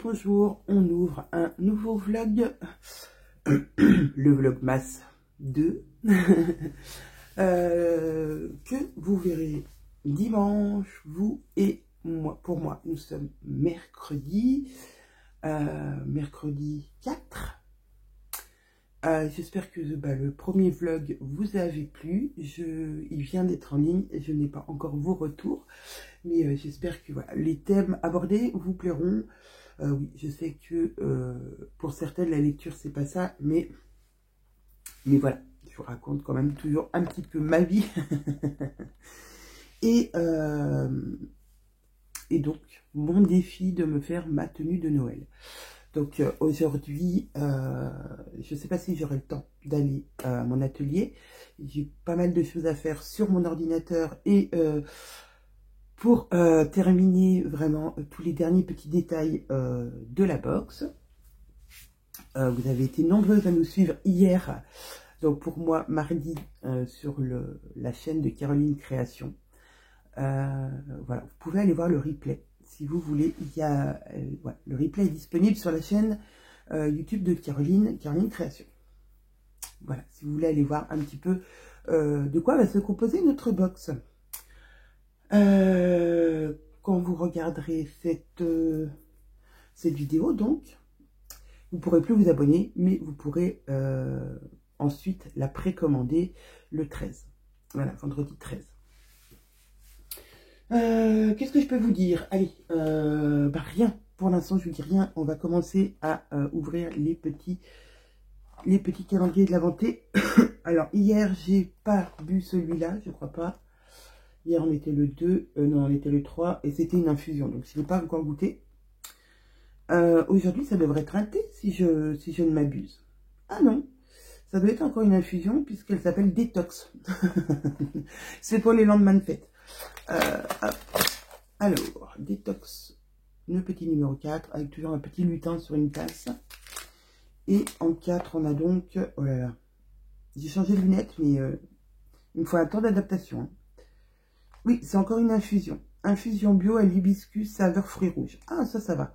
bonjour, on ouvre un nouveau vlog, le Vlogmas 2, que vous verrez dimanche, vous et moi. Pour moi, nous sommes mercredi 4. J'espère que le premier vlog vous avait plu. Il vient d'être en ligne et je n'ai pas encore vos retours. Mais j'espère que voilà, les thèmes abordés vous plairont. Oui, je sais que pour certaines, la lecture, c'est pas ça. Mais voilà, je vous raconte quand même toujours un petit peu ma vie. et donc, mon défi de me faire ma tenue de Noël. Donc aujourd'hui, je ne sais pas si j'aurai le temps d'aller à mon atelier. J'ai pas mal de choses à faire sur mon ordinateur et pour terminer vraiment tous les derniers petits détails de la box. Vous avez été nombreuses à nous suivre hier, donc pour moi mardi, sur la chaîne de Caroline Création. Voilà, vous pouvez aller voir le replay. Si vous voulez, il y a le replay est disponible sur la chaîne YouTube de Caroline Création. Voilà, si vous voulez aller voir un petit peu de quoi va se composer notre box. Quand vous regarderez cette vidéo, donc, vous ne pourrez plus vous abonner, mais vous pourrez ensuite la précommander le 13. Voilà, vendredi 13. Qu'est-ce que je peux vous dire? Allez, rien. Pour l'instant, je vous dis rien. On va commencer à ouvrir les petits calendriers de l'Avent. Alors, hier, j'ai pas bu celui-là, je crois pas. Hier, on était le 2, non, on était le 3, et c'était une infusion. Donc, je n'ai pas encore goûté. Aujourd'hui, ça devrait être un thé, si je ne m'abuse. Ah non, ça doit être encore une infusion, puisqu'elle s'appelle Détox. C'est pour les lendemains de fête. Alors, Détox, le petit numéro 4, avec toujours un petit lutin sur une tasse. Et en 4, on a donc... Oh là là, j'ai changé de lunettes, mais il me faut un temps d'adaptation. Hein. Oui, c'est encore une infusion. Infusion bio à l'hibiscus saveur fruits rouges. Ah, ça va.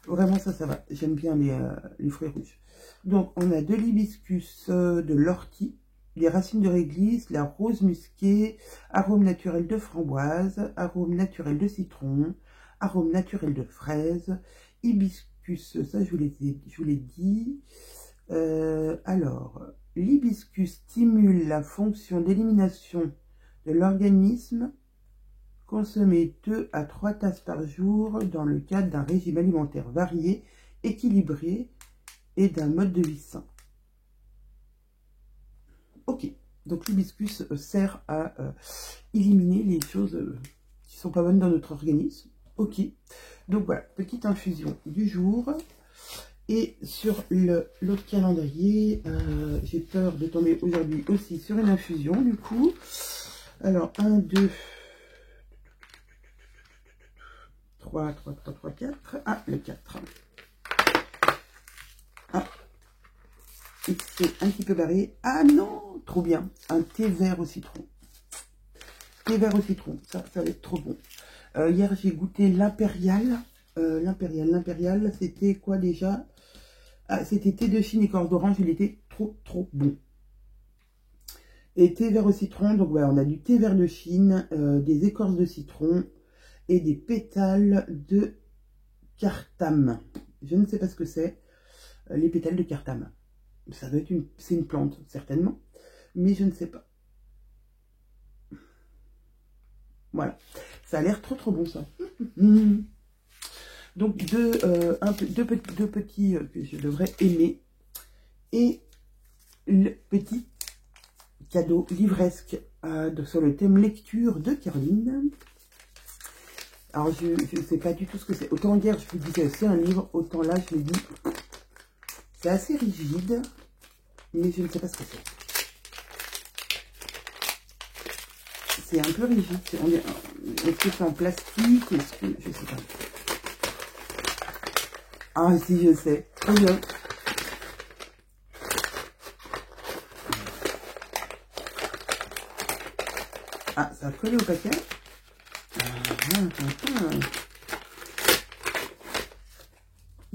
Vraiment, ça va. J'aime bien les fruits rouges. Donc, on a de l'hibiscus, de l'ortie, les racines de réglisse, la rose musquée, arôme naturel de framboise, arôme naturel de citron, arôme naturel de fraise, hibiscus, ça je vous l'ai dit. Alors, l'hibiscus stimule la fonction d'élimination de l'organisme. Consommer 2 à 3 tasses par jour dans le cadre d'un régime alimentaire varié, équilibré et d'un mode de vie sain. Ok, donc l'hibiscus sert à éliminer les choses qui sont pas bonnes dans notre organisme. Ok, donc voilà, petite infusion du jour. Et sur l'autre calendrier, j'ai peur de tomber aujourd'hui aussi sur une infusion du coup. Alors 1, 2, 3, 4. Ah, le 4. Ah, c'est un petit peu barré. Ah non, trop bien. Un thé vert au citron. Thé vert au citron, ça va être trop bon. Hier, j'ai goûté l'impérial. L'impérial, c'était quoi déjà? Ah, c'était thé de Chine, écorce d'orange. Il était trop bon. Et thé vert au citron, donc voilà, on a du thé vert de Chine, des écorces de citron et des pétales de cartame. Je ne sais pas ce que c'est, les pétales de cartame. Ça doit être c'est une plante, certainement, mais je ne sais pas. Voilà, ça a l'air trop bon ça. Donc deux petits que je devrais aimer. Et le petit cadeau livresque sur le thème lecture de Caroline. Alors, je ne sais pas du tout ce que c'est. Autant hier, je vous disais c'est un livre, autant là, je me dis, c'est assez rigide, mais je ne sais pas ce que c'est. C'est un peu rigide. Est-ce que c'est en plastique? Est-ce que... Je sais pas. Ah, si, je sais. Très bien. Ah, ça a collé au paquet.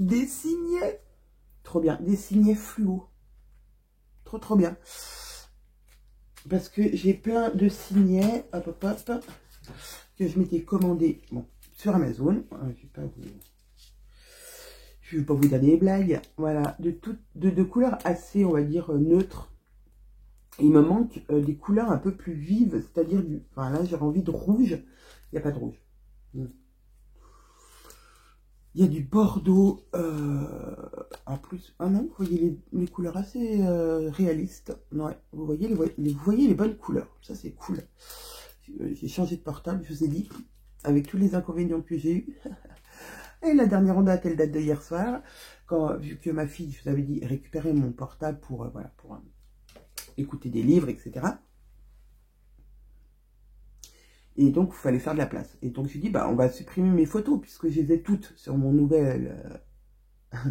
des signets. Trop bien. Des signets fluo. Trop bien. Parce que j'ai plein de signets, hop, que je m'étais commandé, bon, sur Amazon. Je vais pas vous donner des blagues. Voilà, de couleurs assez, on va dire, neutres. Il me manque des couleurs un peu plus vives, c'est-à-dire du... Enfin là, j'ai envie de rouge. Il n'y a pas de rouge. Il y a du bordeaux. En plus, ah non, vous voyez les couleurs assez réalistes. Ouais, vous voyez les bonnes couleurs. Ça, c'est cool. J'ai changé de portable, je vous ai dit, avec tous les inconvénients que j'ai eu. Et la dernière en date, elle date de hier soir. Vu que ma fille, je vous avais dit, récupérait mon portable pour, voilà, pour écouter des livres, etc. Et donc, il fallait faire de la place. Et donc, je lui ai dit, bah, on va supprimer mes photos, puisque je les ai toutes sur mon nouvel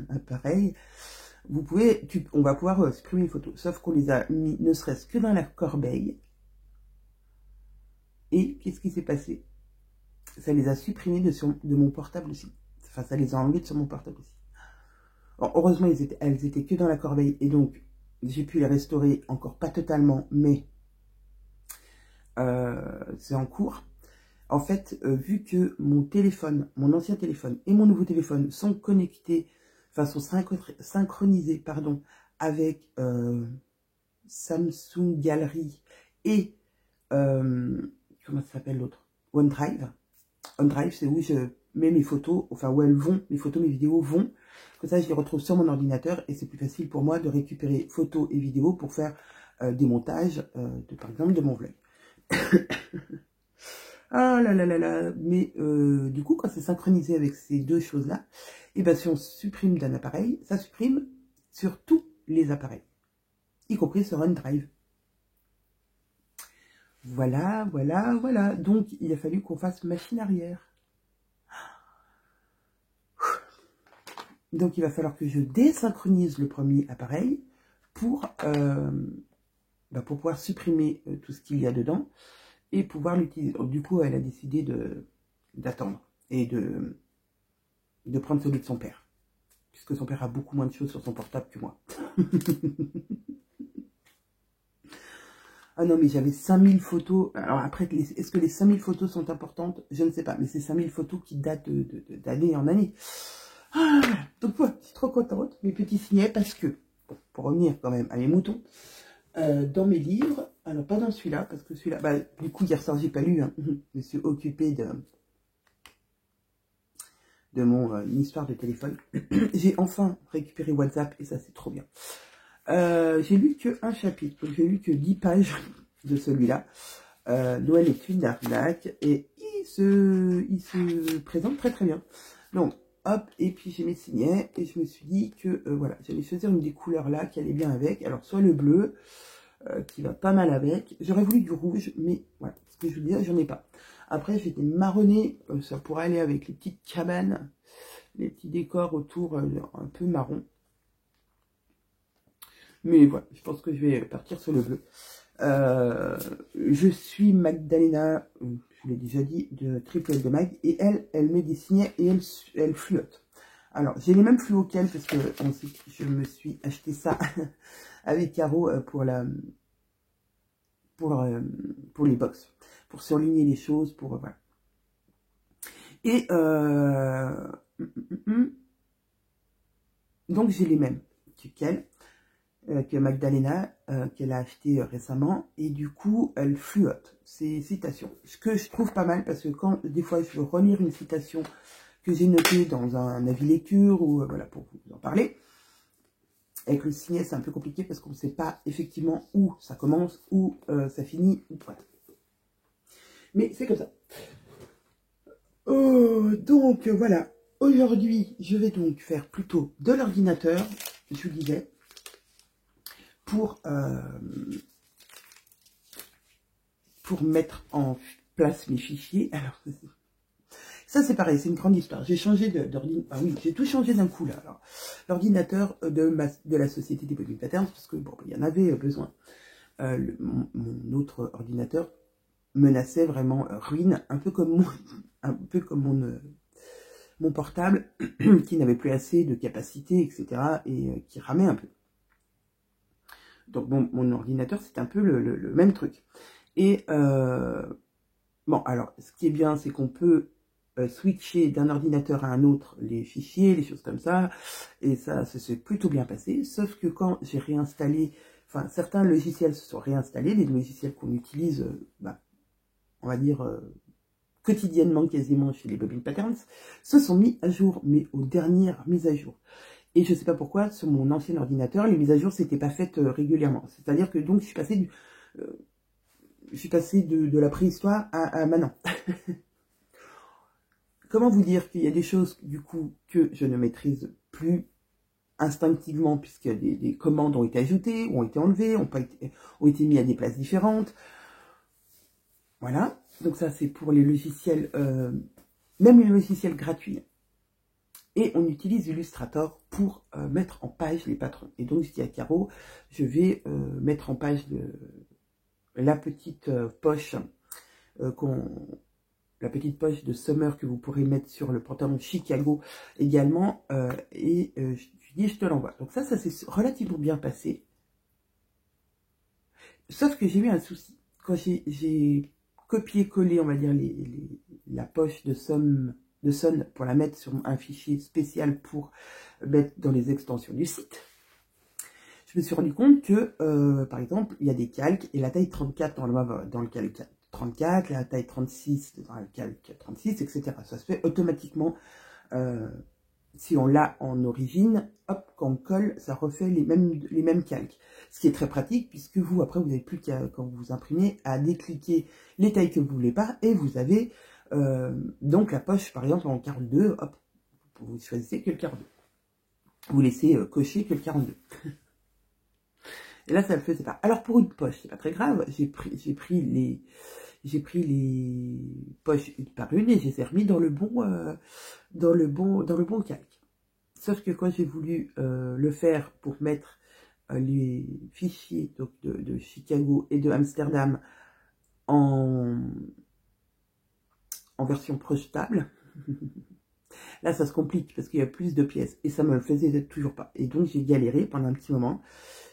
appareil. On va pouvoir supprimer les photos. Sauf qu'on les a mis, ne serait-ce que dans la corbeille. Et qu'est-ce qui s'est passé? Ça les a supprimés de mon portable aussi. Enfin, ça les a enlevés de sur mon portable aussi. Alors, heureusement, elles étaient que dans la corbeille. Et donc, j'ai pu les restaurer, encore pas totalement, mais c'est en cours. En fait, vu que mon téléphone, mon ancien téléphone et mon nouveau téléphone sont connectés, enfin sont synchronisés, pardon, avec Samsung Gallery et comment ça s'appelle l'autre? OneDrive. OneDrive, c'est où je mets mes photos, enfin où elles vont, mes photos, mes vidéos vont. Comme ça, je les retrouve sur mon ordinateur et c'est plus facile pour moi de récupérer photos et vidéos pour faire des montages, par exemple, de mon vlog. Ah là là là là, mais du coup, quand c'est synchronisé avec ces deux choses-là, et ben si on supprime d'un appareil, ça supprime sur tous les appareils, y compris sur OneDrive. Voilà, voilà, voilà. Donc, il a fallu qu'on fasse machine arrière. Donc, il va falloir que je désynchronise le premier appareil pour pouvoir supprimer tout ce qu'il y a dedans et pouvoir l'utiliser. Du coup, elle a décidé d'attendre et de prendre celui de son père. Puisque son père a beaucoup moins de choses sur son portable que moi. Ah non, mais j'avais 5000 photos. Alors après, est-ce que les 5000 photos sont importantes? Je ne sais pas. Mais c'est 5000 photos qui datent d'année en année. Ah, donc voilà, je suis trop contente, mes petits signets, parce que, bon, pour revenir quand même à mes moutons, dans mes livres, alors pas dans celui-là, parce que celui-là, bah, du coup, hier soir, j'ai pas lu, hein, je me suis occupée de mon histoire de téléphone. J'ai enfin récupéré WhatsApp, et ça, c'est trop bien. J'ai lu que un chapitre, j'ai lu que 10 pages de celui-là. Noël est une arnaque, et il se présente très très bien. Donc, hop, et puis j'ai mes signets, et je me suis dit que, voilà, j'allais choisir une des couleurs là qui allait bien avec. Alors, soit le bleu, qui va pas mal avec. J'aurais voulu du rouge, mais voilà, ce que je vous disais, j'en ai pas. Après, j'ai des marronnés, ça pourrait aller avec les petites cabanes, les petits décors autour, un peu marron. Mais voilà, je pense que je vais partir sur le bleu. Je suis Magdalena, je vous l'ai déjà dit, de Triple L de Mag, et elle met des signets et elle fluote. Alors, j'ai les mêmes fluos qu'elle, parce que je me suis acheté ça avec Caro pour les box, pour surligner les choses, pour voilà. Et donc j'ai les mêmes qu'elle. Que Magdalena, qu'elle a acheté récemment, et du coup, elle fluote ses citations. Ce que je trouve pas mal, parce que quand, des fois, je veux relire une citation que j'ai notée dans un avis lecture, ou voilà, pour vous en parler, avec le signet, c'est un peu compliqué, parce qu'on ne sait pas effectivement où ça commence, où ça finit, voilà. Mais c'est comme ça. Donc, voilà. Aujourd'hui, je vais donc faire plutôt de l'ordinateur, je vous disais, pour mettre en place mes fichiers. Alors, ça c'est pareil, c'est une grande histoire. J'ai changé d'ordinateur. Ah oui, j'ai tout changé d'un coup là. Alors, l'ordinateur de la société des Body Patterns, parce que bon, il y en avait besoin. Mon autre ordinateur menaçait vraiment ruine, un peu comme mon portable qui n'avait plus assez de capacité, etc. et qui ramait un peu. Donc mon ordinateur, c'est un peu le même truc. Et bon, alors, ce qui est bien, c'est qu'on peut switcher d'un ordinateur à un autre les fichiers, les choses comme ça, et ça s'est plutôt bien passé, sauf que quand j'ai réinstallé, enfin, certains logiciels se sont réinstallés, les logiciels qu'on utilise, on va dire, quotidiennement quasiment chez les Bobbin Patterns, se sont mis à jour, mais aux dernières mises à jour. Et je sais pas pourquoi, sur mon ancien ordinateur, les mises à jour s'étaient pas faites régulièrement. C'est-à-dire que donc je suis passé de la préhistoire à maintenant. Comment vous dire qu'il y a des choses, du coup, que je ne maîtrise plus instinctivement, puisque des commandes ont été ajoutées, ont été enlevées, ont été mis à des places différentes. Voilà. Donc ça, c'est pour les logiciels, même les logiciels gratuits. Et on utilise Illustrator pour mettre en page les patrons. Et donc, je dis à Caro, je vais mettre en page la petite poche la petite poche de Summer que vous pourrez mettre sur le pantalon Chicago également. Je lui dis, je te l'envoie. Donc ça s'est relativement bien passé. Sauf que j'ai eu un souci. Quand j'ai copié-collé, on va dire, la poche de Sun pour la mettre sur un fichier spécial pour mettre dans les extensions du site, je me suis rendu compte que, par exemple, il y a des calques et la taille 34 dans le calque 34, la taille 36 dans le calque 36, etc. Ça se fait automatiquement. Si on l'a en origine, hop, quand on colle, ça refait les mêmes calques. Ce qui est très pratique, puisque vous, après, vous n'avez plus qu'à, quand vous imprimez, à décliquer les tailles que vous voulez pas, et vous avez donc la poche, par exemple, en 42, hop, vous choisissez que le 42. Vous laissez cocher que le 42. Et là, ça le faisait pas. Alors, pour une poche, c'est pas très grave, j'ai pris les poches une par une et je les ai remis dans le bon calque. Sauf que quand j'ai voulu le faire pour mettre les fichiers donc de Chicago et de Amsterdam en version projetable, là ça se complique parce qu'il y a plus de pièces et ça me le faisait toujours pas. Et donc j'ai galéré pendant un petit moment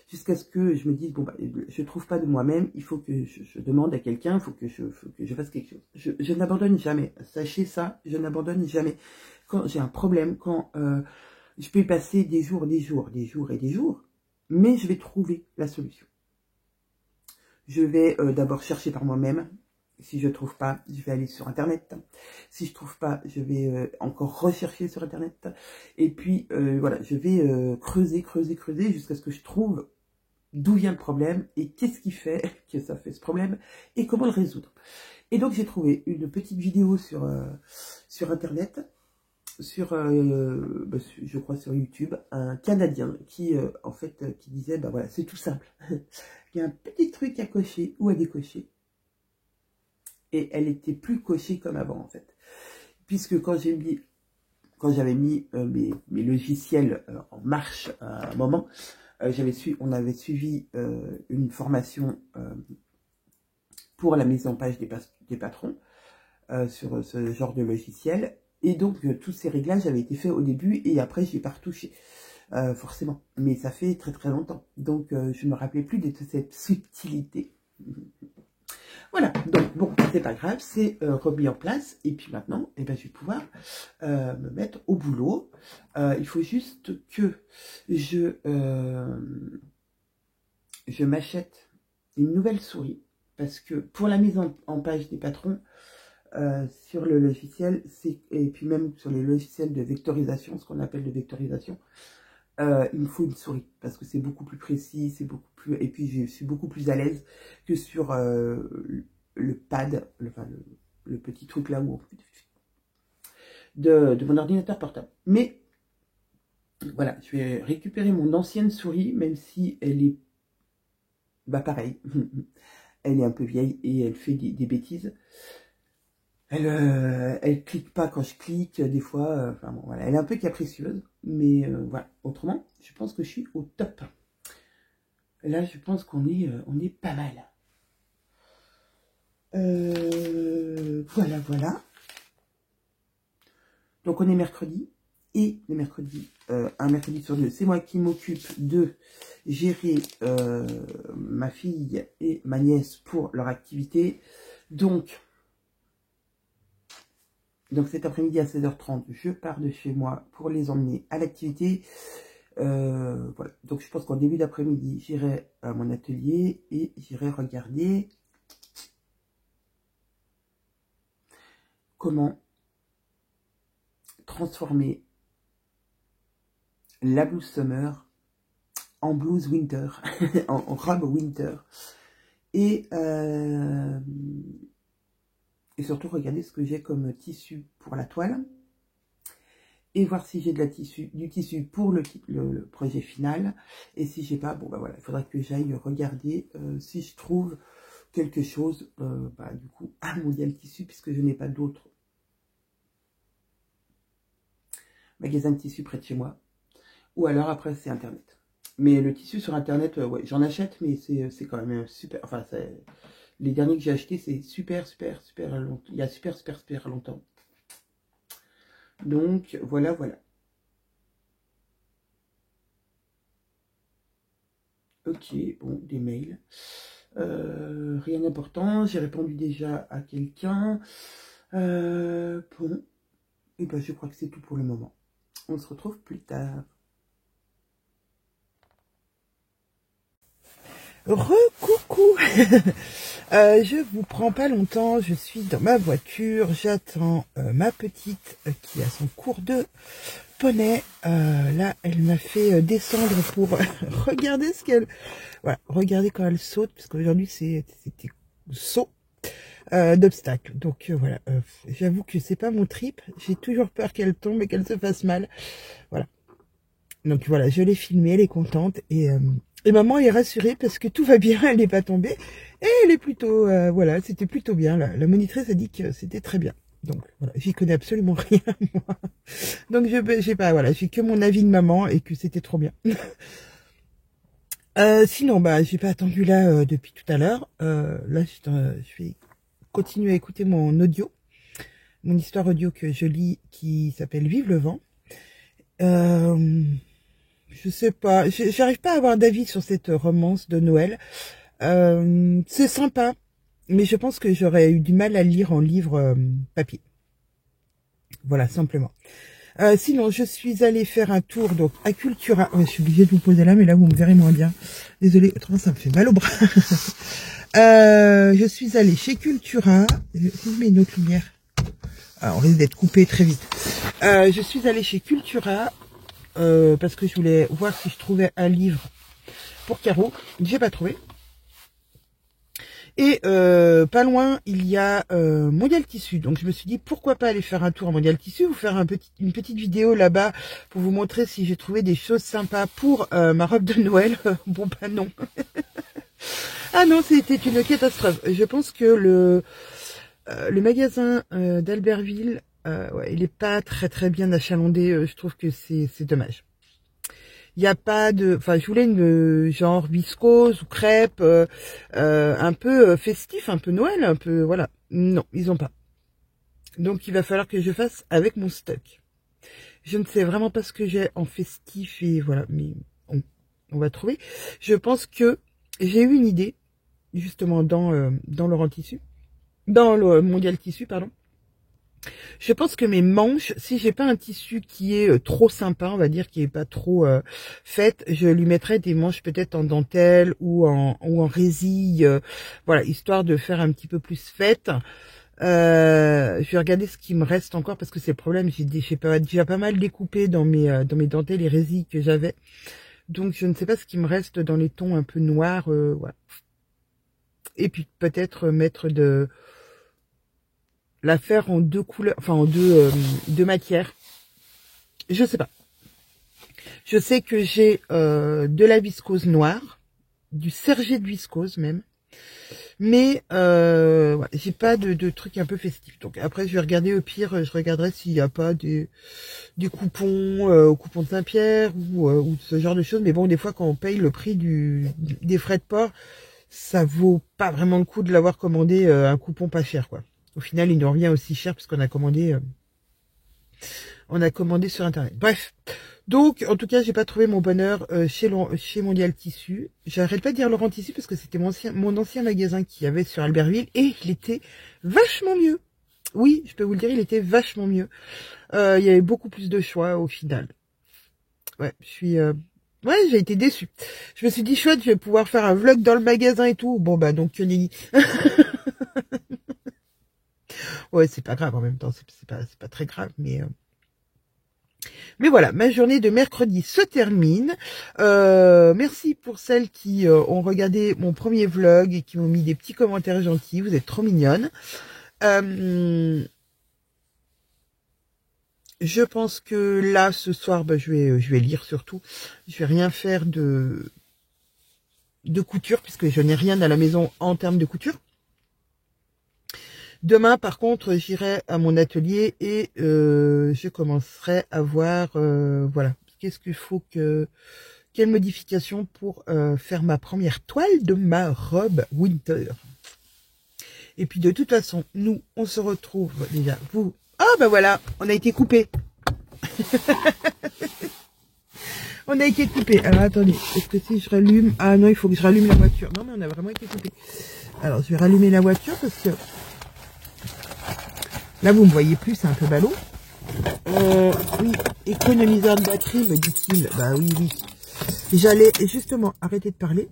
jusqu'à ce que je me dise, bon, je trouve pas de moi-même, il faut que je demande à quelqu'un, il faut que je fasse quelque chose. Je n'abandonne jamais, sachez ça, je n'abandonne jamais. Quand j'ai un problème, quand je peux y passer des jours, mais je vais trouver la solution. Je vais d'abord chercher par moi-même. Si je ne trouve pas, je vais aller sur Internet. Si je ne trouve pas, je vais encore rechercher sur Internet. Et puis, voilà, je vais creuser jusqu'à ce que je trouve d'où vient le problème et qu'est-ce qui fait que ça fait ce problème et comment le résoudre. Et donc, j'ai trouvé une petite vidéo sur Internet, je crois sur YouTube, un Canadien qui, en fait, qui disait, voilà, c'est tout simple. Il y a un petit truc à cocher ou à décocher. Et elle était plus cochée comme avant, en fait. Puisque quand j'avais mis mes logiciels en marche à un moment, on avait suivi une formation pour la mise en page des patrons sur ce genre de logiciel. Et donc, tous ces réglages avaient été faits au début et après, je n'y ai pas retouché, forcément. Mais ça fait très très longtemps. Donc, je ne me rappelais plus de toute cette subtilité. Voilà, donc bon, c'est pas grave, c'est remis en place. Et puis maintenant, je vais pouvoir me mettre au boulot. Il faut juste que je m'achète une nouvelle souris. Parce que pour la mise en page des patrons, sur le logiciel, et puis même sur les logiciels de vectorisation, ce qu'on appelle de vectorisation, il me faut une souris parce que c'est beaucoup plus précis, et puis je suis beaucoup plus à l'aise que sur le pad, le petit truc là où de mon ordinateur portable. Mais voilà, je vais récupérer mon ancienne souris, même si elle est pareil, elle est un peu vieille et elle fait des bêtises. Elle clique pas quand je clique, des fois, enfin bon, voilà, elle est un peu capricieuse, mais voilà, autrement, je pense que je suis au top. Là, je pense qu'on est pas mal. Voilà. Donc on est mercredi. Et le mercredi, un mercredi sur deux, c'est moi qui m'occupe de gérer ma fille et ma nièce pour leur activité. Donc cet après-midi à 16h30, je pars de chez moi pour les emmener à l'activité. Voilà. Donc je pense qu'en début d'après-midi, j'irai à mon atelier et j'irai regarder comment transformer la blouse summer en blouse winter, en robe winter. Et surtout regarder ce que j'ai comme tissu pour la toile. Et voir si j'ai du tissu pour le projet final. Et si j'ai pas, bon bah voilà, il faudra que j'aille regarder si je trouve quelque chose, du coup, à Mondial Tissu, puisque je n'ai pas d'autres magasins de tissu près de chez moi. Ou alors après c'est internet. Mais le tissu sur internet, ouais, j'en achète, mais c'est quand même super. Enfin, les derniers que j'ai achetés, c'est super longtemps. Il y a super longtemps. Donc voilà. Ok, bon, des mails. Rien d'important. J'ai répondu déjà à quelqu'un. Bon. Et ben je crois que c'est tout pour le moment. On se retrouve plus tard. Recoucou. Je vous prends pas longtemps, je suis dans ma voiture, j'attends ma petite qui a son cours de poney. Là, elle m'a fait descendre pour regarder ce qu'elle... Voilà, regardez quand elle saute, parce qu'aujourd'hui c'était saut d'obstacle. Donc voilà, j'avoue que c'est pas mon trip, j'ai toujours peur qu'elle tombe et qu'elle se fasse mal. Voilà. Donc voilà, je l'ai filmée, elle est contente et maman est rassurée parce que tout va bien, elle n'est pas tombée. Et elle est plutôt, voilà, c'était plutôt bien. La monitrice a dit que c'était très bien. Donc voilà, j'y connais absolument rien, moi. Donc j'ai pas, voilà, j'ai que mon avis de maman et que c'était trop bien. Sinon, j'ai pas attendu là depuis tout à l'heure. Là, je vais continuer à écouter mon audio, mon histoire audio que je lis qui s'appelle Vive le vent. Je sais pas, j'arrive pas à avoir d'avis sur cette romance de Noël. C'est sympa, mais je pense que j'aurais eu du mal à lire en livre papier. Voilà, simplement. Sinon, je suis allée faire un tour donc à Cultura. Je suis obligée de vous poser là, mais là vous me verrez moins bien. Désolée, autrement ça me fait mal au bras. Je suis allée chez Cultura. Je mets une autre lumière. Ah, on risque d'être coupé très vite. Je suis allée chez Cultura parce que je voulais voir si je trouvais un livre pour Caro. J'ai pas trouvé. Et pas loin, il y a Mondial Tissu. Donc je me suis dit, pourquoi pas aller faire un tour à Mondial Tissu, vous faire une petite vidéo là-bas pour vous montrer si j'ai trouvé des choses sympas pour ma robe de Noël. Bon, bah non. Ah non, c'était une catastrophe. Je pense que le magasin d'Albertville, ouais, il est pas très bien achalandé. Je trouve que c'est dommage. Il n'y a pas de... Enfin, je voulais une genre viscose ou crêpe, un peu festif, un peu Noël, un peu... Voilà. Non, ils ont pas. Donc, il va falloir que je fasse avec mon stock. Je ne sais vraiment pas ce que j'ai en festif et voilà. Mais on va trouver. Je pense que j'ai eu une idée, justement, dans Laurent Tissu. Dans le Mondial Tissu, pardon. Je pense que mes manches, si j'ai pas un tissu qui est trop sympa, on va dire, qui est pas trop fait, je lui mettrai des manches peut-être en dentelle ou en résille, voilà, histoire de faire un petit peu plus fête. Je vais regarder ce qui me reste encore parce que c'est le problème, j'ai déjà pas mal découpé dans mes dentelles et résilles que j'avais. Donc je ne sais pas ce qui me reste dans les tons un peu noirs, voilà. Et puis peut-être mettre la faire en deux couleurs, enfin en deux matières. Je sais pas. Je sais que j'ai de la viscose noire, du sergé de viscose même, mais ouais, j'ai pas de trucs un peu festifs. Donc après je vais regarder, au pire je regarderai s'il n'y a pas des coupons au coupon de Saint-Pierre ou ce genre de choses. Mais bon, des fois quand on paye le prix des frais de port, ça vaut pas vraiment le coup de l'avoir commandé un coupon pas cher, quoi. Au final, il nous revient aussi cher puisqu'on a commandé On a commandé sur Internet. Bref. Donc, en tout cas, j'ai pas trouvé mon bonheur chez Mondial Tissu. J'arrête pas de dire Laurent Tissu parce que c'était mon ancien magasin qu'il y avait sur Albertville et il était vachement mieux. Oui, je peux vous le dire, il était vachement mieux. Il y avait beaucoup plus de choix au final. Ouais, ouais, j'ai été déçue. Je me suis dit, chouette, je vais pouvoir faire un vlog dans le magasin et tout. Bon, bah, donc, nenni. Ouais, c'est pas grave en même temps, c'est pas très grave, mais voilà, ma journée de mercredi se termine. Merci pour celles qui ont regardé mon premier vlog et qui m'ont mis des petits commentaires gentils. Vous êtes trop mignonnes. Je pense que là, ce soir, bah, je vais lire surtout. Je vais rien faire de couture puisque je n'ai rien à la maison en termes de couture. Demain, par contre, j'irai à mon atelier et je commencerai à voir, voilà, qu'est-ce qu'il faut quelle modification pour faire ma première toile de ma robe winter. Et puis de toute façon, nous, on se retrouve déjà, vous. Ah ben voilà, on a été coupé. On a été coupé. Alors attendez, est-ce que si je rallume... Ah non, il faut que je rallume la voiture. Non, mais on a vraiment été coupé. Alors, je vais rallumer la voiture parce que... Là, vous me voyez plus, c'est un peu ballot. Oui, économiseur de batterie, me dit-il. Bah oui, oui. J'allais justement arrêter de parler.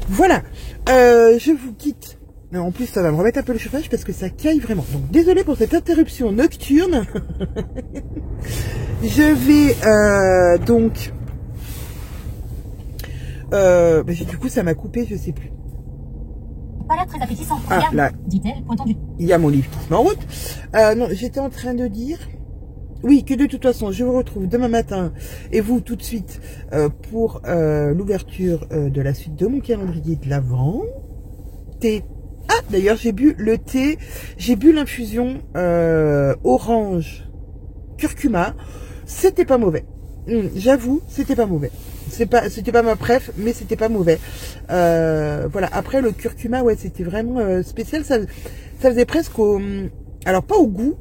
Voilà. Je vous quitte. Mais en plus, ça va me remettre un peu le chauffage parce que ça caille vraiment. Donc, désolé pour cette interruption nocturne. Je vais donc... du coup, ça m'a coupé, je sais plus. Pas là très appétissant. Ah, là. Dit-elle, pointant du... Il y a mon livre qui se met en route. Non, j'étais en train de dire... Oui, que de toute façon, je vous retrouve demain matin et vous tout de suite pour l'ouverture de la suite de mon calendrier de l'Avent. Thé. Ah, d'ailleurs, j'ai bu le thé, j'ai bu l'infusion orange curcuma. C'était pas mauvais. J'avoue, c'était pas mauvais. C'était pas ma préf, mais c'était pas mauvais. Voilà. Après le curcuma, ouais, c'était vraiment spécial. Ça faisait presque alors pas au goût,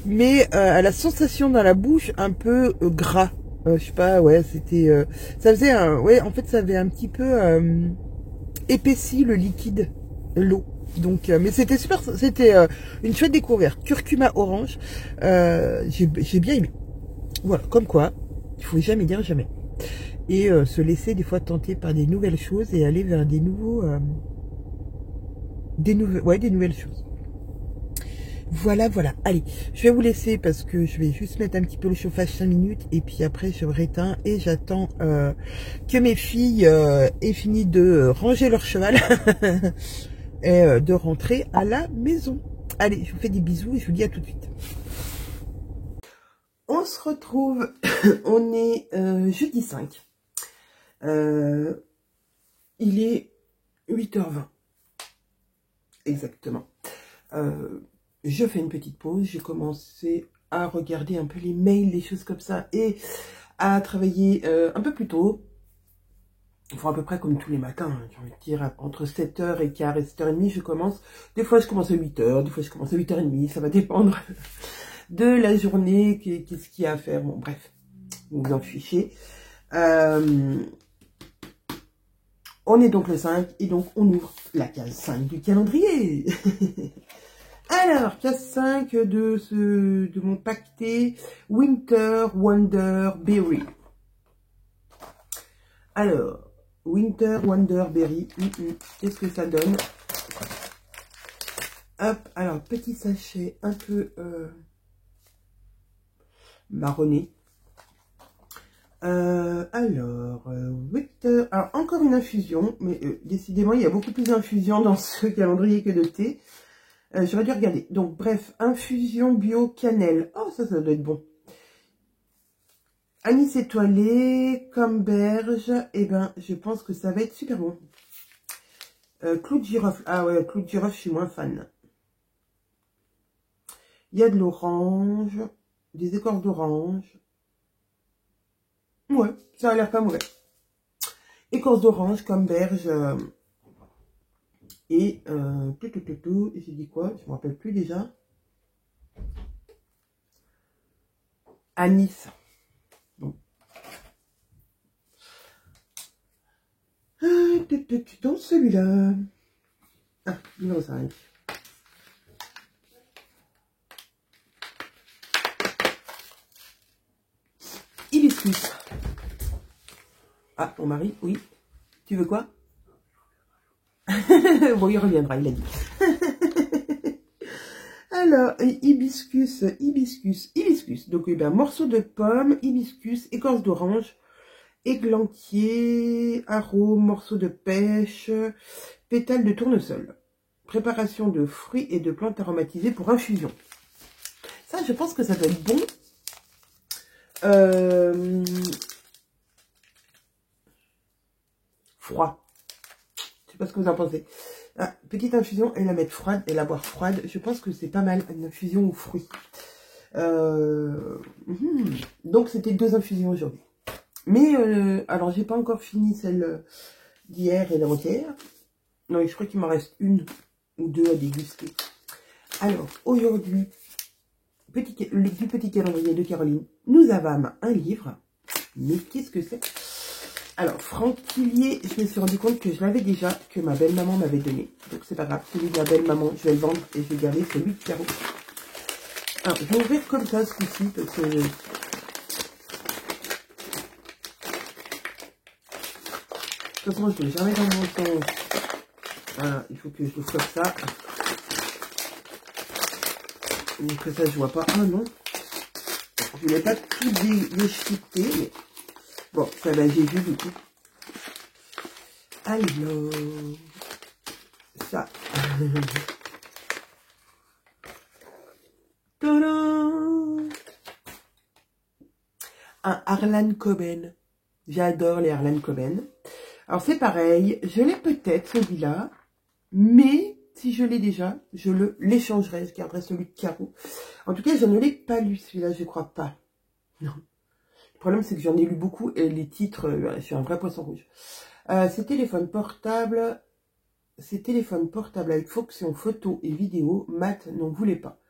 mais à la sensation dans la bouche un peu gras. Je sais pas, ouais, c'était, ça faisait ouais, en fait, ça avait un petit peu épaissi le liquide, l'eau. Donc, mais c'était super, c'était une chouette découverte. Curcuma orange, j'ai bien aimé. Voilà, comme quoi, il faut jamais dire jamais. Et se laisser des fois tenter par des nouvelles choses et aller vers des nouvelles choses. Voilà, voilà. Allez, je vais vous laisser parce que je vais juste mettre un petit peu le chauffage 5 minutes et puis après je réteins et j'attends que mes filles aient fini de ranger leur cheval et de rentrer à la maison. Allez, je vous fais des bisous et je vous dis à tout de suite. On se retrouve, on est jeudi 5. Il est 8h20. Exactement. Je fais une petite pause. J'ai commencé à regarder un peu les mails, les choses comme ça, et à travailler un peu plus tôt. Enfin, à peu près comme tous les matins, j'ai envie de dire, entre 7h15 et 7h30, je commence. Des fois, je commence à 8h, des fois, je commence à 8h30, ça va dépendre de la journée, qu'est-ce qu'il y a à faire. Bon, bref, vous vous en fichez. On est donc le 5, et donc on ouvre la case 5 du calendrier. Alors, case 5 de mon paqueté Winter Wonder Berry. Alors, Winter Wonder Berry, qu'est-ce que ça donne? Hop, alors, petit sachet un peu marronné. Winter, alors encore une infusion, mais décidément, il y a beaucoup plus d'infusions dans ce calendrier que de thé. J'aurais dû regarder. Donc, bref, infusion bio cannelle. Oh, ça doit être bon. Anis étoilé, camberge. Eh ben, je pense que ça va être super bon. Clou de girofle. Ah ouais, clou de girofle, je suis moins fan. Il y a de l'orange, des écorces d'orange. Ouais, ça a l'air pas mauvais. Écorce d'orange, camberge Et j'ai dit quoi? Je me rappelle plus déjà. Anis. Bon. Dans celui-là. Ah, numéro 5. Hibiscus. Ah, ton mari, oui. Tu veux quoi? Bon, il reviendra, il a dit. Alors, hibiscus. Donc, eh ben, morceau de pomme, hibiscus, écorce d'orange, églantier, arôme, morceau de pêche, pétales de tournesol. Préparation de fruits et de plantes aromatisées pour infusion. Ça, je pense que ça doit être bon. Froid. Je sais pas ce que vous en pensez. Ah, petite infusion et la mettre froide et la boire froide. Je pense que c'est pas mal, une infusion aux fruits. Donc, c'était 2 infusions aujourd'hui. Mais, alors, j'ai pas encore fini celle d'hier et d'avant-hier. Non, je crois qu'il m'en reste 1 ou 2 à déguster. Alors, aujourd'hui, du petit calendrier de Caroline, nous avons un livre. Mais qu'est-ce que c'est? Alors, Franquillier, je me suis rendu compte que je l'avais déjà, que ma belle-maman m'avait donné. Donc, c'est pas grave, celui de la belle-maman, je vais le vendre et je vais garder celui de Caro. Alors, je vais ouvrir comme ça ce coup-ci, parce que... De toute façon, je ne l'ai jamais dans mon temps. Voilà, il faut que je le fasse comme ça. Donc, ça, je vois pas. Ah non. Je ne l'ai pas tout déchiqueté, mais... Bon, ça va, j'ai vu du coup. Alors, ça. Tadam! Un Harlan Coben. J'adore les Harlan Coben. Alors c'est pareil, je l'ai peut-être celui-là, mais si je l'ai déjà, je l'échangerai, je garderai celui de Caro. En tout cas, je ne l'ai pas lu celui-là, je crois pas. Non. Le problème, c'est que j'en ai lu beaucoup et les titres, je suis un vrai poisson rouge. Ces téléphones portables avec fonction photo et vidéo, Matt n'en voulait pas.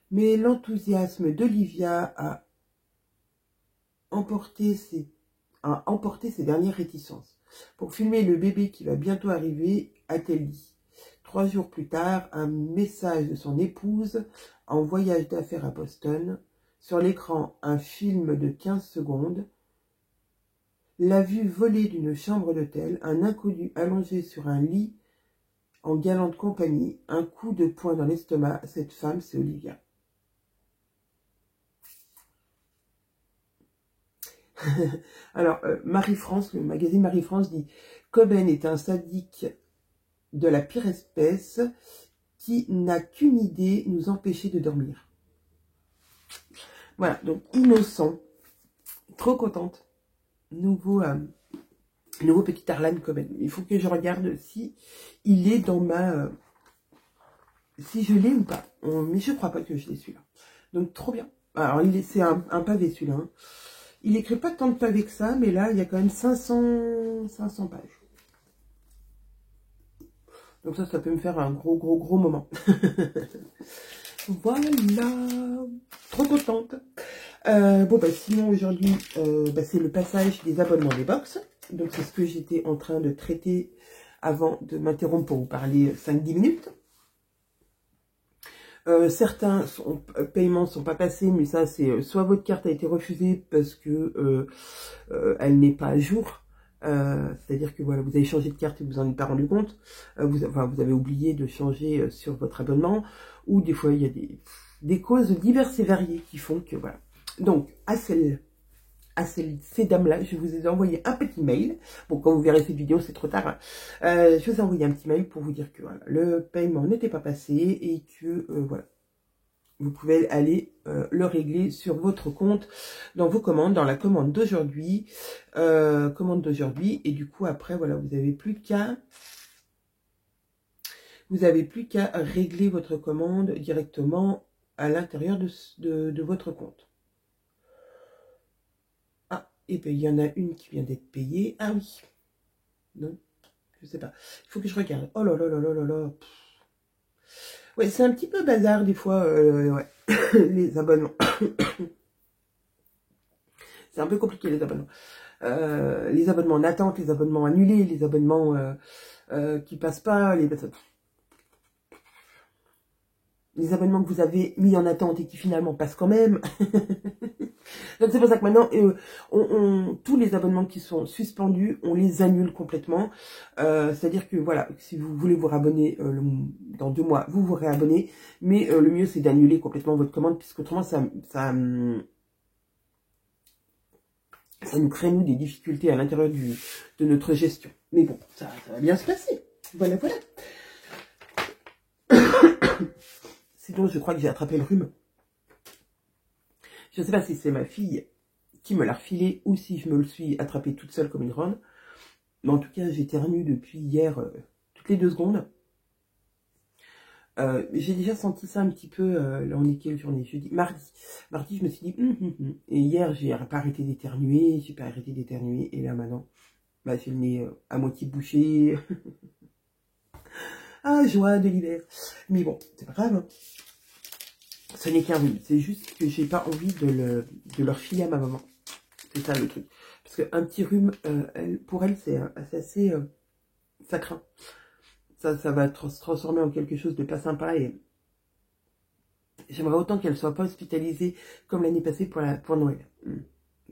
Mais l'enthousiasme d'Olivia a emporté ses dernières réticences. Pour filmer le bébé qui va bientôt arriver, a-t-elle dit. 3 jours plus tard, un message de son épouse en voyage d'affaires à Boston. Sur l'écran, un film de 15 secondes. La vue volée d'une chambre d'hôtel, un inconnu allongé sur un lit en galante compagnie, un coup de poing dans l'estomac. Cette femme, c'est Olivia. Alors, Marie-France, le magazine Marie-France dit « Coben est un sadique de la pire espèce qui n'a qu'une idée, nous empêcher de dormir. » Voilà, donc innocent, trop contente. Nouveau petit Harlan Coben. Il faut que je regarde si il est dans ma... si je l'ai ou pas. Mais je crois pas que je l'ai celui-là. Donc trop bien. Alors c'est un pavé celui-là. Hein. Il écrit pas tant de pavés que ça, mais là il y a quand même 500 pages. Donc ça peut me faire un gros moment. Voilà. Trop contente. Bon, bah, sinon, aujourd'hui, c'est le passage des abonnements des box. Donc, c'est ce que j'étais en train de traiter avant de m'interrompre pour vous parler 5-10 minutes. Certains paiements ne sont pas passés, mais ça, c'est soit votre carte a été refusée parce que elle n'est pas à jour. C'est-à-dire que voilà, vous avez changé de carte et vous en êtes pas rendu compte. Vous avez oublié de changer sur votre abonnement. Ou des fois, il y a des causes diverses et variées qui font que voilà. Donc, ces dames-là, je vous ai envoyé un petit mail. Bon, quand vous verrez cette vidéo, c'est trop tard. Hein. Je vous ai envoyé un petit mail pour vous dire que voilà, le paiement n'était pas passé et que voilà, vous pouvez aller le régler sur votre compte, dans vos commandes, dans la commande d'aujourd'hui. Et du coup, après, voilà, vous n'avez plus qu'à régler votre commande directement à l'intérieur de votre compte. Ah, et bien il y en a une qui vient d'être payée. Ah oui. Non. Je sais pas. Il faut que je regarde. Oh là là là là là là. Ouais, c'est un petit peu bazar des fois, ouais. Les abonnements. C'est un peu compliqué les abonnements. Les abonnements en attente, les abonnements annulés, les abonnements qui passent pas, les abonnements que vous avez mis en attente et qui finalement passent quand même. Donc c'est pour ça que maintenant, tous les abonnements qui sont suspendus, on les annule complètement. C'est-à-dire que voilà, si vous voulez vous rabonner dans 2 mois, vous vous réabonnez. Mais le mieux, c'est d'annuler complètement votre commande, puisque autrement, ça nous crée, nous, des difficultés à l'intérieur de notre gestion. Mais bon, ça va bien se passer. Voilà, voilà. Sinon, je crois que j'ai attrapé le rhume. Je ne sais pas si c'est ma fille qui me l'a refilé ou si je me le suis attrapé toute seule comme une ronde. Mais en tout cas, j'éternue depuis hier toutes les 2 secondes. J'ai déjà senti ça un petit peu, là on est quelle journée? Jeudi, mardi. Mardi, je me suis dit, Et hier, j'ai pas arrêté d'éternuer, et là maintenant, bah, j'ai le nez à moitié bouché. Ah, joie de l'hiver. Mais bon, c'est pas grave. Hein. Ce n'est qu'un rhume. C'est juste que j'ai pas envie de le refiler à ma maman. C'est ça le truc. Parce qu'un petit rhume, pour elle, c'est assez... ça craint. Ça va se transformer en quelque chose de pas sympa et j'aimerais autant qu'elle soit pas hospitalisée comme l'année passée pour Noël.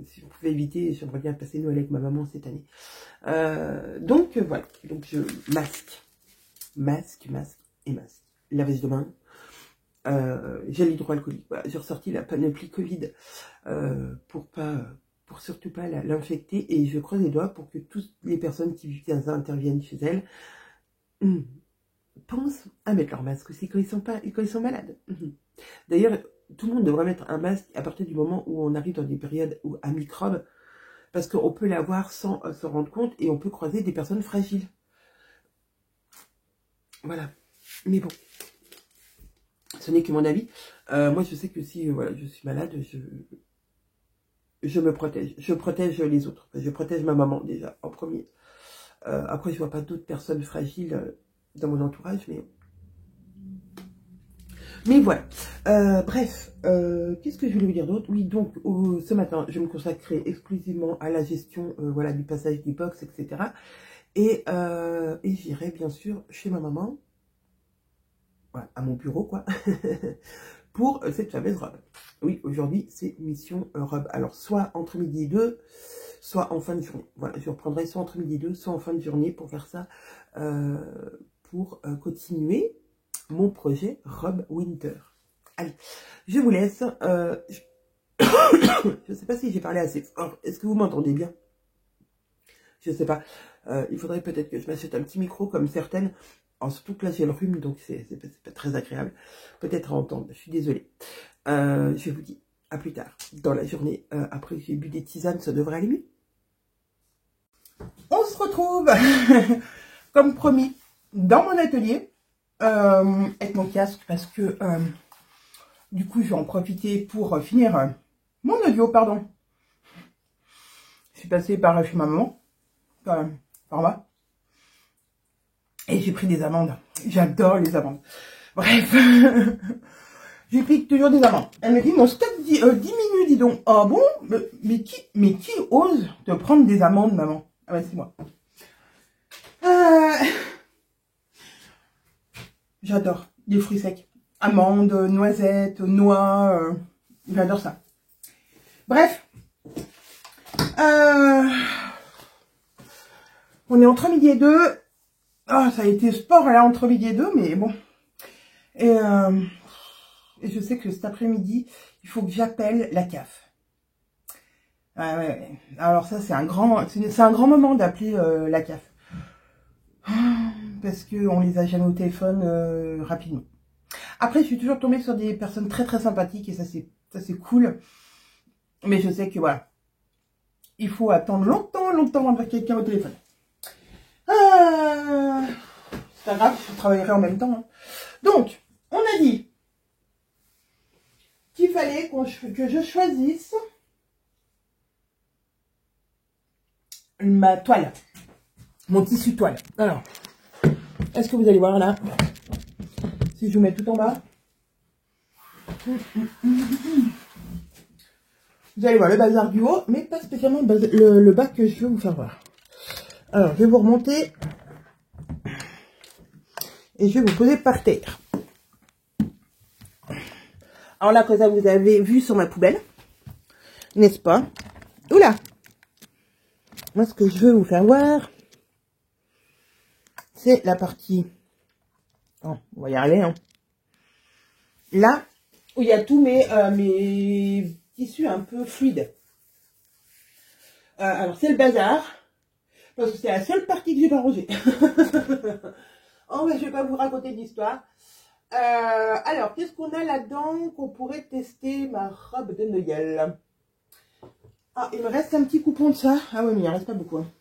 Si je pouvais éviter, j'aimerais bien passer Noël avec ma maman cette année. Donc voilà, donc je masque, lavage de main, gel hydroalcoolique. Voilà, j'ai ressorti la panoplie Covid pour surtout pas l'infecter et je croise les doigts pour que toutes les personnes qui interviennent chez elle pensent à mettre leur masque aussi quand ils sont malades. D'ailleurs, tout le monde devrait mettre un masque à partir du moment où on arrive dans des périodes à microbes, parce qu'on peut l'avoir sans se rendre compte et on peut croiser des personnes fragiles. Voilà. Mais bon, ce n'est que mon avis. Moi, je sais que si voilà, je suis malade, je me protège. Je protège les autres. Je protège ma maman déjà en premier. Après, je vois pas d'autres personnes fragiles dans mon entourage, mais voilà. Bref, qu'est-ce que je voulais vous dire d'autre? Oui, donc, ce matin, je me consacrais exclusivement à la gestion voilà, du passage du box, etc. Et j'irai, bien sûr, chez ma maman, voilà, à mon bureau, quoi, pour cette fameuse robe. Oui, aujourd'hui, c'est mission robe. Alors, soit entre midi et 2, soit en fin de journée. Voilà, je reprendrai soit entre midi et 2, soit en fin de journée pour faire ça, pour continuer mon projet robe winter. Allez, je vous laisse. Je ne sais pas si j'ai parlé assez fort. Est-ce que vous m'entendez bien? Je ne sais pas. Il faudrait peut-être que je m'achète un petit micro comme certaines. Alors, surtout que là, j'ai le rhume, donc c'est pas très agréable. Peut-être à entendre. Je suis désolée. Je vous dis à plus tard. Dans la journée, après que j'ai bu des tisanes, ça devrait aller mieux. On se retrouve, comme promis, dans mon atelier. Avec mon casque parce que du coup je vais en profiter pour finir mon audio, pardon. Je suis passée par chez ma maman, par là, et j'ai pris des amandes. J'adore les amandes. Bref, j'ai pris toujours des amandes. Elle me dit mon stock diminue, dis donc. Ah bon, mais qui ose te prendre des amandes, maman? Ah bah c'est moi. J'adore les fruits secs. Amandes, noisettes, noix. J'adore ça. Bref. On est entre midi et 2. Ah, ça a été sport là entre midi et 2, mais bon. Et je sais que cet après-midi, il faut que j'appelle la CAF. Ouais. Alors ça, c'est un grand moment d'appeler la CAF. Parce qu'on les a jamais au téléphone rapidement. Après, je suis toujours tombée sur des personnes très très sympathiques et ça c'est cool. Mais je sais que voilà, il faut attendre longtemps avant de voir quelqu'un au téléphone. C'est pas grave, je travaillerai en même temps. Hein. Donc, on a dit qu'il fallait que je choisisse ma toile. mon tissu toile. Alors, est-ce que vous allez voir là? Si je vous mets tout en bas. Vous allez voir le bazar du haut, mais pas spécialement le bas que je veux vous faire voir. Alors, je vais vous remonter. Et je vais vous poser par terre. Alors là, comme ça, vous avez vu sur ma poubelle. N'est-ce pas? Oula! Moi, ce que je veux vous faire voir, c'est la partie... Oh, on va y arriver, hein. Là, où il y a tous mes tissus un peu fluides. Alors, c'est le bazar. Parce que c'est la seule partie que j'ai pas rangée. Oh, mais je vais pas vous raconter d'histoire. Alors, qu'est-ce qu'on a là-dedans qu'on pourrait tester? Ma robe de Noël. Ah, il me reste un petit coupon de ça. Ah oui, mais il ne reste pas beaucoup. Hein.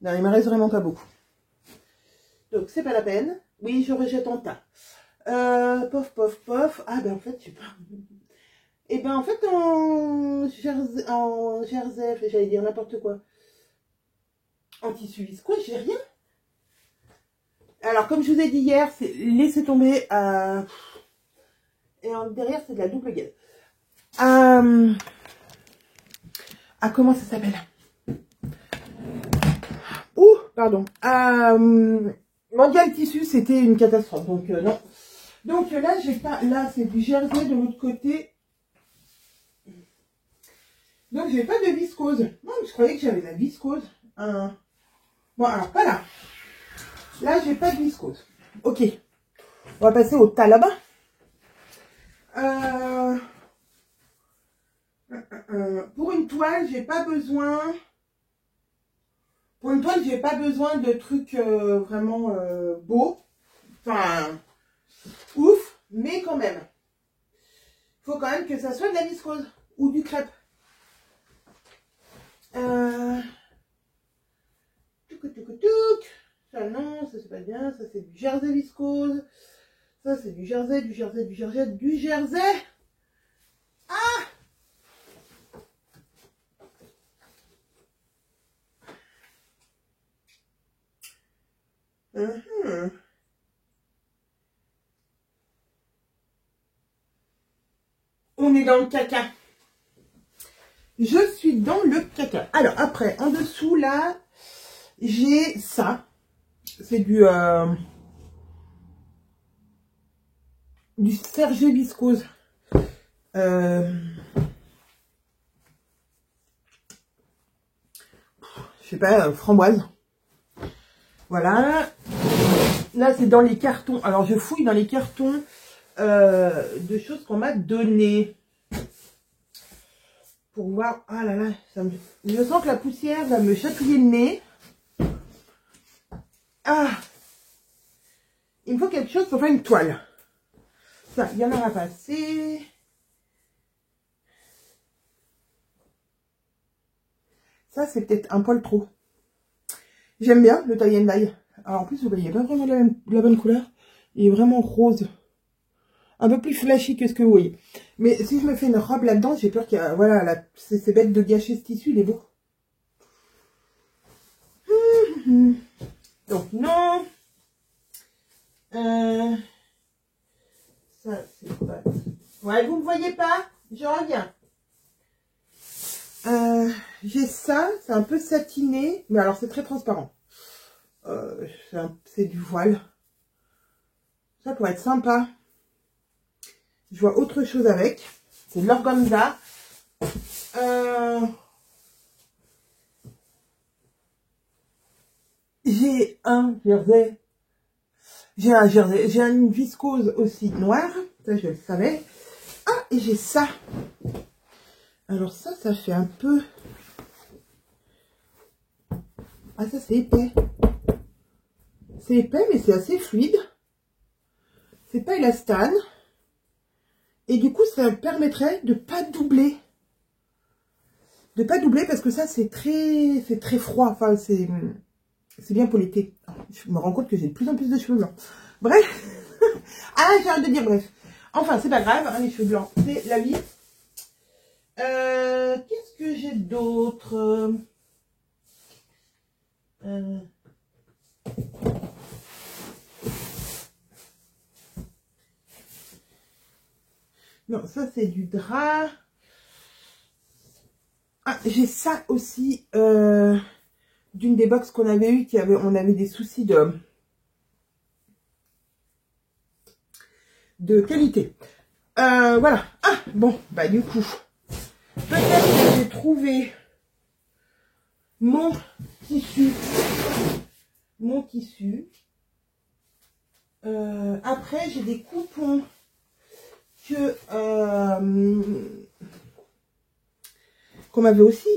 Non, il me reste vraiment pas beaucoup. Donc, c'est pas la peine. Oui, je rejette en tas. Pof, pof, pof. Ah, ben en fait, je sais pas. Et ben en fait, en jersey, j'allais dire n'importe quoi. En tissu viscose, j'ai rien. Alors, comme je vous ai dit hier, c'est laissez tomber. Et derrière, c'est de la double gaze. Comment ça s'appelle? Ouh, pardon. Mondial Tissu, c'était une catastrophe. Donc, non. Donc là, j'ai pas. Là, c'est du jersey de l'autre côté. Donc, j'ai pas de viscose. Non, je croyais que j'avais de la viscose. Bon, alors, pas là. Là, j'ai pas de viscose. Ok. On va passer au tas là-bas. Pour une toile, j'ai pas besoin. Pour une toile, j'ai pas besoin de trucs vraiment beaux. Enfin, ouf, mais quand même. Il faut quand même que ça soit de la viscose ou du crêpe. Ça non, ça c'est pas bien. Ça c'est du jersey viscose. Ça c'est du jersey, du jersey, du jersey, du jersey. Ah! On est dans le caca. Je suis dans le caca. Alors après, en dessous là, j'ai ça. C'est du serge viscose. Je sais pas, framboise. Voilà. Là, c'est dans les cartons. Alors, je fouille dans les cartons de choses qu'on m'a données. Pour voir. Ah là là, je sens que la poussière va me chatouiller le nez. Ah! Il me faut quelque chose pour faire une toile. Ça, il y en aura pas assez. Ça, c'est peut-être un poil trop. J'aime bien le tie and dye. Alors, en plus, vous voyez pas vraiment la bonne couleur. Il est vraiment rose. Un peu plus flashy que ce que vous voyez. Mais si je me fais une robe là-dedans, j'ai peur qu'il y a... Voilà, c'est bête de gâcher ce tissu, il est beau. Donc, non. Ça, c'est pas... Ouais, vous me voyez pas? Je reviens. J'ai ça, c'est un peu satiné, mais alors c'est très transparent. C'est du voile. Ça pourrait être sympa. Je vois autre chose avec. C'est de l'organza. J'ai un jersey. J'ai une viscose aussi noire. Ça, je le savais. Ah, et j'ai ça. Alors ça fait un peu... Ah, ça, c'est épais. C'est épais, mais c'est assez fluide. C'est pas élastane. Et du coup, ça permettrait de pas doubler. De pas doubler, parce que ça, c'est très froid. Enfin, c'est bien pour l'été. Je me rends compte que j'ai de plus en plus de cheveux blancs. Bref. Ah, j'ai hâte de dire bref. Enfin, c'est pas grave, hein, les cheveux blancs, c'est la vie. Qu'est-ce que j'ai d'autre? Non, ça c'est du drap. Ah, j'ai ça aussi d'une des box qu'on avait eu, on avait des soucis de qualité. Voilà. Ah, bon, bah du coup, peut-être que j'ai trouvé mon tissu. Après, j'ai des coupons que qu'on m'avait aussi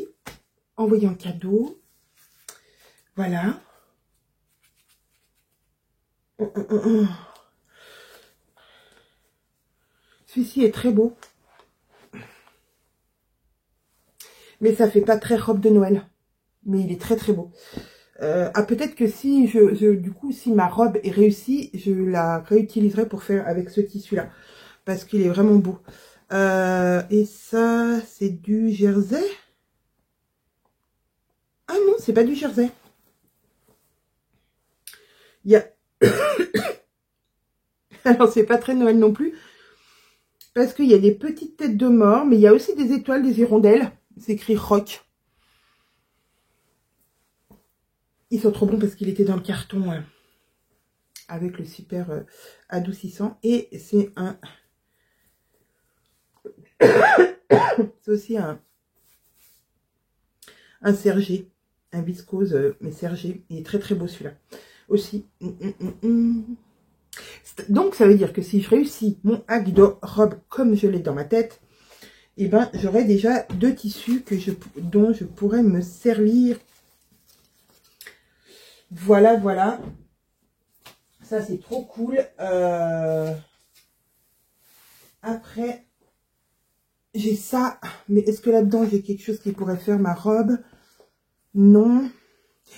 envoyé en cadeau. Voilà. Celui-ci est très beau. Mais ça fait pas très robe de Noël. Mais il est très très beau. Ah, peut-être que si du coup, si ma robe est réussie, je la réutiliserai pour faire avec ce tissu-là. Parce qu'il est vraiment beau. Et ça, c'est du jersey. Ah non, c'est pas du jersey. Il y a... Alors, c'est pas très Noël non plus. Parce qu'il y a des petites têtes de mort. Mais il y a aussi des étoiles, des hirondelles. C'est écrit rock. Ils sont trop bons parce qu'il était dans le carton avec le super adoucissant. Et c'est un... c'est aussi un sergé. Un viscose, mais sergé. Il est très très beau celui-là. Aussi. Donc ça veut dire que si je réussis mon hack de robe comme je l'ai dans ma tête, et ben j'aurai déjà 2 tissus dont je pourrais me servir. Voilà, voilà. Ça c'est trop cool. Après, j'ai ça. Mais est-ce que là-dedans j'ai quelque chose qui pourrait faire ma robe? Non.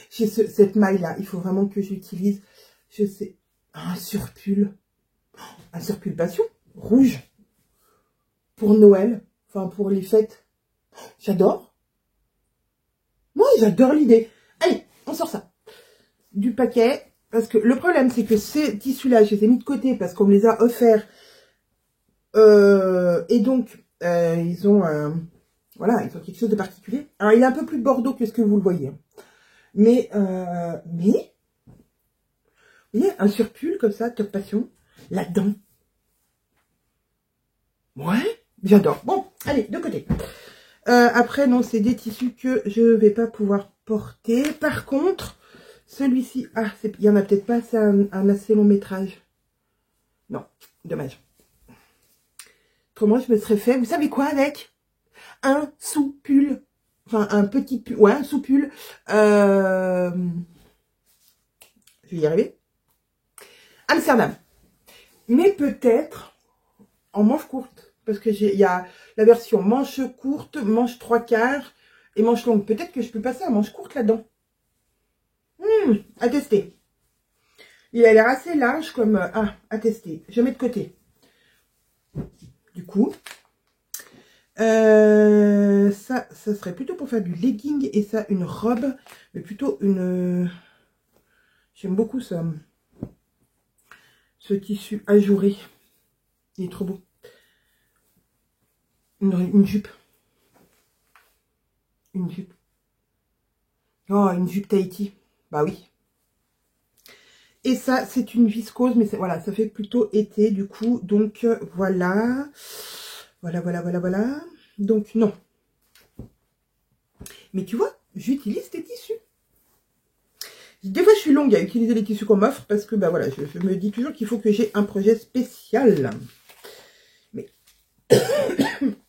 J'ai cette maille-là. Il faut vraiment que j'utilise. Je sais. Un surpull. Un surpull passion. Rouge. Pour Noël. Enfin, pour les fêtes. J'adore. Moi, j'adore l'idée. Allez, on sort ça. Du paquet. Parce que le problème, c'est que ces tissus-là, je les ai mis de côté parce qu'on me les a offerts. Et donc, ils ont... voilà, ils ont quelque chose de particulier. Alors, il est un peu plus bordeaux que ce que vous le voyez. Mais, vous voyez, un surpull comme ça, top passion, là-dedans. Ouais, j'adore. Bon, allez, de côté. Après, non, c'est des tissus que je ne vais pas pouvoir porter. Par contre, celui-ci, ah, il n'y en a peut-être pas, c'est un assez long métrage. Non, dommage. Autrement, je me serais fait, vous savez quoi avec? Un sous-pull. Enfin, un petit pull, ouais, un sous-pull. Je vais y arriver. Amsterdam. Mais peut-être en manche courte. Parce que il y a la version manche courte, manche 3/4 et manche longue. Peut-être que je peux passer à manche courte là-dedans. À tester. Il a l'air assez large comme... à tester. Je mets de côté. Du coup... ça serait plutôt pour faire du legging et ça une robe, mais plutôt une... J'aime beaucoup ça. Ce tissu ajouré. Il est trop beau. Une jupe. Une jupe. Oh, une jupe Tahiti. Bah oui. Et ça, c'est une viscose, mais voilà, ça fait plutôt été du coup. Donc voilà. Voilà. Donc non. Mais tu vois, j'utilise tes tissus. Des fois, je suis longue à utiliser les tissus qu'on m'offre parce que, bah voilà, je me dis toujours qu'il faut que j'ai un projet spécial. Mais,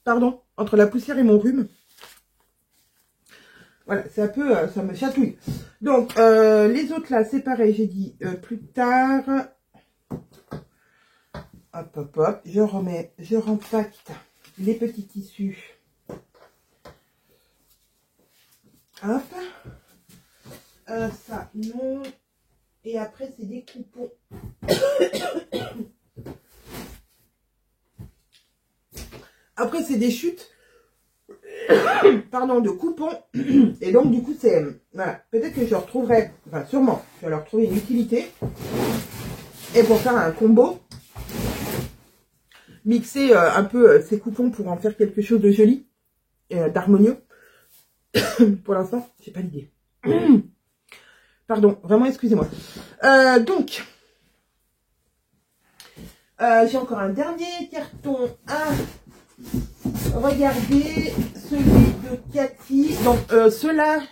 pardon, entre la poussière et mon rhume, voilà, c'est un peu, ça me chatouille. Donc, les autres là, c'est pareil, j'ai dit plus tard. Hop, je rempaque les petits tissus. Hop. Ça, non. Et après, c'est des coupons. Après, c'est des chutes. pardon, de coupons. Et donc, du coup, c'est... Voilà, peut-être que je retrouverai... Enfin, sûrement, je vais leur trouver une utilité. Et pour faire un combo, mixer un peu ces coupons pour en faire quelque chose de joli, d'harmonieux. Pour l'instant, j'ai pas l'idée. Pardon, vraiment, excusez-moi. Donc, j'ai encore un dernier carton à regarder, celui de Cathy. Donc, ceux-là,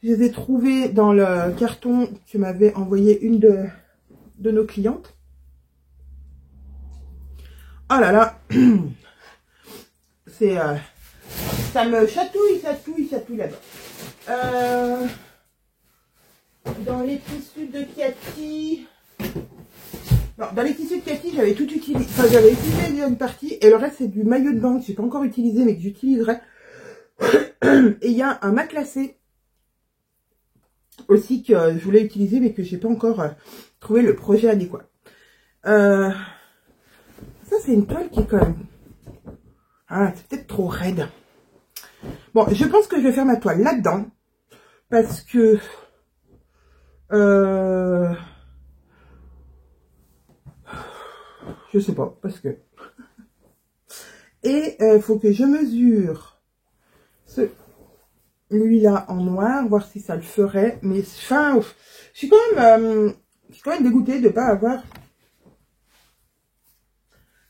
je les ai trouvés dans le carton que m'avait envoyé une de nos clientes. Oh là là, c'est... ça me chatouille là-bas. Dans les tissus de Cathy... Non, dans les tissus de Cathy, j'avais tout utilisé. Enfin, j'avais utilisé une partie et le reste, c'est du maillot de bain que j'ai pas encore utilisé, mais que j'utiliserai. Et il y a un matelassé aussi que je voulais utiliser, mais que j'ai pas encore trouvé le projet adéquat. Ça, c'est une toile qui est quand même... Ah, c'est peut-être trop raide. Bon, je pense que je vais faire ma toile là-dedans. Parce que... je sais pas, parce que... Et il faut que je mesure celui-là en noir, voir si ça le ferait. Mais enfin, je suis quand même dégoûtée de ne pas avoir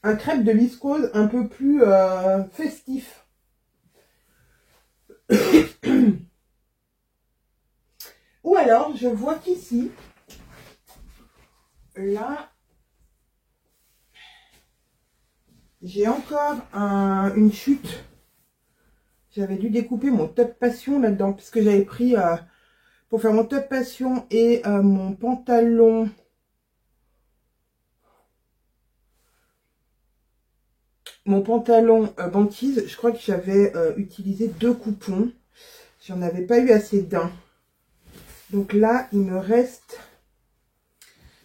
un crêpe de viscose un peu plus festif. Ou alors, je vois qu'ici, là, j'ai encore une chute. J'avais dû découper mon top passion là-dedans, puisque j'avais pris pour faire mon top passion et mon pantalon. Mon pantalon banquise, je crois que j'avais utilisé 2 coupons. J'en avais pas eu assez d'un. Donc là, il me reste...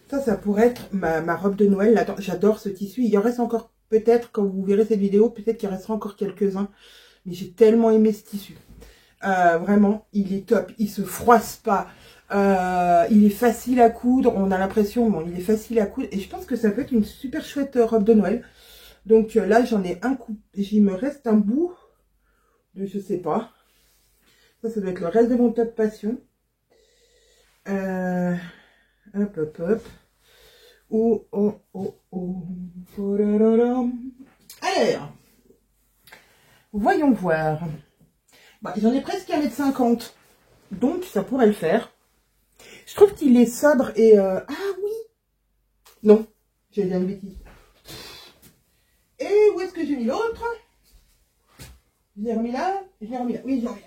Ça pourrait être ma robe de Noël. J'adore ce tissu. Il y en reste encore peut-être, quand vous verrez cette vidéo, peut-être qu'il restera encore quelques-uns. Mais j'ai tellement aimé ce tissu. Vraiment, il est top. Il se froisse pas. Il est facile à coudre. On a l'impression, bon, il est facile à coudre. Et je pense que ça peut être une super chouette robe de Noël. Donc là, j'en ai un coup. Il me reste un bout de, je sais pas. Ça doit être le reste de mon top passion. Hop, hop, hop. Oh, oh, oh, oh. Alors, voyons voir. Bah, j'en ai presque 1,50 m. Donc, ça pourrait le faire. Je trouve qu'il est sobre et... Ah oui. Non, j'ai dit une bêtise. Et où est-ce que j'ai mis l'autre? Je l'ai remis là. Je l'ai remis là. Oui, j'ai remis là.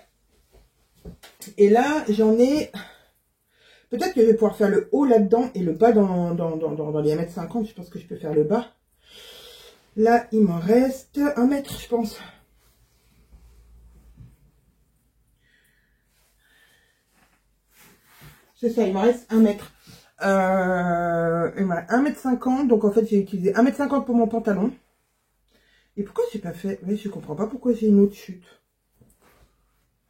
Et là, j'en ai... Peut-être que je vais pouvoir faire le haut là-dedans et le bas dans les 1,50 m. Je pense que je peux faire le bas. Là, il m'en reste 1 mètre, je pense. C'est ça, il m'en reste 1 mètre. Il m'en reste 1,50 m. Donc, en fait, j'ai utilisé 1,50 m pour mon pantalon. Et pourquoi j'ai pas fait... Oui, je comprends pas pourquoi j'ai une autre chute.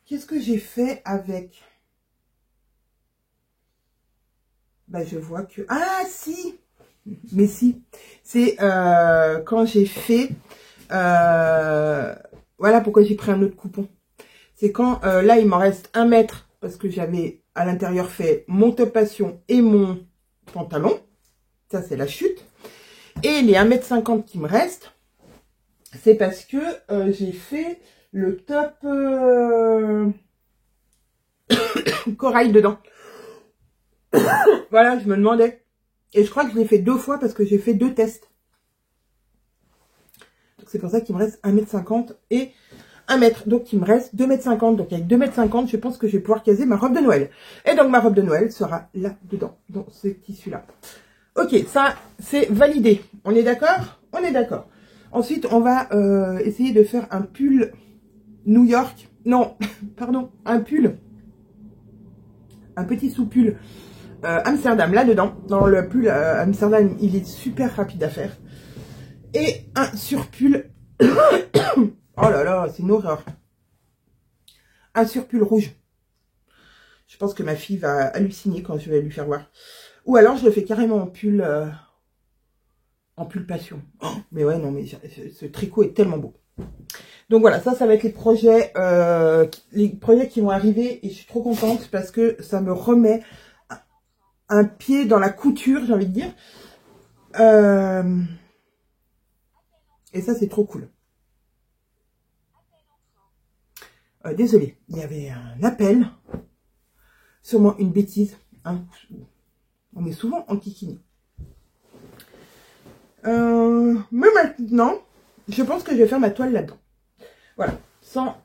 Qu'est-ce que j'ai fait avec... Bah, je vois que... Ah, si! Mais si. C'est quand j'ai fait... voilà pourquoi j'ai pris un autre coupon. C'est quand... là, il m'en reste 1 mètre. Parce que j'avais à l'intérieur fait mon top passion et mon pantalon. Ça, c'est la chute. Et les 1,50 m qui me restent, c'est parce que j'ai fait le top corail dedans. Voilà, je me demandais. Et je crois que je l'ai fait 2 fois parce que j'ai fait 2 tests. Donc c'est pour ça qu'il me reste 1,50 m et 1 mètre. Donc il me reste 2,50 m. Donc avec 2,50 m, je pense que je vais pouvoir caser ma robe de Noël. Et donc ma robe de Noël sera là dedans, dans ce tissu-là. Ok, ça c'est validé. On est d'accord? On est d'accord. Ensuite, on va essayer de faire un pull New York. Non, pardon, un pull. Un petit sous-pull Amsterdam, là-dedans. Dans le pull Amsterdam, il est super rapide à faire. Et un surpull. Oh là là, c'est une horreur. un surpull rouge. Je pense que ma fille va halluciner quand je vais lui faire voir. Ou alors je le fais carrément en pull passion. Oh, mais ouais, non, mais ce tricot est tellement beau. Donc voilà, ça va être les projets qui vont arriver et je suis trop contente parce que ça me remet un pied dans la couture, j'ai envie de dire. Et ça, c'est trop cool. Désolée, il y avait un appel. Sûrement une bêtise. Hein. On est souvent en kikini. Mais maintenant, je pense que je vais faire ma toile là-dedans. Voilà, sans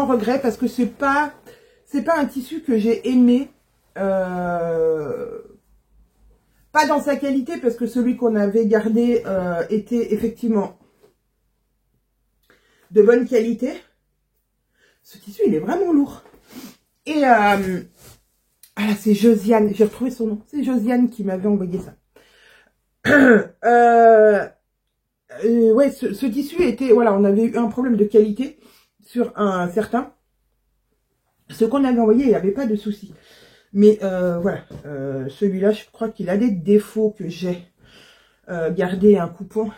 regret parce que c'est pas un tissu que j'ai aimé. Pas dans sa qualité parce que celui qu'on avait gardé était effectivement de bonne qualité. Ce tissu, il est vraiment lourd. Et ah, c'est Josiane, j'ai retrouvé son nom. C'est Josiane qui m'avait envoyé ça. Ouais, ce tissu était, voilà, on avait eu un problème de qualité sur un certain. Ce qu'on avait envoyé, il n'y avait pas de souci. Mais voilà, celui-là, je crois qu'il a des défauts que j'ai gardé un coupon.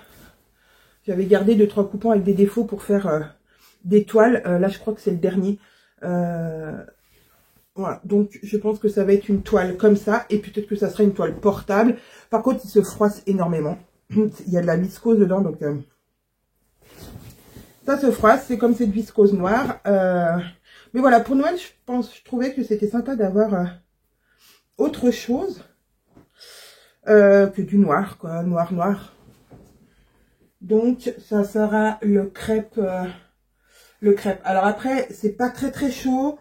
J'avais gardé 2-3 coupons avec des défauts pour faire des toiles. Là, je crois que c'est le dernier. Voilà, donc je pense que ça va être une toile comme ça. Et peut-être que ça sera une toile portable. Par contre, il se froisse énormément. Il y a de la viscose dedans, donc ça se froisse. C'est comme cette viscose noire. Mais voilà, pour Noël, je trouvais que c'était sympa d'avoir autre chose que du noir, quoi, noir. Donc, ça sera le crêpe. Alors après, c'est pas très chaud,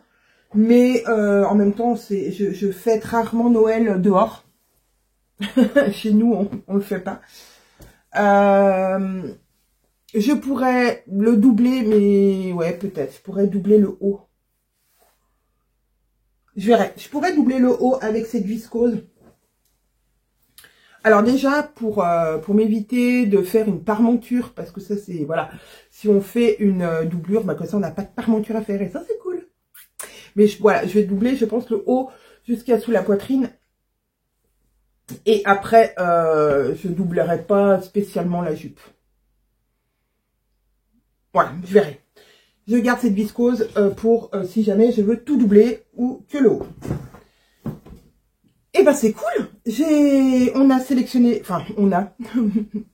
mais en même temps, je fête rarement Noël dehors. Chez nous, on le fait pas. Je pourrais le doubler, mais ouais, peut-être. Je pourrais doubler le haut. Je verrai. Je pourrais doubler le haut avec cette viscose. Alors déjà, pour m'éviter de faire une parmenture, parce que ça c'est, voilà, si on fait une doublure, bah comme ça on n'a pas de parmenture à faire, et ça c'est cool. Mais voilà, je vais doubler, je pense, le haut jusqu'à sous la poitrine. Et après, je doublerai pas spécialement la jupe. Voilà, je verrai. Je garde cette viscose pour si jamais je veux tout doubler ou que le haut. Et ben c'est cool. On a sélectionné, enfin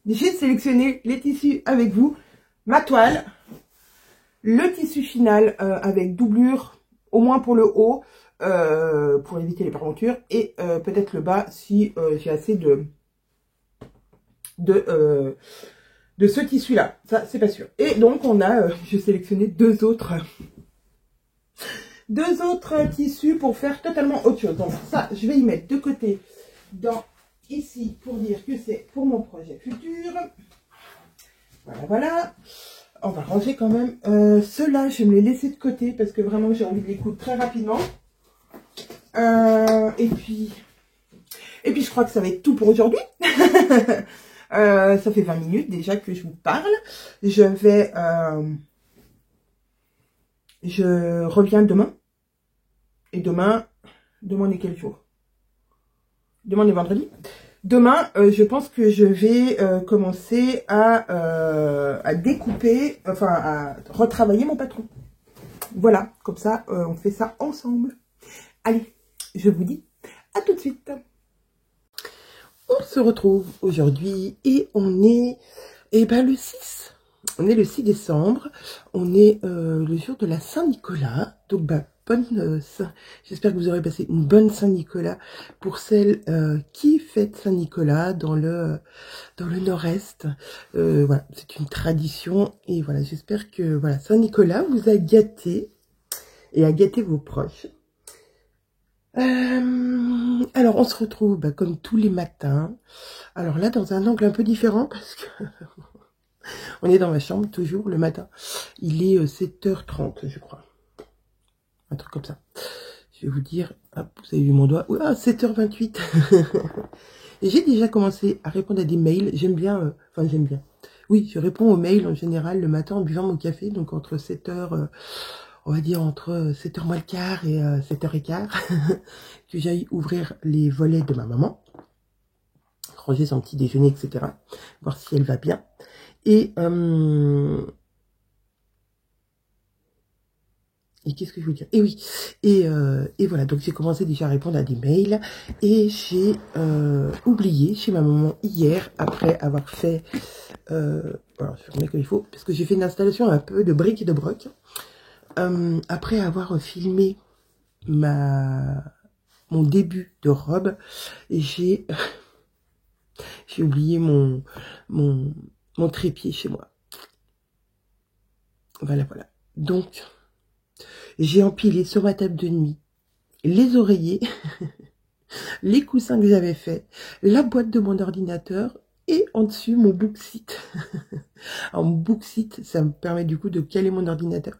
j'ai sélectionné les tissus avec vous, ma toile, le tissu final avec doublure, au moins pour le haut, pour éviter les parmentures, et peut-être le bas si j'ai assez de ce tissu là, ça c'est pas sûr. Et donc on a, j'ai sélectionné deux autres tissus pour faire totalement autre chose. Donc ça je vais y mettre de côté ici pour dire que c'est pour mon projet futur. Voilà. On va ranger quand même. Ceux-là, je vais me les laisser de côté parce que vraiment j'ai envie de les coudre très rapidement. Et puis je crois que ça va être tout pour aujourd'hui. Ça fait 20 minutes déjà que je vous parle. Je reviens demain. Et demain on est quel jour? Demain on est vendredi. Demain, je pense que je vais commencer à découper, enfin à retravailler mon patron. Voilà, comme ça, on fait ça ensemble. Allez, je vous dis à tout de suite. On se retrouve aujourd'hui et on est le 6. On est le 6 décembre. On est le jour de la Saint-Nicolas. Donc, j'espère que vous aurez passé une bonne Saint-Nicolas pour celles qui fêtent Saint-Nicolas dans le nord-est. Voilà, c'est une tradition et voilà, j'espère que voilà, Saint-Nicolas vous a gâté et a gâté vos proches. Alors, on se retrouve comme tous les matins. Alors là, dans un angle un peu différent parce que on est dans ma chambre toujours le matin. Il est 7h30, je crois. Un truc comme ça. Je vais vous dire, hop, vous avez vu mon doigt. Ah, 7h28. Et j'ai déjà commencé à répondre à des mails. J'aime bien, Oui, je réponds aux mails en général le matin en buvant mon café. Donc entre 7h, on va dire entre 7h moins le quart et 7h15, que j'aille ouvrir les volets de ma maman, ranger son petit déjeuner, etc. Voir si elle va bien. Et qu'est-ce que je veux dire? Et oui, et voilà, donc j'ai commencé déjà à répondre à des mails, et j'ai oublié chez ma maman hier, après avoir fait, alors je remets comme il faut, parce que j'ai fait une installation un peu de briques et de broc, après avoir filmé mon début de robe, j'ai oublié mon trépied chez moi. Voilà. Donc, j'ai empilé sur ma table de nuit les oreillers, les coussins que j'avais fait, la boîte de mon ordinateur et en dessus mon Booksite. Alors mon Booksite, ça me permet du coup de caler mon ordinateur.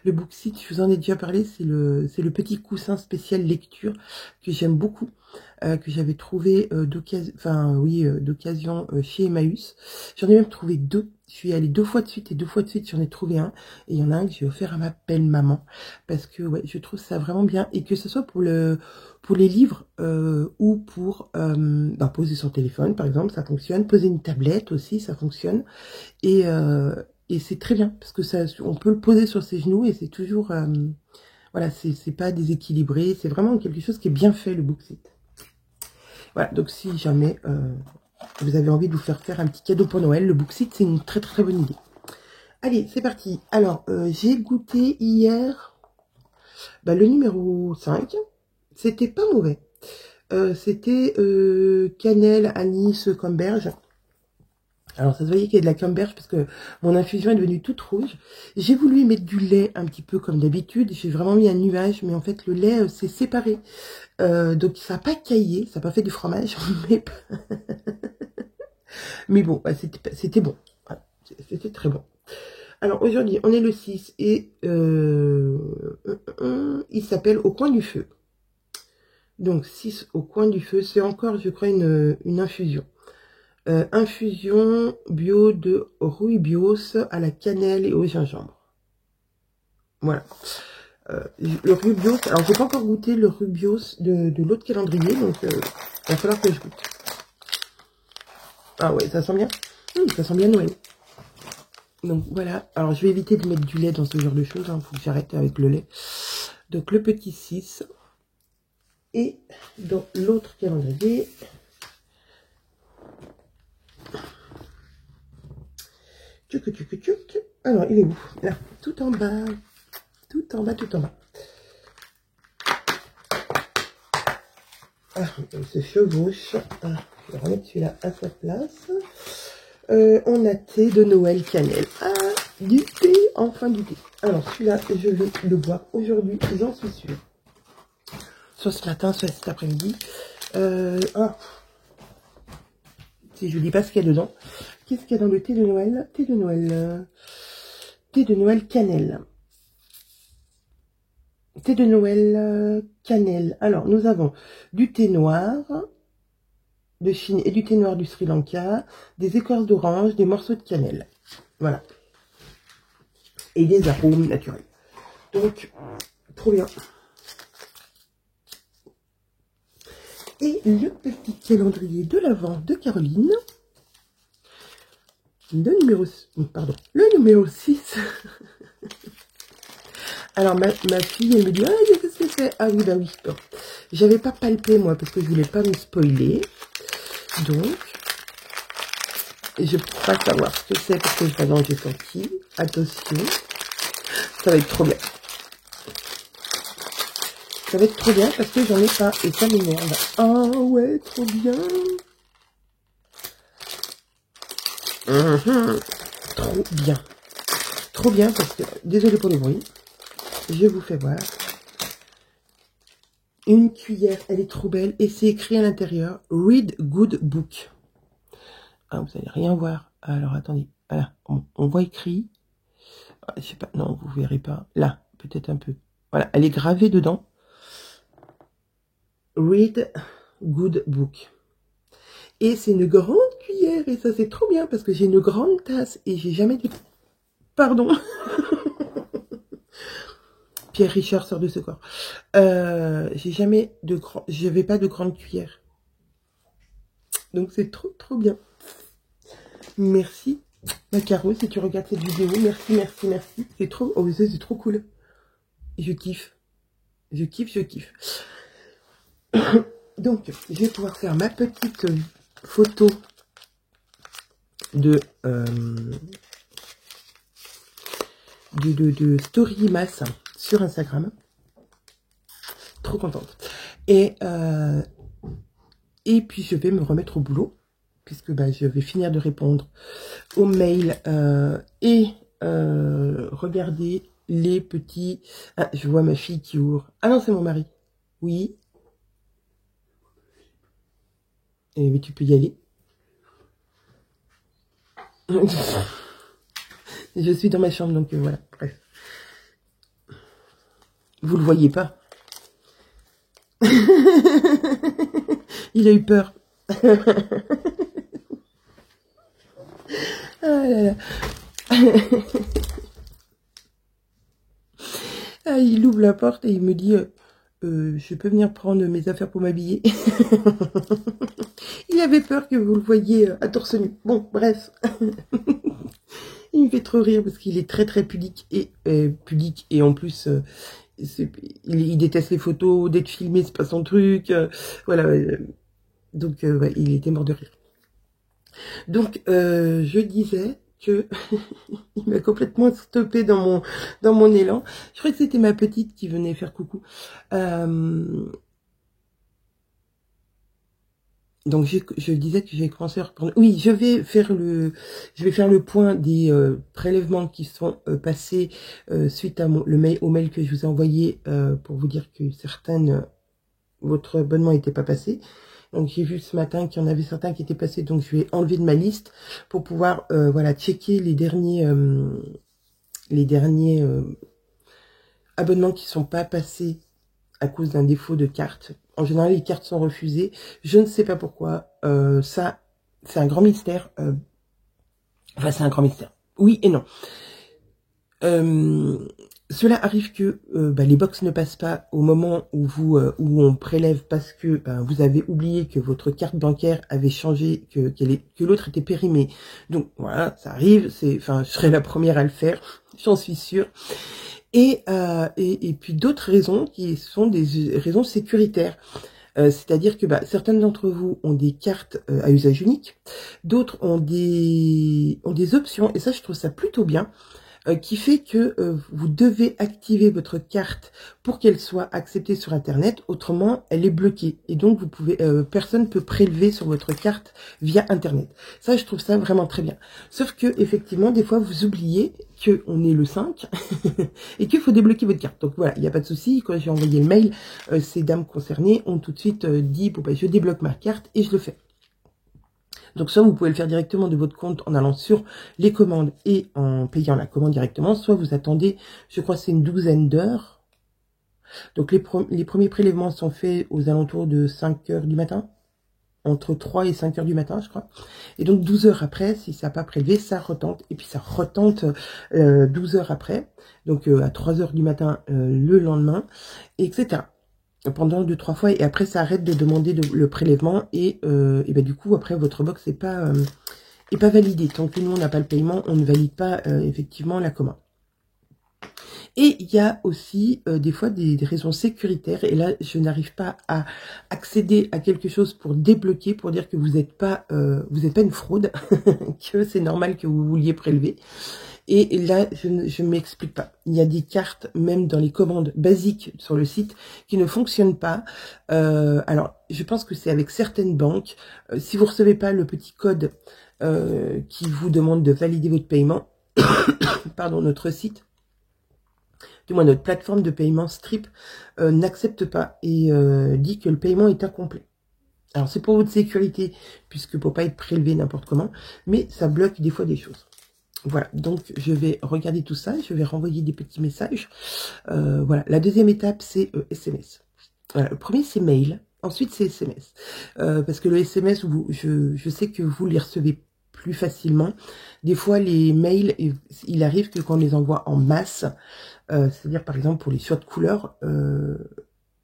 Le Booksite, je vous en ai déjà parlé, c'est le petit coussin spécial lecture que j'aime beaucoup, que j'avais trouvé d'occasion chez Emmaüs. J'en ai même trouvé 2. Je suis allée 2 fois de suite et 2 fois de suite, j'en ai trouvé un. Et il y en a un que j'ai offert à ma belle maman. Parce que ouais, je trouve ça vraiment bien. Et que ce soit pour les livres ou pour poser son téléphone, par exemple, ça fonctionne. Poser une tablette aussi, ça fonctionne. Et c'est très bien. Parce que on peut le poser sur ses genoux et c'est toujours... voilà, c'est pas déséquilibré. C'est vraiment quelque chose qui est bien fait, le Booksite. Voilà, donc si jamais... vous avez envie de vous faire un petit cadeau pour Noël, le Booksite, c'est une très très bonne idée. Allez, c'est parti. Alors, j'ai goûté hier le numéro 5. C'était pas mauvais. C'était cannelle, anis, camberge. Alors, ça se voyait qu'il y a de la camberge parce que mon infusion est devenue toute rouge. J'ai voulu y mettre du lait un petit peu comme d'habitude. J'ai vraiment mis un nuage, mais en fait, le lait s'est séparé. Donc, ça n'a pas caillé, ça n'a pas fait du fromage, mais bon, c'était bon. Voilà, c'était très bon. Alors, aujourd'hui, on est le 6 et il s'appelle Au coin du feu. Donc, 6 au coin du feu, c'est encore, je crois, une infusion. Infusion bio de rooibos à la cannelle et au gingembre. Voilà. Le rooibos, alors j'ai pas encore goûté le rooibos de l'autre calendrier, donc il va falloir que je goûte. Ah ouais, ça sent bien. Ça sent bien Noël. Donc voilà, alors je vais éviter de mettre du lait dans ce genre de choses, faut que j'arrête avec le lait. Donc le petit 6. Et dans l'autre calendrier... Alors, il est où? Là, tout en bas. Tout en bas. Ah, il se chevauche. Ah, je vais remettre celui-là à sa place. On a thé de Noël cannelle. Ah, du thé, enfin du thé. Alors, celui-là, je vais le boire aujourd'hui, j'en suis sûre. Soit ce matin, soit cet après-midi. Si je ne dis pas ce qu'il y a dedans. Qu'est-ce qu'il y a dans le thé de Noël? Thé de Noël cannelle. Thé de Noël cannelle. Alors, nous avons du thé noir de Chine et du thé noir du Sri Lanka, des écorces d'orange, des morceaux de cannelle. Voilà. Et des arômes naturels. Donc, trop bien. Et le petit calendrier de l'Avent de Caroline. Le numéro 6. Alors, ma fille, elle me dit, ah, qu'est-ce que c'est? Ah oui, bah oui. J'avais pas palpé, moi, parce que je voulais pas me spoiler. Donc, je peux pas savoir ce que c'est, parce que je vais j'ai sorti. Attention. Ça va être trop bien. Ça va être trop bien, parce que j'en ai pas, et ça m'énerve. Ah ouais, trop bien. Trop bien parce que, désolé pour le bruit, je vous fais voir une cuillère, elle est trop belle et c'est écrit à l'intérieur Read Good Book. Ah, vous allez rien voir, alors attendez, voilà, on voit écrit, je sais pas, non vous verrez pas, là peut-être un peu, voilà, elle est gravée dedans Read Good Book. Et c'est une grande cuillère, et ça c'est trop bien, parce que j'ai une grande tasse, et j'ai jamais dit... Pardon. Pierre Richard sort de ce corps. J'avais pas de grande cuillère. Donc c'est trop bien. Merci. Macaro, si tu regardes cette vidéo, merci. C'est trop, oh, c'est trop cool. Je kiffe. Je kiffe. Donc, je vais pouvoir faire ma petite photo de story masse sur Instagram. Trop contente. Et puis, je vais me remettre au boulot, puisque bah, je vais finir de répondre aux mails et regarder les petits... Ah, je vois ma fille qui ouvre. Ah non, c'est mon mari. Oui. Mais tu peux y aller. Je suis dans ma chambre, donc voilà. Bref. Vous le voyez pas. Il a eu peur. Ah là là. Ah, il ouvre la porte et il me dit je peux venir prendre mes affaires pour m'habiller. Il avait peur que vous le voyiez à torse nu. Bon, bref. Il me fait trop rire parce qu'il est très pudique et en plus il déteste les photos, d'être filmé, c'est pas son truc. Voilà. Donc ouais, il était mort de rire. Donc je disais que il m'a complètement stoppé dans mon élan. Je crois que c'était ma petite qui venait faire coucou. Donc je disais que j'ai commencé à reprendre. Oui, je vais faire le point des prélèvements qui sont passés suite à au mail que je vous ai envoyé pour vous dire que votre abonnement n'était pas passé. Donc j'ai vu ce matin qu'il y en avait certains qui étaient passés, donc je vais enlever de ma liste pour pouvoir voilà, checker les derniers abonnements qui sont pas passés à cause d'un défaut de carte. En général, les cartes sont refusées. Je ne sais pas pourquoi. Ça, c'est un grand mystère. Enfin, c'est un grand mystère. Oui et non. Cela arrive que les box ne passent pas au moment où on prélève parce que vous avez oublié que votre carte bancaire avait changé, que l'autre était périmée. Donc voilà, ça arrive. Je serai la première à le faire, j'en suis sûre. Et puis d'autres raisons qui sont des raisons sécuritaires. C'est-à-dire que certaines d'entre vous ont des cartes à usage unique, d'autres ont des options, et ça je trouve ça plutôt bien, qui fait que vous devez activer votre carte pour qu'elle soit acceptée sur Internet, autrement elle est bloquée. Et donc vous pouvez, personne peut prélever sur votre carte via Internet. Ça, je trouve ça vraiment très bien. Sauf que effectivement, des fois vous oubliez qu'on est le 5 et qu'il faut débloquer votre carte. Donc voilà, il n'y a pas de souci. Quand j'ai envoyé le mail, ces dames concernées ont tout de suite dit bon, je débloque ma carte et je le fais. Donc soit vous pouvez le faire directement de votre compte en allant sur les commandes et en payant la commande directement, soit vous attendez, je crois que c'est une douzaine d'heures. Donc les premiers prélèvements sont faits aux alentours de 5 heures du matin, entre 3 et 5 heures du matin je crois. Et donc 12 heures après, si ça n'a pas prélevé, ça retente. Et puis ça retente 12 heures après, donc à 3 heures du matin le lendemain, etc. Pendant 2-3 fois, et après ça arrête de demander le prélèvement, et du coup après votre box est pas validée. Tant que nous on n'a pas le paiement, on ne valide pas effectivement la commande. Et il y a aussi des fois des raisons sécuritaires, et là je n'arrive pas à accéder à quelque chose pour débloquer, pour dire que vous n'êtes pas une fraude, que c'est normal que vous vouliez prélever. Et là, je ne m'explique pas. Il y a des cartes, même dans les commandes basiques sur le site, qui ne fonctionnent pas. Alors, je pense que c'est avec certaines banques. Si vous recevez pas le petit code qui vous demande de valider votre paiement, pardon, notre site, du moins notre plateforme de paiement Stripe, n'accepte pas et dit que le paiement est incomplet. Alors, c'est pour votre sécurité, puisque pour pas être prélevé n'importe comment, mais ça bloque des fois des choses. Voilà, donc je vais regarder tout ça, je vais renvoyer des petits messages. Voilà, la deuxième étape, c'est SMS. Voilà, le premier, c'est mail, ensuite c'est SMS. Parce que le SMS, je sais que vous les recevez plus facilement. Des fois, les mails, il arrive que quand on les envoie en masse, C'est-à-dire, par exemple, pour les choix de couleurs,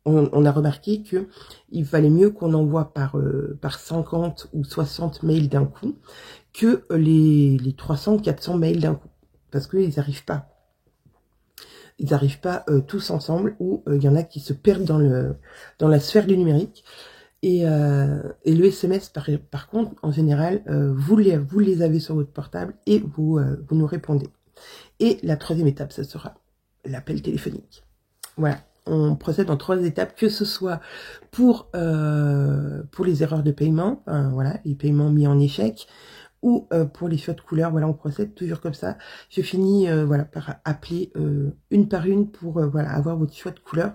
on a remarqué que il valait mieux qu'on envoie par 50 ou 60 mails d'un coup que les 300 ou 400 mails d'un coup. Parce qu'ils n'arrivent pas. Ils n'arrivent pas tous ensemble, ou il y en a qui se perdent dans la sphère du numérique. Et le SMS, par contre, en général, vous les avez sur votre portable et vous nous répondez. Et la troisième étape, ça sera l'appel téléphonique. Voilà, on procède en 3 étapes, que ce soit pour les erreurs de paiement, voilà, les paiements mis en échec, ou pour les choix de couleurs. Voilà, on procède toujours comme ça. Je finis voilà, par appeler une par une pour voilà, avoir votre choix de couleurs.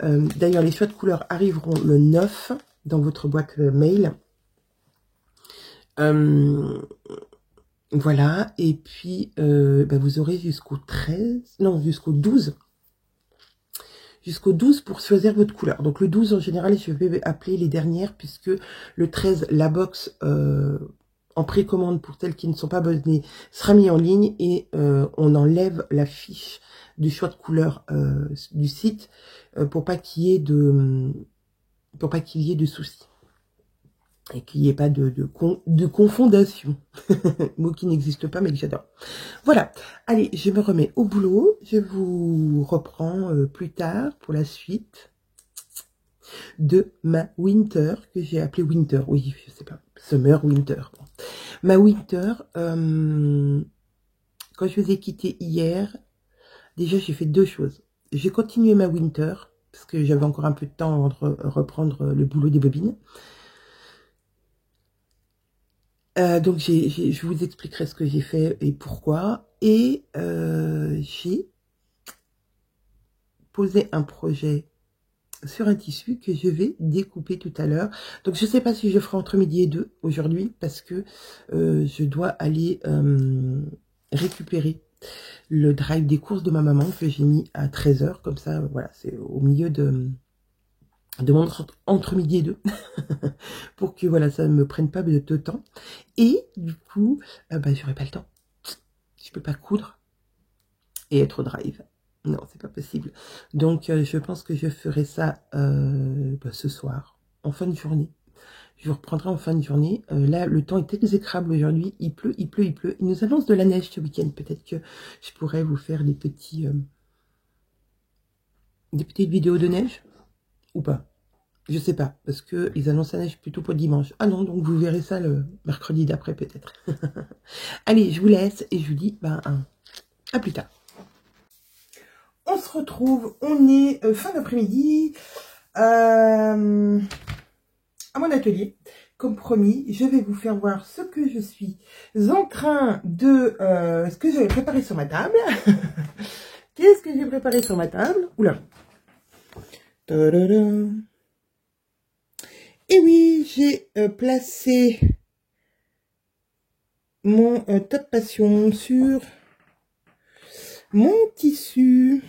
D'ailleurs, les choix de couleurs arriveront le 9 dans votre boîte mail. Voilà, et puis vous aurez jusqu'au 13, non, jusqu'au 12. Jusqu'au 12 pour choisir votre couleur. Donc le 12, en général, je vais appeler les dernières, puisque le 13, la box en précommande pour celles qui ne sont pas abonnées sera mise en ligne, et on enlève la fiche du choix de couleur du site pour pas qu'il y ait de soucis. Et qu'il n'y ait pas de confondation. Mot qui n'existe pas, mais que j'adore. Voilà. Allez, je me remets au boulot. Je vous reprends plus tard pour la suite de ma winter, que j'ai appelée winter. Oui, je sais pas. Summer, winter. Bon. Ma winter, quand je vous ai quitté hier, déjà j'ai fait 2 choses. J'ai continué ma winter, parce que j'avais encore un peu de temps avant de reprendre le boulot des bobines. Donc je vous expliquerai ce que j'ai fait et pourquoi. Et j'ai posé un projet sur un tissu que je vais découper tout à l'heure. Donc je ne sais pas si je ferai entre midi et 2 aujourd'hui, parce que je dois aller récupérer le drive des courses de ma maman que j'ai mis à 13 h. Comme ça, voilà, c'est au milieu de mon entre midi et 2 pour que voilà, ça ne me prenne pas de temps. Et du coup, j'aurai pas le temps. Je peux pas coudre et être au drive. Non, c'est pas possible. Donc, je pense que je ferai ça ce soir, en fin de journée. Je vous reprendrai en fin de journée. Là, le temps est exécrable aujourd'hui. Il pleut, il pleut, il pleut. Il nous annonce de la neige ce week-end. Peut-être que je pourrais vous faire des petites vidéos de neige. Ou pas, je sais pas, parce que ils annoncent la neige plutôt pour dimanche. Ah non, donc vous verrez ça le mercredi d'après peut-être. Allez, je vous laisse et je vous dis à plus tard. On se retrouve, on est fin d'après-midi à mon atelier. Comme promis, je vais vous faire voir ce que je suis en train de... ce que j'avais préparé sur ma table. Qu'est-ce que j'ai préparé sur ma table? Oula. Ta-da-da. Et oui, j'ai placé mon top passion sur mon tissu.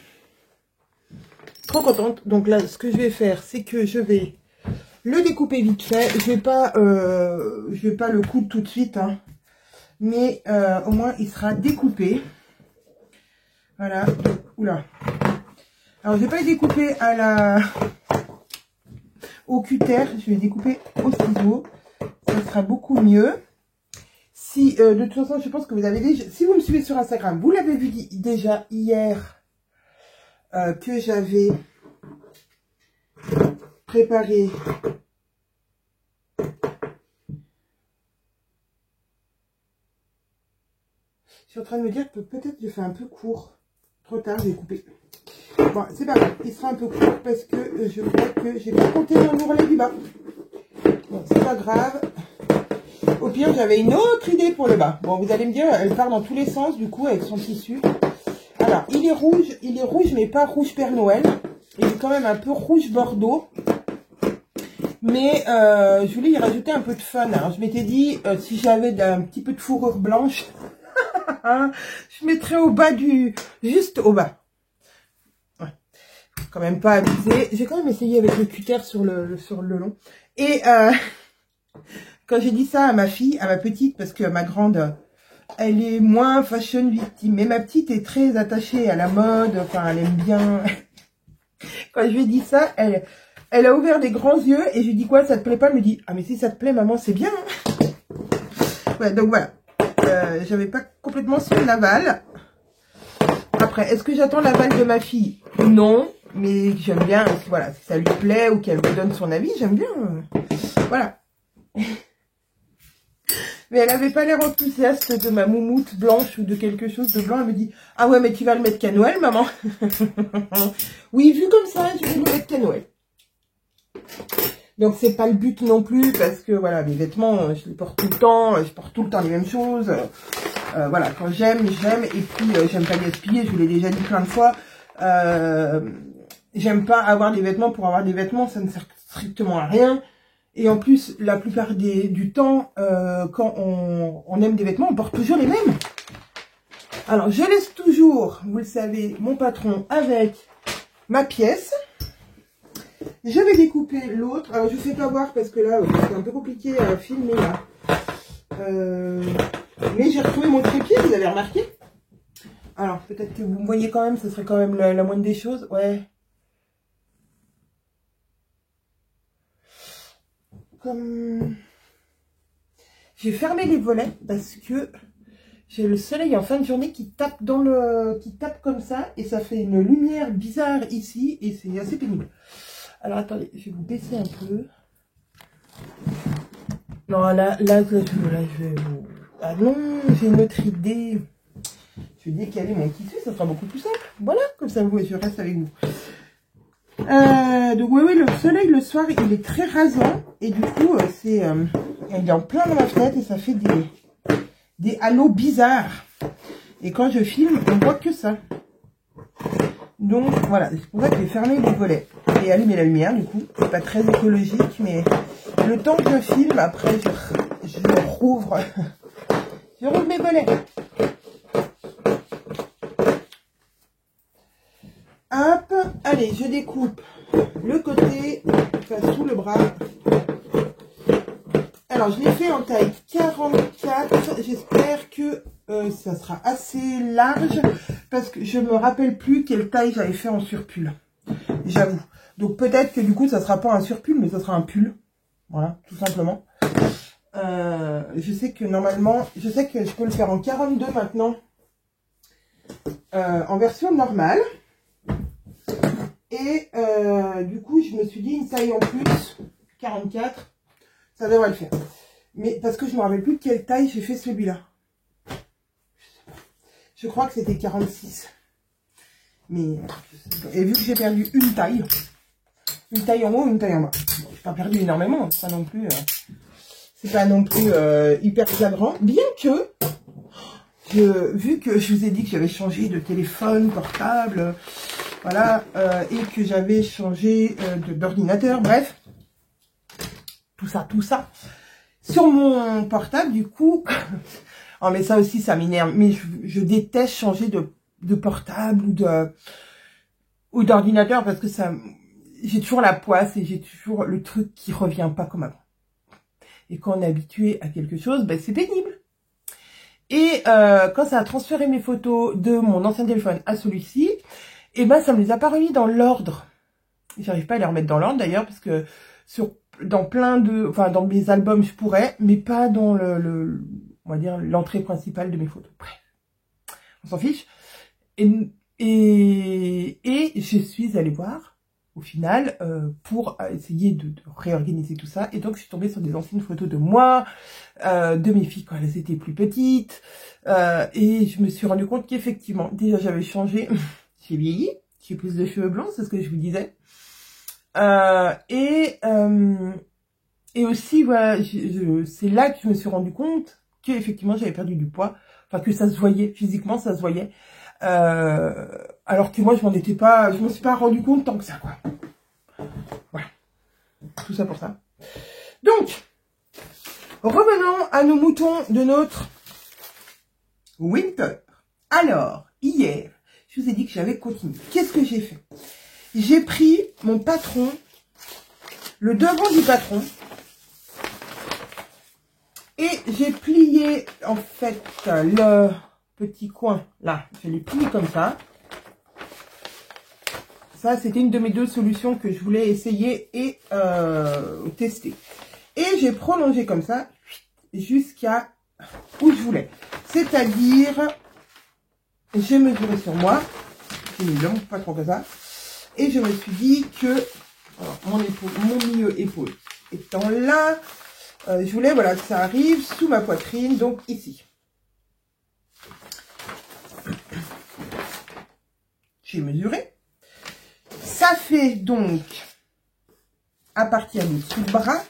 Trop contente. Donc là, ce que je vais faire, c'est que je vais le découper vite fait. Je vais pas le coudre tout de suite, hein, mais au moins il sera découpé. Voilà. Oula. Alors je vais pas le découper au cutter, je vais découper au ciseau, ça sera beaucoup mieux. Si de toute façon, je pense que vous avez déjà, si vous me suivez sur Instagram, vous l'avez vu déjà hier que j'avais préparé je suis en train de me dire que peut-être je fais un peu court, trop tard, j'ai coupé. Bon, c'est pas grave, il sera un peu court parce que je crois que j'ai pas compté mon ourlet du bas. Bon, c'est pas grave. Au pire, j'avais une autre idée pour le bas. Bon, vous allez me dire, elle part dans tous les sens du coup avec son tissu. Alors, il est rouge, mais pas rouge Père Noël. Il est quand même un peu rouge Bordeaux. Mais je voulais y rajouter un peu de fun. Alors, je m'étais dit, si j'avais un petit peu de fourrure blanche, je mettrais au bas juste au bas. Quand même pas abusé. J'ai quand même essayé avec le cutter sur le long. Et quand j'ai dit ça à ma fille, à ma petite, parce que ma grande, elle est moins fashion victime. Mais ma petite est très attachée à la mode, enfin, elle aime bien. Quand je lui ai dit ça, elle a ouvert des grands yeux et je lui ai dit quoi, ça te plaît pas? Elle me dit, ah mais si ça te plaît maman, c'est bien. Ouais, donc voilà. J'avais pas complètement su l'aval. Après, est-ce que j'attends l'aval de ma fille? Non, mais j'aime bien, voilà, si ça lui plaît ou qu'elle me donne son avis, j'aime bien. Voilà. Mais elle avait pas l'air enthousiaste de ma moumoute blanche ou de quelque chose de blanc. Elle me dit, ah ouais, mais tu vas le mettre qu'à Noël, maman. Oui, vu comme ça, je vais le mettre qu'à Noël. Donc, c'est pas le but non plus, parce que, voilà, mes vêtements, je les porte tout le temps, je porte tout le temps les mêmes choses. Voilà, quand j'aime, j'aime, et puis, j'aime pas gaspiller, je vous l'ai déjà dit plein de fois. J'aime pas avoir des vêtements pour avoir des vêtements, ça ne sert strictement à rien. Et en plus, la plupart du temps, quand on aime des vêtements, on porte toujours les mêmes. Alors, je laisse toujours, vous le savez, mon patron avec ma pièce. Je vais découper l'autre. Alors, je ne sais pas voir parce que là, c'est un peu compliqué à filmer là. Mais j'ai retrouvé mon trépied, vous avez remarqué? Alors, peut-être que vous me voyez quand même, ce serait quand même la moindre des choses. Ouais. Comme... J'ai fermé les volets parce que j'ai le soleil en fin de journée qui tape qui tape comme ça et ça fait une lumière bizarre ici et c'est assez pénible. Alors attendez, je vais vous baisser un peu. Non, là, je vais vous... Ah non, j'ai une autre idée. Je vais décaler mon tissu, ça sera beaucoup plus simple. Voilà, comme ça, je reste avec vous. Donc oui, le soleil le soir, il est très rasant. Et du coup, il est en plein dans ma fenêtre et ça fait des halos bizarres. Et quand je filme, on voit que ça. Donc voilà, c'est pour ça que j'ai fermé les volets et allumé la lumière. Du coup, c'est pas très écologique, mais le temps que je filme, après je rouvre, je rouvre mes volets. Hop, allez, je découpe le côté, enfin sous le bras. Alors, je l'ai fait en taille 44. J'espère que ça sera assez large parce que je me rappelle plus quelle taille j'avais fait en surpull. J'avoue. Donc, peut-être que du coup, ça sera pas un surpull, mais ça sera un pull. Voilà, tout simplement. Je sais que normalement, je sais que je peux le faire en 42 maintenant. En version normale. Et du coup, je me suis dit une taille en plus, 44. Ça devrait le faire. Mais parce que je ne me rappelle plus de quelle taille j'ai fait celui-là. Je crois que c'était 46. Mais, et vu que j'ai perdu une taille en haut, une taille en bas. Bon, j'ai pas perdu énormément, c'est pas non plus, hyper flagrant. Bien que, vu que je vous ai dit que j'avais changé de téléphone portable, voilà, et que j'avais changé d'ordinateur, bref. Tout ça, sur mon portable, du coup, oh, mais ça aussi, ça m'énerve, mais je déteste changer de portable ou d'ordinateur parce que ça, j'ai toujours la poisse et j'ai toujours le truc qui revient pas comme avant. Et quand on est habitué à quelque chose, ben, c'est pénible. Et quand ça a transféré mes photos de mon ancien téléphone à celui-ci, et ben, ça me les a pas remis dans l'ordre. J'arrive pas à les remettre dans l'ordre d'ailleurs parce que dans mes albums, je pourrais, mais pas dans on va dire, l'entrée principale de mes photos. Bref, on s'en fiche. Et je suis allée voir, au final, pour essayer de réorganiser tout ça. Et donc, je suis tombée sur des anciennes photos de moi, de mes filles quand elles étaient plus petites. Et je me suis rendu compte qu'effectivement, déjà, j'avais changé. J'ai vieilli, j'ai plus de cheveux blancs, c'est ce que je vous disais. Et aussi, voilà, c'est là que je me suis rendu compte qu'effectivement j'avais perdu du poids, enfin que ça se voyait, physiquement ça se voyait, alors que moi je m'en suis pas rendu compte tant que ça, quoi. Voilà, tout ça pour ça. Donc, revenons à nos moutons de notre winter. Alors, hier, je vous ai dit que j'avais continué. Qu'est-ce que j'ai fait? J'ai pris mon patron, le devant du patron, Et j'ai plié, en fait, le petit coin, là. Je l'ai plié comme ça. Ça, c'était une de mes 2 solutions que je voulais essayer et tester. Et j'ai prolongé comme ça jusqu'à où je voulais. C'est-à-dire, j'ai mesuré sur moi. J'ai mis long, pas trop que ça. Et je me suis dit que alors, mon milieu épaule étant là, je voulais voilà, que ça arrive sous ma poitrine, donc ici. J'ai mesuré. Ça fait donc, à partir du sous le bras,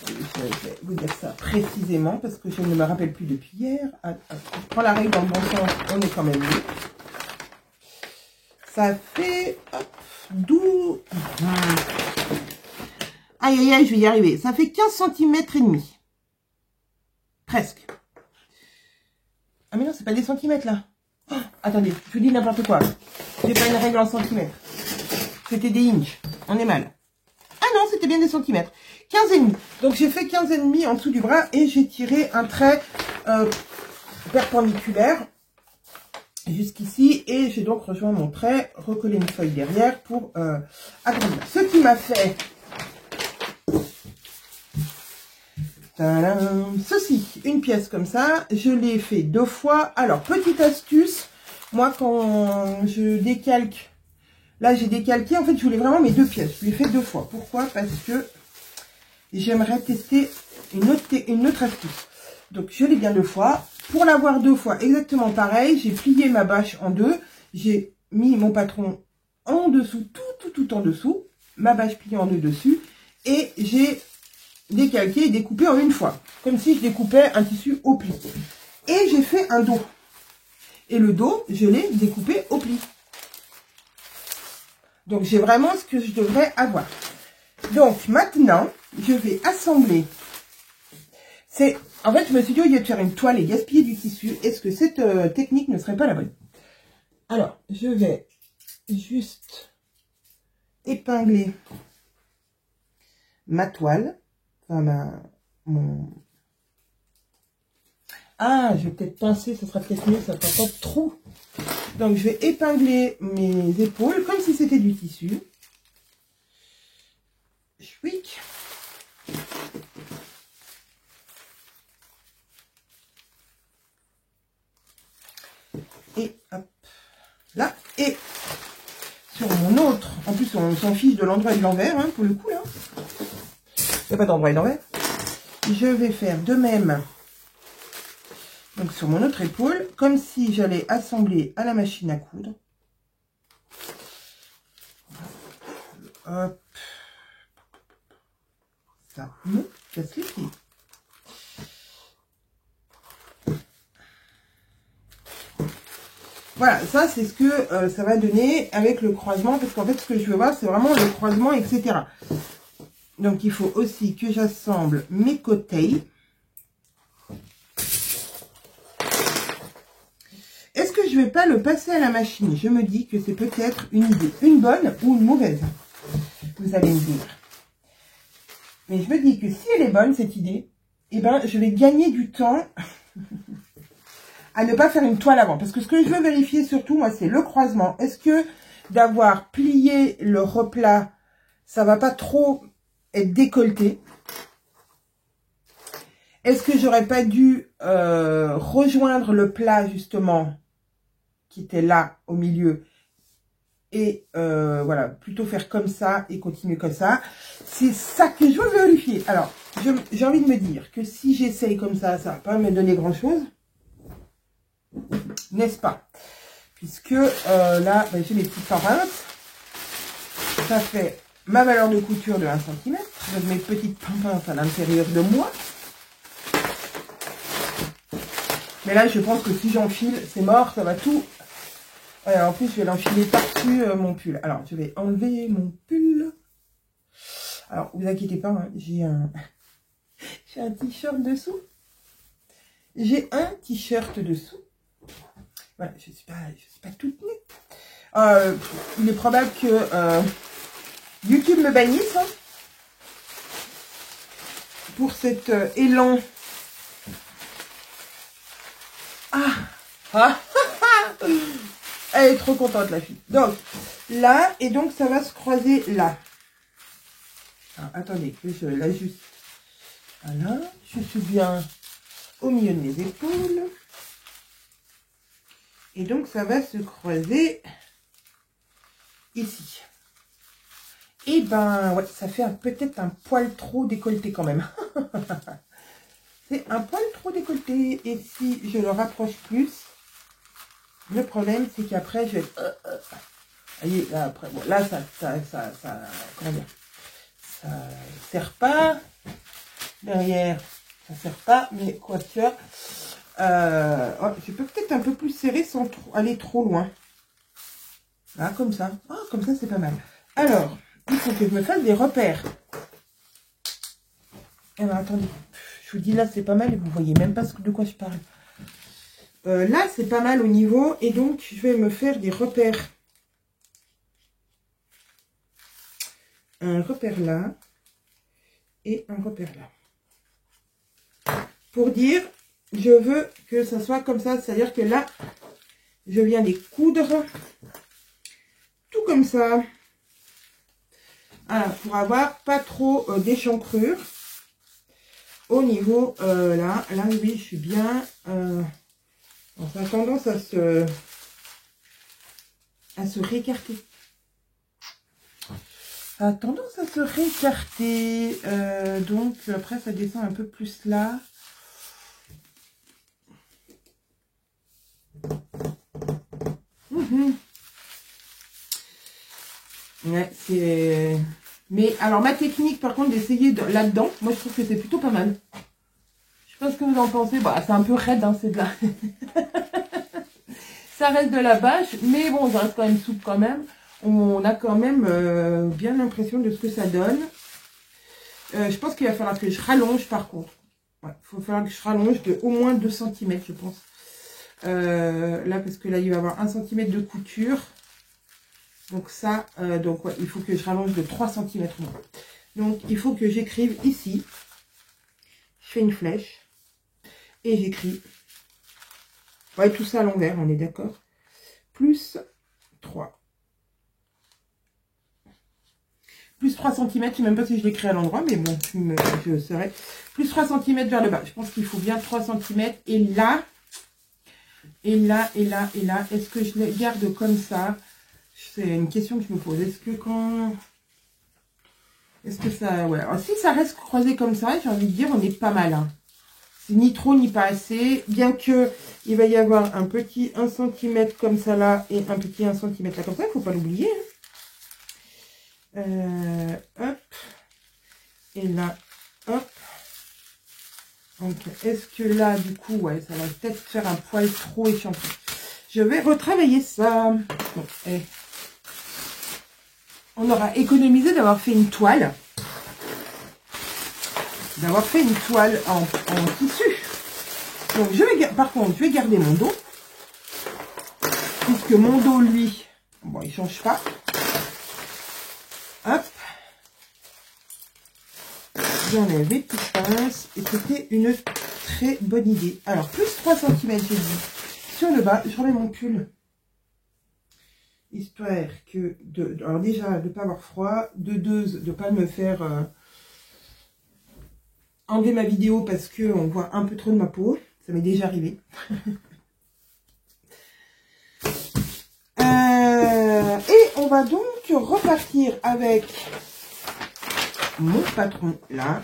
je vais vous dire ça précisément parce que je ne me rappelle plus depuis hier. Je prends la règle dans le bon sens, on est quand même mieux. Ça fait 12. Aïe, aïe, aïe, je vais y arriver. Ça fait 15 cm et demi. Presque. Ah mais non, c'est pas des centimètres là. Oh, attendez, je vous dis n'importe quoi. J'ai pas une règle en centimètres. C'était des inches. On est mal. Ah non, c'était bien des centimètres. 15 et demi. Donc j'ai fait 15 et demi en dessous du bras et j'ai tiré un trait perpendiculaire jusqu'ici. Et j'ai donc rejoint mon trait, recollé une feuille derrière pour agrandir. Ce qui m'a fait ceci, une pièce comme ça. Je l'ai fait 2 fois. Alors, petite astuce, moi quand je décalque, là j'ai décalqué, en fait je voulais vraiment mes 2 pièces. Je l'ai fait 2 fois. Pourquoi? Parce que j'aimerais tester une autre astuce. Donc je l'ai bien 2 fois. Pour l'avoir 2 fois exactement pareil, j'ai plié ma bâche en 2. J'ai mis mon patron en dessous, tout en dessous. Ma bâche pliée en 2 dessus. Et j'ai décalqué et découpé en une fois. Comme si je découpais un tissu au pli. Et j'ai fait un dos. Et le dos, je l'ai découpé au pli. Donc j'ai vraiment ce que je devrais avoir. Donc maintenant, je vais assembler. En fait, je me suis dit, au lieu de faire une toile et gaspiller du tissu, est-ce que cette technique ne serait pas la bonne? Alors, je vais juste épingler ma toile. Enfin, Ah, je vais peut-être pincer, ça sera peut-être mieux, ça ne fera pas de trou. Donc, je vais épingler mes épaules comme si c'était du tissu. Chouic. Et hop, là. Et sur mon autre, en plus, on s'en fiche de l'endroit et de l'envers, hein, pour le coup, là. Il n'y a pas d'endroit et d'envers. Je vais faire de même. Donc sur mon autre épaule, comme si j'allais assembler à la machine à coudre. Hop. Ça me casse les pieds. Voilà, ça c'est ce que ça va donner avec le croisement, parce qu'en fait ce que je veux voir c'est vraiment le croisement, etc. Donc il faut aussi que j'assemble mes côtés. Est-ce que je vais pas le passer à la machine? Je me dis que c'est peut-être une idée, une bonne ou une mauvaise. Vous allez me dire. Mais je me dis que si elle est bonne, cette idée, eh ben, je vais gagner du temps à ne pas faire une toile avant. Parce que ce que je veux vérifier surtout, moi, c'est le croisement. Est-ce que d'avoir plié le replat, ça va pas trop être décolleté? Est-ce que j'aurais pas dû rejoindre le plat, justement, qui était là, au milieu, et voilà, plutôt faire comme ça et continuer comme ça. C'est ça que je veux vérifier. Alors, j'ai envie de me dire que si j'essaye comme ça, ça va pas me donner grand-chose. N'est-ce pas? Puisque là, ben, j'ai mes petites pinces. Ça fait ma valeur de couture de 1 cm. Donc mes petites pinces à l'intérieur de moi. Mais là, je pense que si j'enfile, c'est mort, ça va tout. Ouais, en plus, je vais l'enfiler par-dessus mon pull. Alors, je vais enlever mon pull. Alors, vous inquiétez pas, hein, j'ai un t-shirt dessous. J'ai un t-shirt dessous. Voilà, je suis pas toute nue. Il est probable que YouTube me bannisse hein, pour cet élan Elle est trop contente, la fille. Donc, là, et donc ça va se croiser là. Alors, attendez, que je l'ajuste. Voilà, je suis bien au milieu de mes épaules. Et donc, ça va se croiser ici. Et ben, ouais, ça fait peut-être un poil trop décolleté quand même. C'est un poil trop décolleté. Et si je le rapproche plus, le problème, c'est qu'après, je vais... voyez, là, après, bon, là, comment dire, ça serre pas. Derrière, ça sert pas, mais quoi que... je peux peut-être un peu plus serrer sans aller trop loin. Là, comme ça. Ah, comme ça, c'est pas mal. Alors, il faut que je me fasse des repères. Alors, attendez. Je vous dis, là, c'est pas mal et vous voyez même pas de quoi je parle. Là, c'est pas mal au niveau. Et donc, je vais me faire des repères. Un repère là. Et un repère là. Pour dire, je veux que ça soit comme ça. C'est-à-dire que là, je viens les coudre. Tout comme ça. Voilà, pour avoir pas trop d'échancrure. Au niveau, là, oui, je suis bien. Ça a tendance à se réécarter. Ça a tendance à se réécarter. Donc, après, ça descend un peu plus là. Ouais, c'est... Mais alors, ma technique, par contre, d'essayer là-dedans, moi, je trouve que c'est plutôt pas mal. Je sais pas ce que vous en pensez. Bah, c'est un peu raide, hein, c'est de la... Ça reste de la bâche, mais bon, ça reste quand même souple quand même. On a quand même bien l'impression de ce que ça donne. Je pense qu'il va falloir que je rallonge, par contre. Il va falloir que je rallonge de au moins 2 cm, je pense. Là, parce que là, il va y avoir 1 cm de couture. Donc ça, ouais, il faut que je rallonge de 3 cm moins. Donc, il faut que j'écrive ici. Je fais une flèche. Et j'écris. Ouais, tout ça à l'envers, on est d'accord. Plus 3. Plus 3 cm, je ne sais même pas si je l'écris à l'endroit, mais bon, je serai. Plus 3 cm vers le bas. Je pense qu'il faut bien 3 cm. Et là, et là, et là, et là, est-ce que je les garde comme ça? C'est une question que je me pose. Est-ce que quand... Est-ce que ça... Ouais. Alors, si ça reste croisé comme ça, j'ai envie de dire, on est pas mal. Hein. C'est ni trop, ni pas assez. Bien que il va y avoir un petit 1 cm comme ça là, et un petit 1 cm là comme ça. Il ne faut pas l'oublier. Hein. Hop. Et là, hop. Donc, est-ce que là, du coup, ouais, ça va peut-être faire un poil trop échancré. Je vais retravailler ça. Bon, on aura économisé d'avoir fait une toile. D'avoir fait une toile en tissu. Donc, par contre, je vais garder mon dos. Puisque mon dos, lui, bon, il ne change pas. Hop. J'enlève les petites pinces. Et c'était une très bonne idée. Alors, plus 3 cm, j'ai dit. Sur le bas, je remets mon pull. Histoire que alors déjà de ne pas avoir froid, de ne pas me faire enlever ma vidéo parce que on voit un peu trop de ma peau. Ça m'est déjà arrivé. Et on va donc repartir avec mon patron là.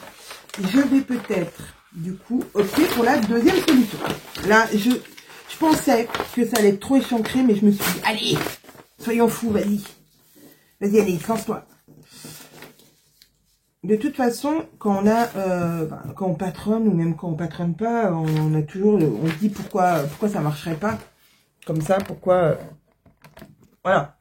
Je vais peut-être du coup opter pour la deuxième solution. Là, je pensais que ça allait être trop échancré, mais je me suis dit, allez, soyons fous, vas-y. Vas-y, allez, lance-toi. De toute façon, quand on a, quand on patronne, ou même quand on patronne pas, on a toujours, on se dit pourquoi ça marcherait pas. Comme ça, pourquoi, voilà.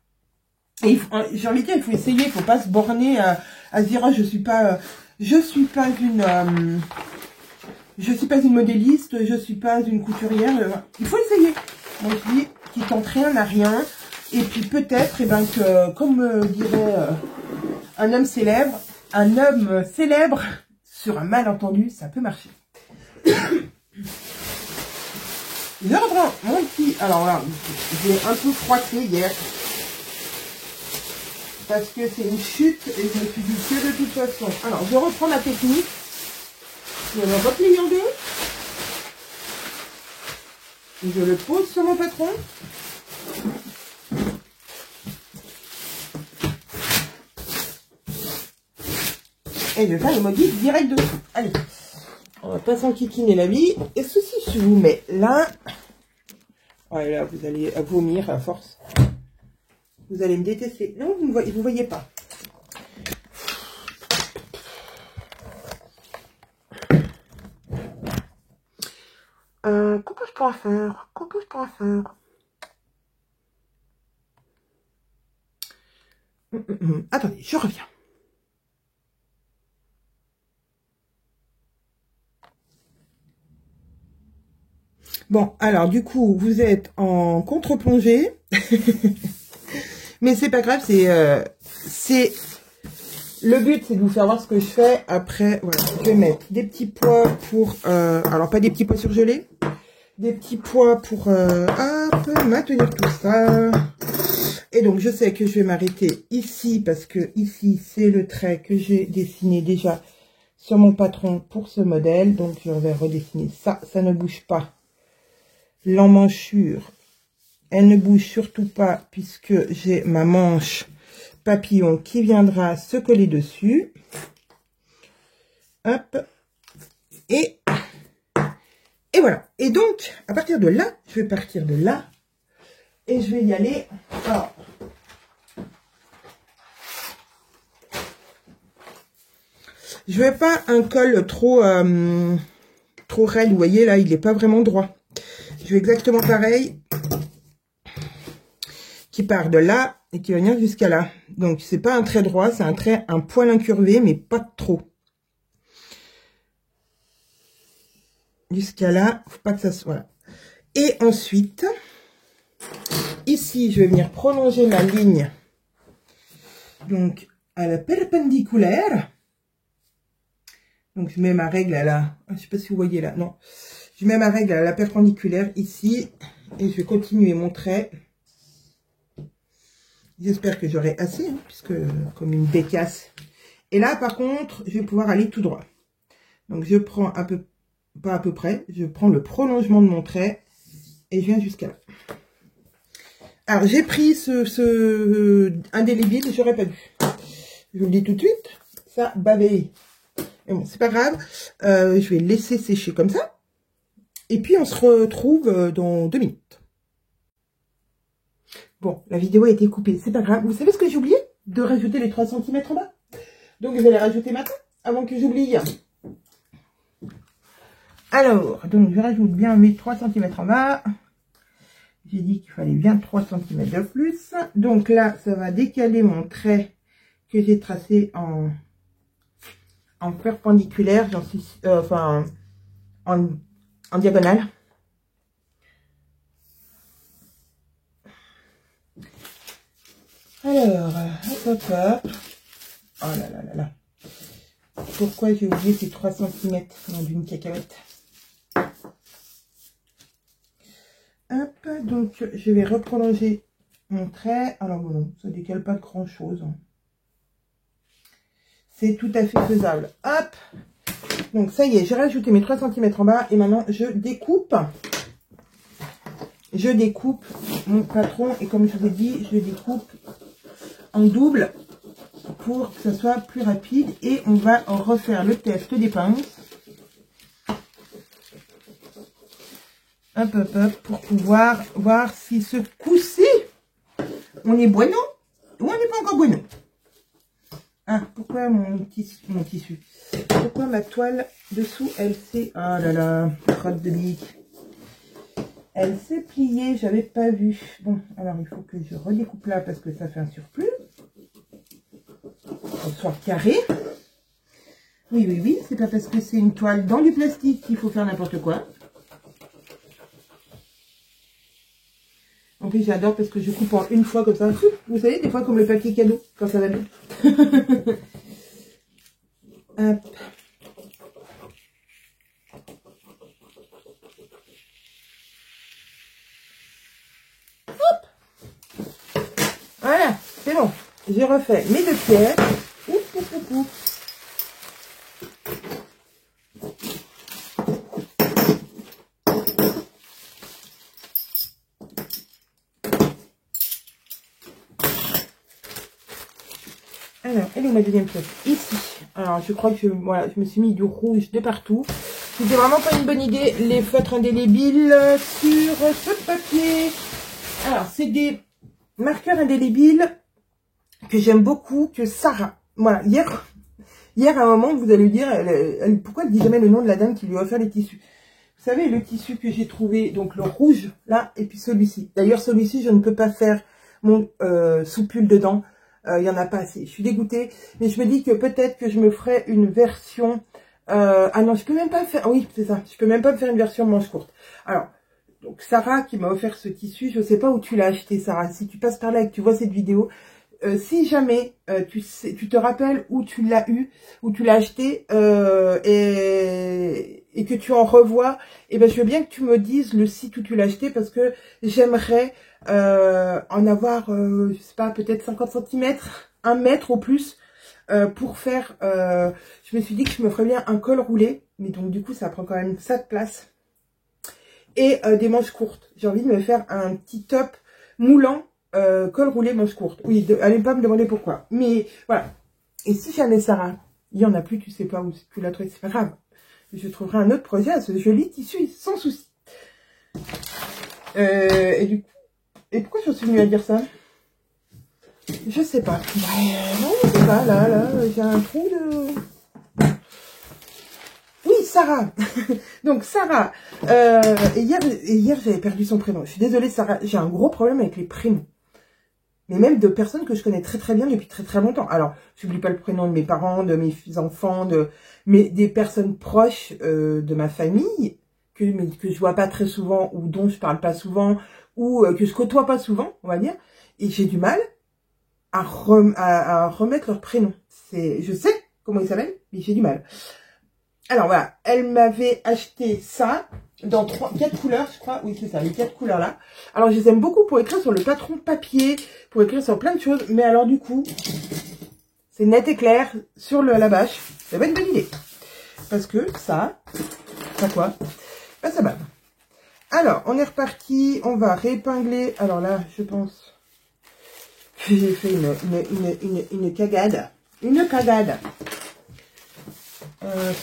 Et j'ai envie de dire, il faut essayer, il faut pas se borner à se dire, oh, je suis pas une modéliste, je suis pas une couturière. Il faut essayer. Donc je dis, qui tente rien n'a rien. Et puis peut-être, que, comme dirait un homme célèbre sur un malentendu, ça peut marcher. Je reprends mon petit... Alors là, j'ai un peu froissé hier. Parce que c'est une chute et je me suis dit que de toute façon. Alors, je reprends ma technique. Je le replie en deux. Je le pose sur mon patron. Et je fais le modif direct dessous. Allez, on va pas s'enquiquiner la vie. Et ceci, je vous mets là. Ouais, là, vous allez vomir à force. Vous allez me détester. Non, vous ne voyez pas. Qu'est-ce que je pourrais faire? Qu'est-ce que je pourrais faire? Attendez, je reviens. Bon, alors du coup, vous êtes en contre-plongée. Mais c'est pas grave, c'est... Le but, c'est de vous faire voir ce que je fais. Après, voilà, je vais mettre des petits pois pour... alors, pas des petits pois surgelés. Des petits pois pour hop, maintenir tout ça. Et donc, je sais que je vais m'arrêter ici parce que ici, c'est le trait que j'ai dessiné déjà sur mon patron pour ce modèle. Donc, je vais redessiner ça. Ça ne bouge pas. L'emmanchure, elle ne bouge surtout pas puisque j'ai ma manche papillon qui viendra se coller dessus. Hop. Et voilà. Et donc, à partir de là, je vais partir de là. Et je vais y aller. Alors, je veux pas un col trop raide. Vous voyez, là, il n'est pas vraiment droit. Je veux exactement pareil. Qui part de là et qui va venir jusqu'à là. Donc, c'est pas un trait droit, c'est un trait un poil incurvé, mais pas trop. Jusqu'à là, faut pas que ça soit là. Et ensuite, ici, je vais venir prolonger ma ligne. Donc, à la perpendiculaire. Donc, je mets ma règle à la... Je sais pas si vous voyez là, non. Je mets ma règle à la perpendiculaire ici. Et je vais continuer mon trait. J'espère que j'aurai assez, hein, puisque comme une bécasse. Et là, par contre, je vais pouvoir aller tout droit. Donc, je prends pas à peu près, je prends le prolongement de mon trait et je viens jusqu'à là. Alors, j'ai pris ce indélébile, j'aurais pas dû. Je vous le dis tout de suite, ça bavé. Mais bon, c'est pas grave. Je vais laisser sécher comme ça. Et puis, on se retrouve dans 2 minutes. Bon, la vidéo a été coupée, c'est pas grave. Vous savez ce que j'ai oublié? De rajouter les 3 cm en bas. Donc, je vais les rajouter maintenant, avant que j'oublie. Alors, donc, je rajoute bien mes 3 cm en bas. J'ai dit qu'il fallait bien 3 cm de plus. Donc là, ça va décaler mon trait que j'ai tracé en perpendiculaire, j'en suis, enfin, en diagonale. Alors, hop, hop. Oh là là là là. Pourquoi j'ai oublié ces 3 cm dans d'une cacahuète? Hop, donc je vais reprolonger mon trait. Alors bon, ça décale pas grand chose. C'est tout à fait faisable. Hop. Donc ça y est, j'ai rajouté mes 3 cm en bas et maintenant je découpe. Je découpe mon patron et comme je vous ai dit, je découpe en double pour que ça soit plus rapide et on va refaire le test des pinces. Hop, hop, hop, pour pouvoir voir si ce coup-ci, on est bueno ou on n'est pas encore bueno. Ah, pourquoi mon tissu, pourquoi ma toile dessous, elle s'est, oh là là, crotte de bique. Elle s'est pliée, j'avais pas vu. Bon, alors il faut que je redécoupe là parce que ça fait un surplus. Qu'elle soit carré. Oui, oui, oui, c'est pas parce que c'est une toile dans du plastique qu'il faut faire n'importe quoi. En plus, j'adore parce que je coupe en une fois comme ça. Vous savez, des fois comme le papier cadeau, quand ça va bien. Hop. Voilà, c'est bon. J'ai refait mes 2 pierres. Ouf, ouf, ouf, ouf. Alors, elle est ma deuxième pièce. Ici. Alors, je crois que voilà, je me suis mis du rouge de partout. C'était vraiment pas une bonne idée, les feutres indélébiles sur ce papier. Alors, c'est des marqueurs indélébiles que j'aime beaucoup, que Sarah. Voilà, hier à un moment, vous allez lui dire, pourquoi elle dit jamais le nom de la dame qui lui a offert les tissus? Vous savez, le tissu que j'ai trouvé, donc le rouge, là, et puis celui-ci. D'ailleurs, celui-ci, je ne peux pas faire mon sous-pull dedans. Il y en a pas assez. Je suis dégoûtée. Mais je me dis que peut-être que je me ferai une version... ah non, je peux même pas faire... Oui, c'est ça. Je peux même pas me faire une version manche courte. Alors, donc Sarah qui m'a offert ce tissu, je sais pas où tu l'as acheté, Sarah. Si tu passes par là et que tu vois cette vidéo, si jamais tu te rappelles où tu l'as eu, où tu l'as acheté, et que tu en revois, et ben je veux bien que tu me dises le site où tu l'as acheté parce que j'aimerais en avoir, je sais pas, peut-être 50 cm, 1 mètre au plus, pour faire, je me suis dit que je me ferais bien un col roulé, mais donc du coup ça prend quand même ça de place, et des manches courtes. J'ai envie de me faire un petit top moulant, col roulé, manches courtes. Oui, allez pas me demander pourquoi, mais voilà. Et si jamais Sarah, il y en a plus, tu sais pas où tu l'as trouvé, c'est pas grave. Je trouverai un autre projet à ce joli tissu sans souci. Et du coup, et pourquoi je suis venue à dire ça? Je sais pas. Non, je sais pas. Là, j'ai un trou de... Oui, Sarah. Donc, Sarah. Hier j'avais perdu son prénom. Je suis désolée, Sarah. J'ai un gros problème avec les prénoms. Mais même de personnes que je connais très très bien depuis très très longtemps. Alors, j'oublie pas le prénom de mes parents, de mes enfants, mais des personnes proches de ma famille que je vois pas très souvent ou dont je parle pas souvent ou que je côtoie pas souvent, on va dire. Et j'ai du mal à remettre leur prénom. Je sais comment ils s'appellent, mais j'ai du mal. Alors voilà, elle m'avait acheté ça dans 4 couleurs, je crois. Oui, c'est ça, les 4 couleurs là. Alors, je les aime beaucoup pour écrire sur le patron papier, pour écrire sur plein de choses. Mais alors, du coup, c'est net et clair sur la bâche. C'est pas une bonne idée. Parce que ça quoi? Ben, ça bave. Alors, on est reparti. On va réépingler. Alors là, je pense que j'ai fait une cagade. Une cagade.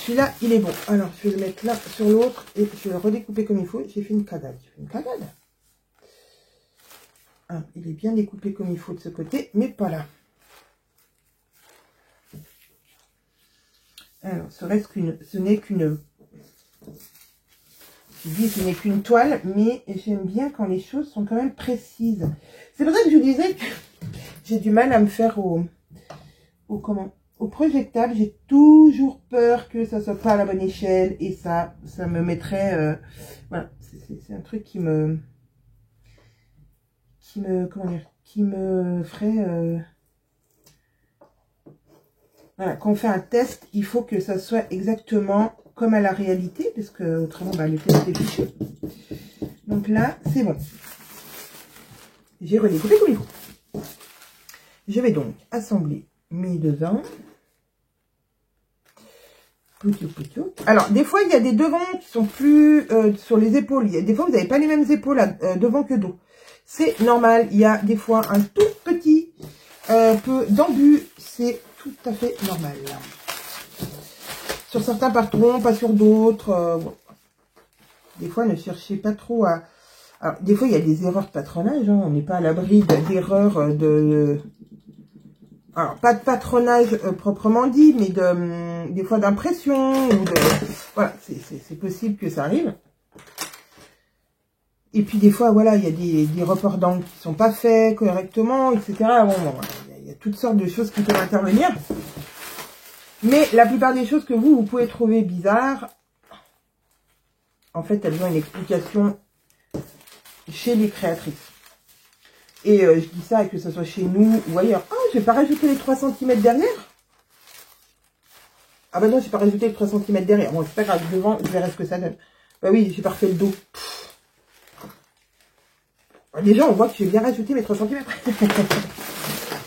Celui-là, il est bon. Alors, je vais le mettre là sur l'autre et je vais le redécouper comme il faut. J'ai fait une cagade. J'ai fait une cagade. Ah, il est bien découpé comme il faut de ce côté, mais pas là. Alors, ce n'est qu'une... Je dis ce n'est qu'une toile, mais j'aime bien quand les choses sont quand même précises. C'est pour ça que je vous disais que j'ai du mal à me faire au projectable. J'ai toujours peur que ça soit pas à la bonne échelle et ça me mettrait... voilà, c'est un truc qui me ferait... Voilà, quand on fait un test, il faut que ça soit exactement comme à la réalité, parce que autrement, bah, le test est fichu. Donc là, c'est bon. J'ai redécoupé comme il faut. Je vais donc assembler mes devants. Alors, des fois, il y a des devants qui sont plus sur les épaules. Des fois, vous n'avez pas les mêmes épaules devant que dos. C'est normal. Il y a des fois un tout petit peu d'embut. C'est tout à fait normal. Sur certains patrons, pas sur d'autres. Bon. Des fois, ne cherchez pas trop à... Alors, des fois, il y a des erreurs de patronage. Hein. On n'est pas à l'abri d'erreurs de... Alors, pas de patronage proprement dit, mais des fois d'impression. Ou de... Voilà, c'est possible que ça arrive. Et puis, des fois, voilà, il y a des reports d'angle qui sont pas faits correctement, etc. Bon, il y a toutes sortes de choses qui peuvent intervenir. Mais la plupart des choses que vous pouvez trouver bizarres, en fait, elles ont une explication chez les créatrices. Et je dis ça, que ce soit chez nous ou ailleurs. Ah, je vais pas rajouter les 3 cm derrière. Ah bah non, j'ai pas rajouté les 3 cm derrière. Bon, c'est pas grave, devant, je verrai ce que ça donne. Bah oui, j'ai pas refait le dos. Déjà, on voit que j'ai bien rajouté mes 3 cm.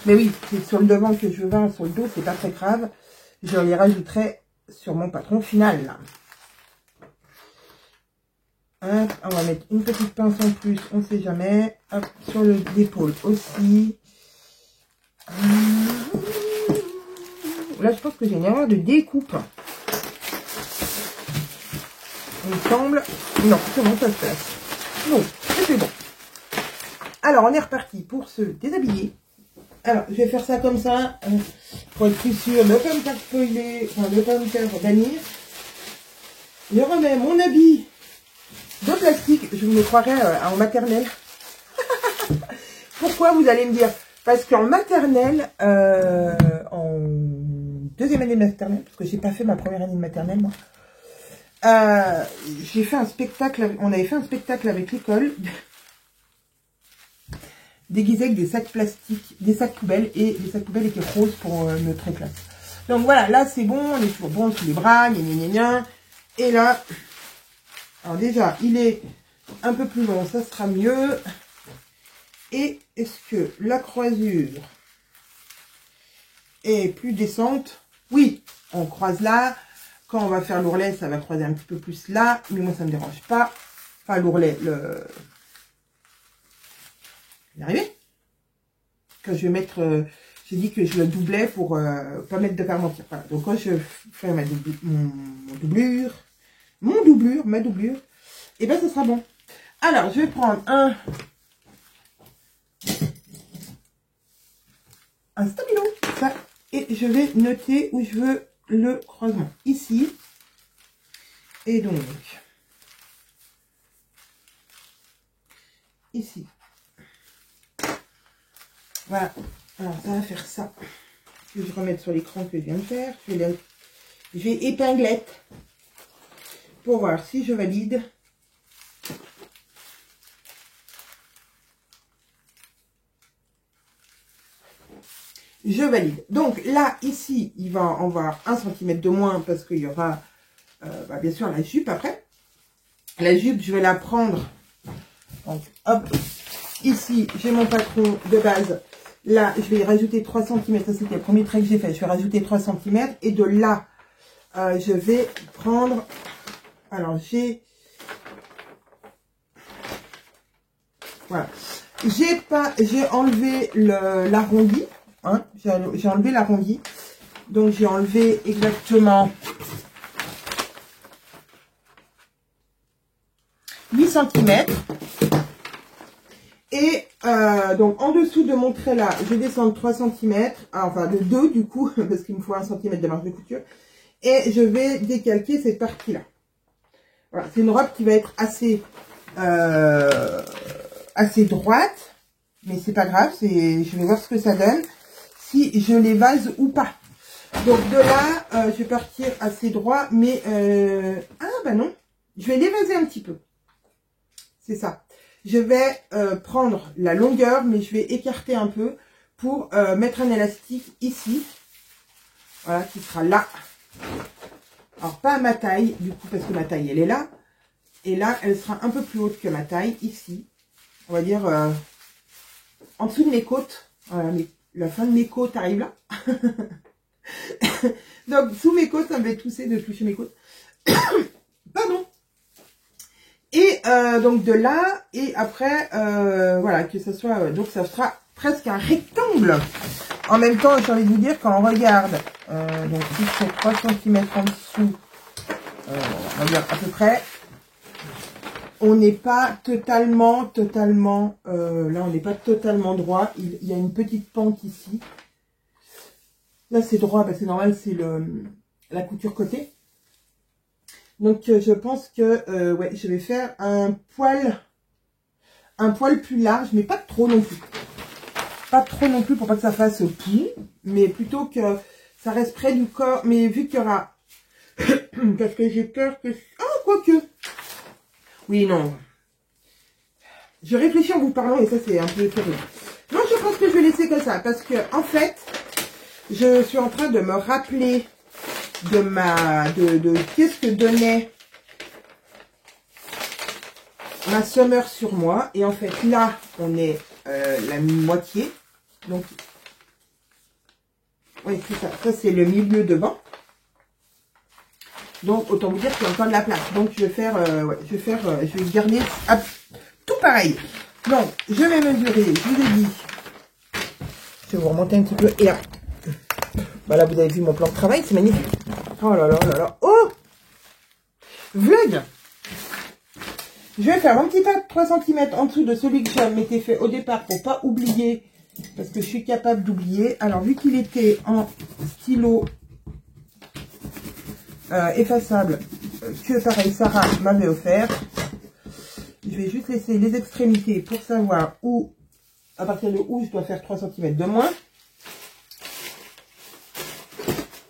Mais oui, c'est sur le devant que je vends, sur le dos, c'est pas très grave. Je les rajouterai sur mon patron final. Là. Hop, on va mettre une petite pince en plus, on ne sait jamais. Hop, sur l'épaule aussi. Là, je pense que j'ai une erreur de découpe. Il me semble. Non, c'est bon, ça se place. Non, c'est bon. Alors, on est reparti pour se déshabiller. Alors, je vais faire ça comme ça, pour être plus sûr de ne pas me faire spoiler, enfin, de ne pas me faire bannir. Je remets mon habit de plastique, je me croirais en maternelle. Pourquoi, vous allez me dire? Parce qu'en maternelle, en deuxième année de maternelle, parce que j'ai pas fait ma première année de maternelle, moi, j'ai fait un spectacle, on avait fait un spectacle avec l'école, déguisé avec des sacs plastiques, des sacs poubelles, et les sacs poubelles étaient roses pour notre classe. Donc voilà, là c'est bon, on est toujours bon sous les bras, gna gna gna gna. Et là, alors déjà, il est un peu plus long, ça sera mieux. Et est-ce que la croisure est plus descente? Oui, on croise là. Quand on va faire l'ourlet, ça va croiser un petit peu plus là, mais moi ça me dérange pas. Enfin l'ourlet, le... y arriver. Quand je vais mettre, j'ai dit que je le doublais pour pas mettre de parmentier. Voilà. Donc quand je fais ma doublure, ma doublure, et ben ça sera bon. Alors je vais prendre un stabilo, ça, et je vais noter où je veux le croisement. Ici. Et donc ici. Voilà, alors ça va faire ça. Je vais remettre sur l'écran que je viens de faire. Je vais épinglette pour voir si je valide. Je valide. Donc là, ici, il va en avoir 1 cm de moins parce qu'il y aura, bien sûr, la jupe après. La jupe, je vais la prendre. Donc, hop, ici, j'ai mon patron de base. Là, je vais y rajouter 3 cm. Ça, c'était le premier trait que j'ai fait. Je vais rajouter 3 cm. Et de là, je vais prendre... Alors, j'ai... Voilà. J'ai enlevé l'arrondi. Hein, j'ai enlevé l'arrondi. Donc, j'ai enlevé exactement 8 cm. Et donc, en dessous de mon trait là, je vais descendre 3 cm. Enfin, de 2 du coup, parce qu'il me faut 1 cm de marge de couture. Et je vais décalquer cette partie-là. Voilà, c'est une robe qui va être assez droite. Mais c'est pas grave, je vais voir ce que ça donne. Si je les vase ou pas. Donc de là, je vais partir assez droit. Mais, ah bah non, je vais les vaser un petit peu. C'est ça. Je vais prendre la longueur, mais je vais écarter un peu pour mettre un élastique ici. Voilà, qui sera là. Alors, pas à ma taille, du coup, parce que ma taille, elle est là. Et là, elle sera un peu plus haute que ma taille, ici. On va dire en dessous de mes côtes. Voilà, la fin de mes côtes arrive là. Donc, sous mes côtes, ça me fait tousser de toucher mes côtes. Pardon. Et donc de là, et après, voilà, que ça soit, donc ça sera presque un rectangle. En même temps, j'ai envie de vous dire, quand on regarde, donc si c'est 3 cm en dessous, on va dire à peu près, on n'est pas totalement, là on n'est pas totalement droit, il y a une petite pente ici. Là c'est droit, bah, c'est normal, c'est la couture côté. Donc, je pense que, ouais, je vais faire un poil plus large, mais pas trop non plus. Pas trop non plus pour pas que ça fasse pou, mais plutôt que ça reste près du corps. Mais vu qu'il y aura... parce que j'ai peur que... Oh, quoique. Oui, non. Je réfléchis en vous parlant et ça, c'est un peu terrible. Non, je pense que je vais laisser comme ça. Parce que, en fait, je suis en train de me rappeler... de qu'est-ce que donnait ma summer sur moi. Et en fait, là, on est la moitié. Donc, Oui, c'est ça. Ça, c'est le milieu devant. Donc, autant vous dire qu'il y a encore de la place. Donc, je vais faire, je vais garder tout pareil. Donc, je vais mesurer, je vous ai dit. Je vais vous remonter un petit peu. Et là, voilà, vous avez vu mon plan de travail, c'est magnifique. Oh là là là là. Oh! Vlog! Je vais faire un petit tas de 3 cm en dessous de celui que je m'étais fait au départ pour pas oublier. Parce que je suis capable d'oublier. Alors, vu qu'il était en stylo effaçable, que pareil, Sarah m'avait offert, je vais juste laisser les extrémités pour savoir où, à partir de où je dois faire 3 cm de moins.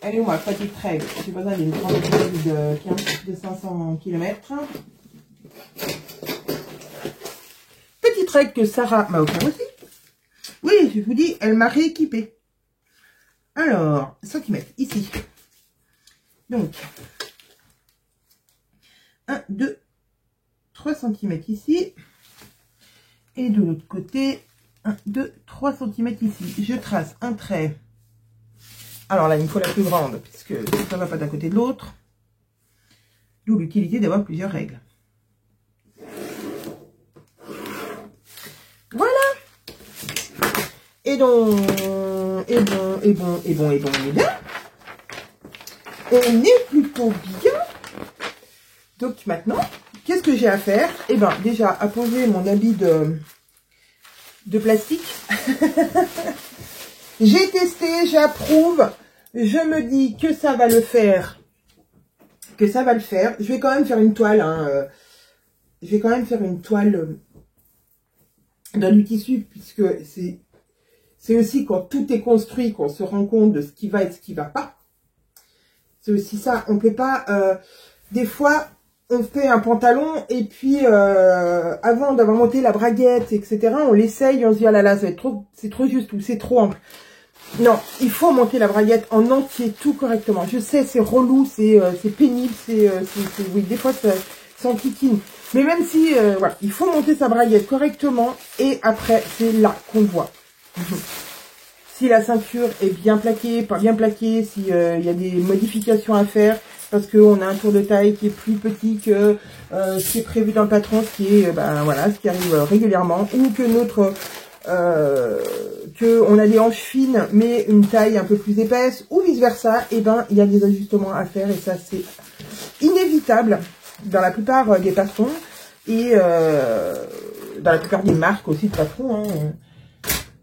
Elle est où ma petite règle? J'ai besoin d'une grande règle de 500 km. Petite règle que Sarah m'a offert aussi. Oui, je vous dis, elle m'a rééquipée. Alors, centimètres, ici. Donc, 1, 2, 3 cm ici. Et de l'autre côté, 1, 2, 3 cm ici. Je trace un trait. Alors là, il me faut la plus grande, puisque ça ne va pas d'un côté de l'autre. D'où l'utilité d'avoir plusieurs règles. Voilà. Et donc, on est bien. On est plutôt bien. Donc maintenant, qu'est-ce que j'ai à faire? Eh bien, déjà, à poser mon habit de plastique. J'ai testé, j'approuve. Je me dis que ça va le faire. Que ça va le faire. Je vais quand même faire une toile. Hein, je vais quand même faire une toile dans du tissu, puisque c'est aussi quand tout est construit qu'on se rend compte de ce qui va et de ce qui va pas. C'est aussi ça. On peut pas... des fois, on fait un pantalon et puis avant d'avoir monté la braguette, etc., on l'essaye, on se dit, ah là là, c'est trop juste ou c'est trop ample. Non, il faut monter la braguette en entier, tout correctement. Je sais, c'est relou, c'est pénible, oui, des fois, ça enquiquine. Mais même si, voilà, il faut monter sa braguette correctement et après, c'est là qu'on voit. Si la ceinture est bien plaquée, pas bien plaquée, s'il y a des modifications à faire, parce qu'on a un tour de taille qui est plus petit que ce qui est prévu dans le patron, ce qui est, voilà, ce qui arrive régulièrement, ou que on a des hanches fines, mais une taille un peu plus épaisse, ou vice versa, et ben, il y a des ajustements à faire, et ça, c'est inévitable dans la plupart des patrons, et dans la plupart des marques aussi de patrons, hein.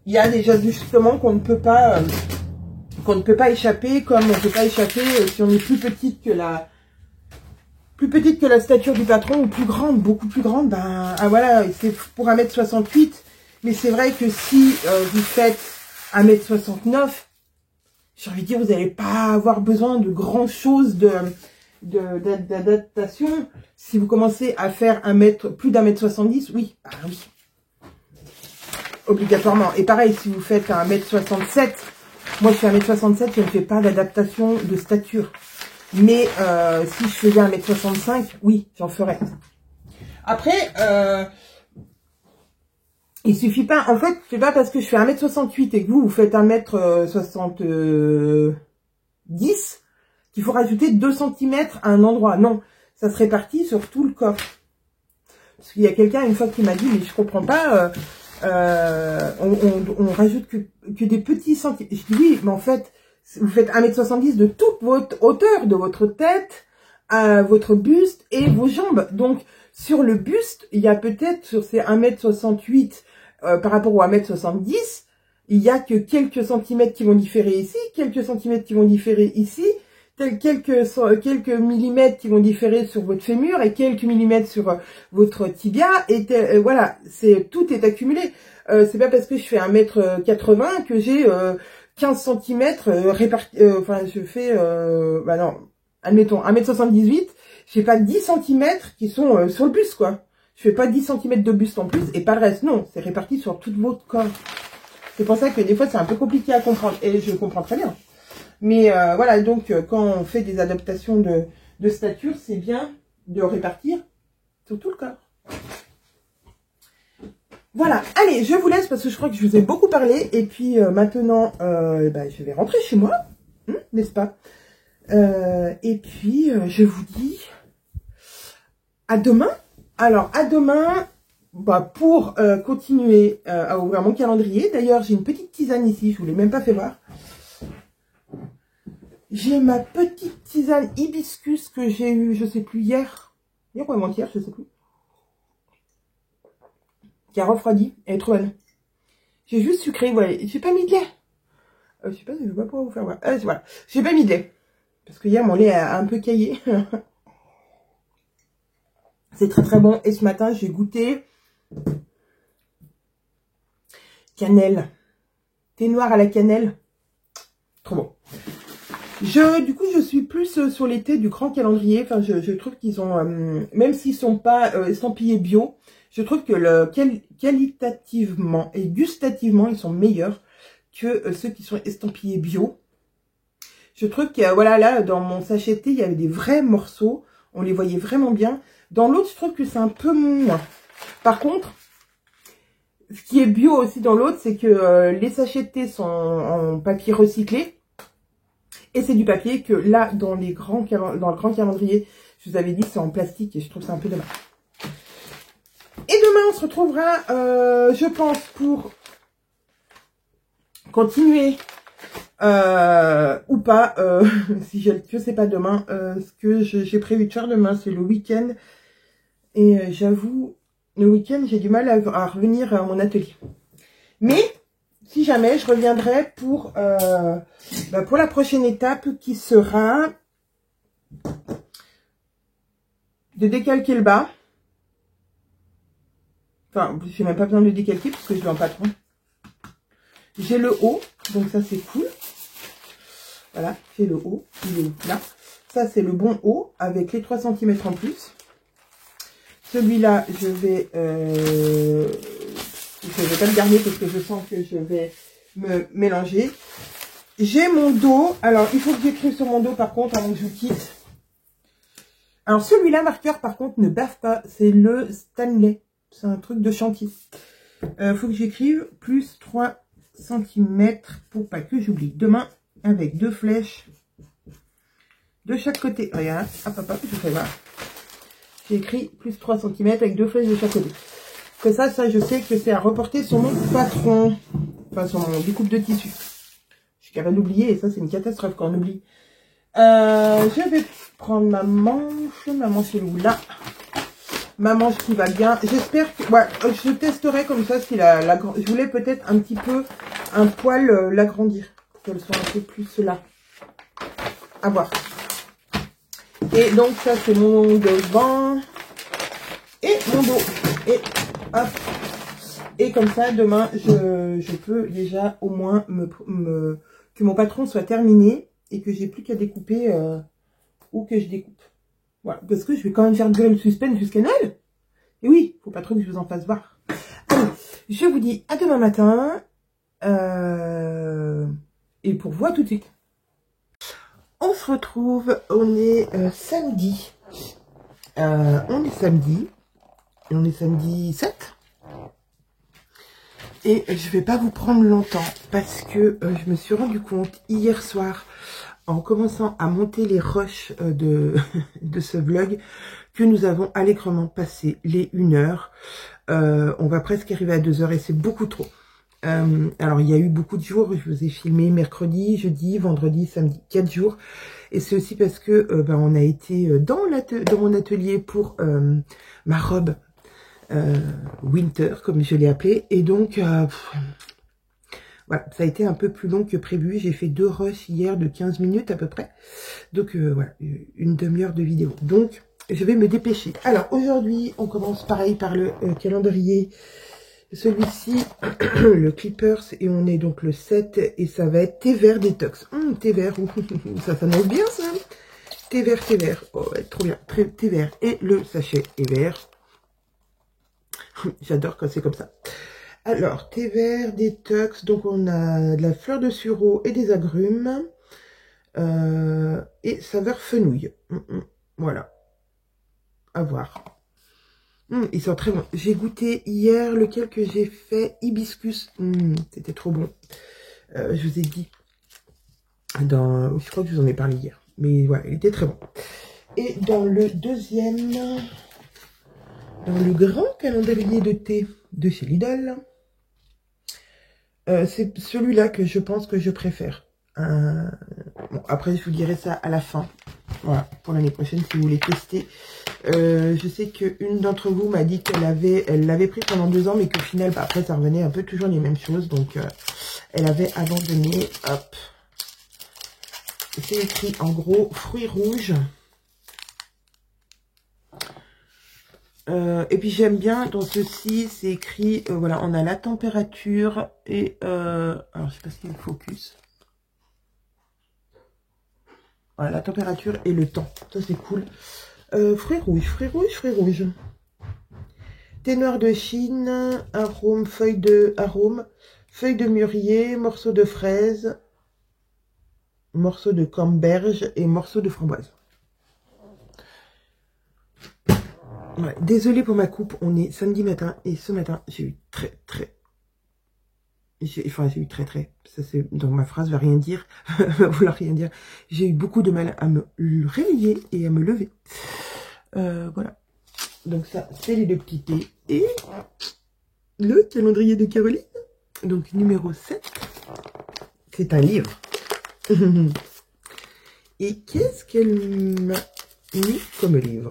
Il y a des ajustements qu'on ne peut pas échapper, comme on ne peut pas échapper si on est plus petite que la stature du patron, ou plus grande, beaucoup plus grande, ben voilà, c'est pour 1m68, mais c'est vrai que si vous faites 1m69, j'ai envie de dire, vous n'allez pas avoir besoin de grand chose d'adaptation. Si vous commencez à faire plus d'1m70, oui, bah oui. Obligatoirement. Et pareil, si vous faites 1m67, moi je fais 1m67, je ne fais pas d'adaptation de stature. Mais si je faisais 1m65, oui, j'en ferais. Après, il suffit pas, en fait, c'est pas parce que je fais 1m68 et que vous faites 1m70 qu'il faut rajouter 2 cm à un endroit. Non, ça se répartit sur tout le corps. Parce qu'il y a quelqu'un une fois qui m'a dit, mais je comprends pas... on rajoute que des petits centimètres. Je dis oui, mais en fait, vous faites 1m70 de toute votre hauteur, de votre tête, à votre buste et vos jambes. Donc, sur le buste, il y a peut-être, sur ces 1m68 par rapport au 1m70, il y a que quelques centimètres qui vont différer ici, quelques centimètres qui vont différer ici, quelques millimètres qui vont différer sur votre fémur et quelques millimètres sur votre tibia, et voilà, tout est accumulé. C'est pas parce que je fais 1m80 que j'ai 15 cm répartis, enfin je fais, non, admettons 1m78, j'ai pas 10 cm qui sont sur le buste, quoi. Je fais pas 10 cm de buste en plus et pas le reste, non, c'est réparti sur tout votre corps. C'est pour ça que des fois c'est un peu compliqué à comprendre, et je comprends très bien. Mais voilà, donc quand on fait des adaptations de stature, c'est bien de répartir sur tout le corps. Voilà, allez, je vous laisse parce que je crois que je vous ai beaucoup parlé. Et puis maintenant, je vais rentrer chez moi, n'est-ce pas? Et puis, je vous dis à demain. Alors, à demain, pour continuer à ouvrir mon calendrier. D'ailleurs, j'ai une petite tisane ici, je vous l'ai même pas fait voir. J'ai ma petite tisane hibiscus que j'ai eue, je sais plus, hier ou avant-hier, je sais plus. Qui a refroidi, elle est trop bonne. J'ai juste sucré, voilà, j'ai pas mis de lait. Je sais pas si je vais pas pouvoir vous faire voir. Voilà, j'ai pas mis de lait. Parce que hier, mon lait a un peu caillé. C'est très très bon. Et ce matin, j'ai goûté cannelle. Thé noir à la cannelle. Trop bon. Du coup, je suis plus sur les thés du Grand Calendrier. Enfin, je trouve qu'ils ont, même s'ils sont pas estampillés bio, je trouve que qualitativement et gustativement, ils sont meilleurs que ceux qui sont estampillés bio. Je trouve que, voilà, là, dans mon sachet de thé, il y avait des vrais morceaux. On les voyait vraiment bien. Dans l'autre, je trouve que c'est un peu moins. Par contre, ce qui est bio aussi dans l'autre, c'est que les sachets de thé sont en papier recyclé. Et c'est du papier que là, dans le Grand Calendrier, je vous avais dit, c'est en plastique et je trouve ça un peu dommage. Et demain, on se retrouvera, je pense, pour continuer ou pas, si je sais pas demain, ce que j'ai prévu de faire demain, c'est le week-end. Et j'avoue, le week-end, j'ai du mal à revenir à mon atelier. Mais si jamais, je reviendrai pour la prochaine étape qui sera de décalquer le bas. Enfin, j'ai même pas besoin de décalquer parce que je l'ai en patron. J'ai le haut, donc ça c'est cool. Voilà, j'ai le haut, il est là. Ça c'est le bon haut avec les 3 cm en plus. Celui-là, je vais pas le garder parce que je sens que je vais me mélanger. J'ai mon dos. Alors, il faut que j'écrive sur mon dos par contre avant que je vous quitte. Alors, celui-là, marqueur, par contre, ne bave pas. C'est le Stanley. C'est un truc de chantier. Faut que j'écrive plus 3 cm pour pas que j'oublie. Demain, avec 2 flèches de chaque côté. Regarde, hop, hop, hop, je fais voir. J'ai écrit plus 3 cm avec 2 flèches de chaque côté. Que ça, je sais que c'est à reporter sur mon patron. Enfin, sur mon découpe de tissu. Je suis capable d'oublier et ça, c'est une catastrophe quand on oublie. Je vais prendre ma manche est où là. Ma manche qui va bien. J'espère que... Ouais, je testerai comme ça si je voulais peut-être un petit peu, un poil l'agrandir. Pour qu'elle soit un peu plus là. À voir. Et donc ça c'est mon devant. Et mon dos. Et hop. Et comme ça, demain, je peux déjà au moins que mon patron soit terminé. Et que j'ai plus qu'à découper ou que je découpe. Voilà, parce que je vais quand même faire durer le suspense jusqu'à Noël. Et oui, faut pas trop que je vous en fasse voir. Allez, je vous dis à demain matin. Et pour vous, à tout de suite. On se retrouve, on est samedi. On est samedi 7. Et je vais pas vous prendre longtemps parce que je me suis rendu compte hier soir en commençant à monter les rushs de ce vlog que nous avons allègrement passé les 1 heure. On va presque arriver à 2 heures et c'est beaucoup trop. Alors il y a eu beaucoup de jours, je vous ai filmé mercredi, jeudi, vendredi, samedi, 4 jours. Et c'est aussi parce que on a été dans mon atelier pour ma robe winter, comme je l'ai appelée. Et donc, voilà, ça a été un peu plus long que prévu. J'ai fait 2 rushs hier de 15 minutes à peu près. Donc, voilà, une demi-heure de vidéo. Donc, je vais me dépêcher. Alors, aujourd'hui, on commence pareil par le calendrier. Celui-ci, le Clippers, et on est donc le 7, et ça va être thé vert détox. Thé vert, ça s'annonce bien ça. Thé vert, oh ouais, trop bien, thé vert, et le sachet est vert. J'adore quand c'est comme ça. Alors, thé vert détox, donc on a de la fleur de sureau et des agrumes, et saveur fenouil. Voilà, à voir. Ils sont très bons. J'ai goûté hier lequel que j'ai fait, hibiscus. C'était trop bon. Je vous ai dit. Je crois que je vous en ai parlé hier. Mais voilà, il était très bon. Et dans le deuxième, dans le grand calendrier de thé de chez Lidl, c'est celui-là que je pense que je préfère. Bon, après, je vous dirai ça à la fin. Voilà, pour l'année prochaine, si vous voulez tester. Je sais qu'une d'entre vous m'a dit elle l'avait pris pendant 2 ans, mais qu'au final, bah, après, ça revenait un peu toujours les mêmes choses. Donc, elle avait abandonné. Hop. C'est écrit en gros, fruits rouges. Et puis, j'aime bien, dans ceci, c'est écrit, voilà, on a la température et... alors, je sais pas s'il y a le focus. Voilà, la température et le temps. Ça, c'est cool. Fruits rouges, fruits rouges, fruits rouges. Thé noir de Chine, arôme, feuille de mûrier, morceaux de fraise, morceaux de camberge et morceaux de framboise. Ouais, désolée pour ma coupe, on est samedi matin et ce matin, j'ai eu j'ai eu très, ça c'est dans ma phrase va rien dire, va vouloir rien dire. J'ai eu beaucoup de mal à me réveiller et à me lever. Voilà. Donc ça, c'est les 2 petits thés. Et le calendrier de Caroline. Donc numéro 7. C'est un livre. Et qu'est-ce qu'elle m'a mis comme livre?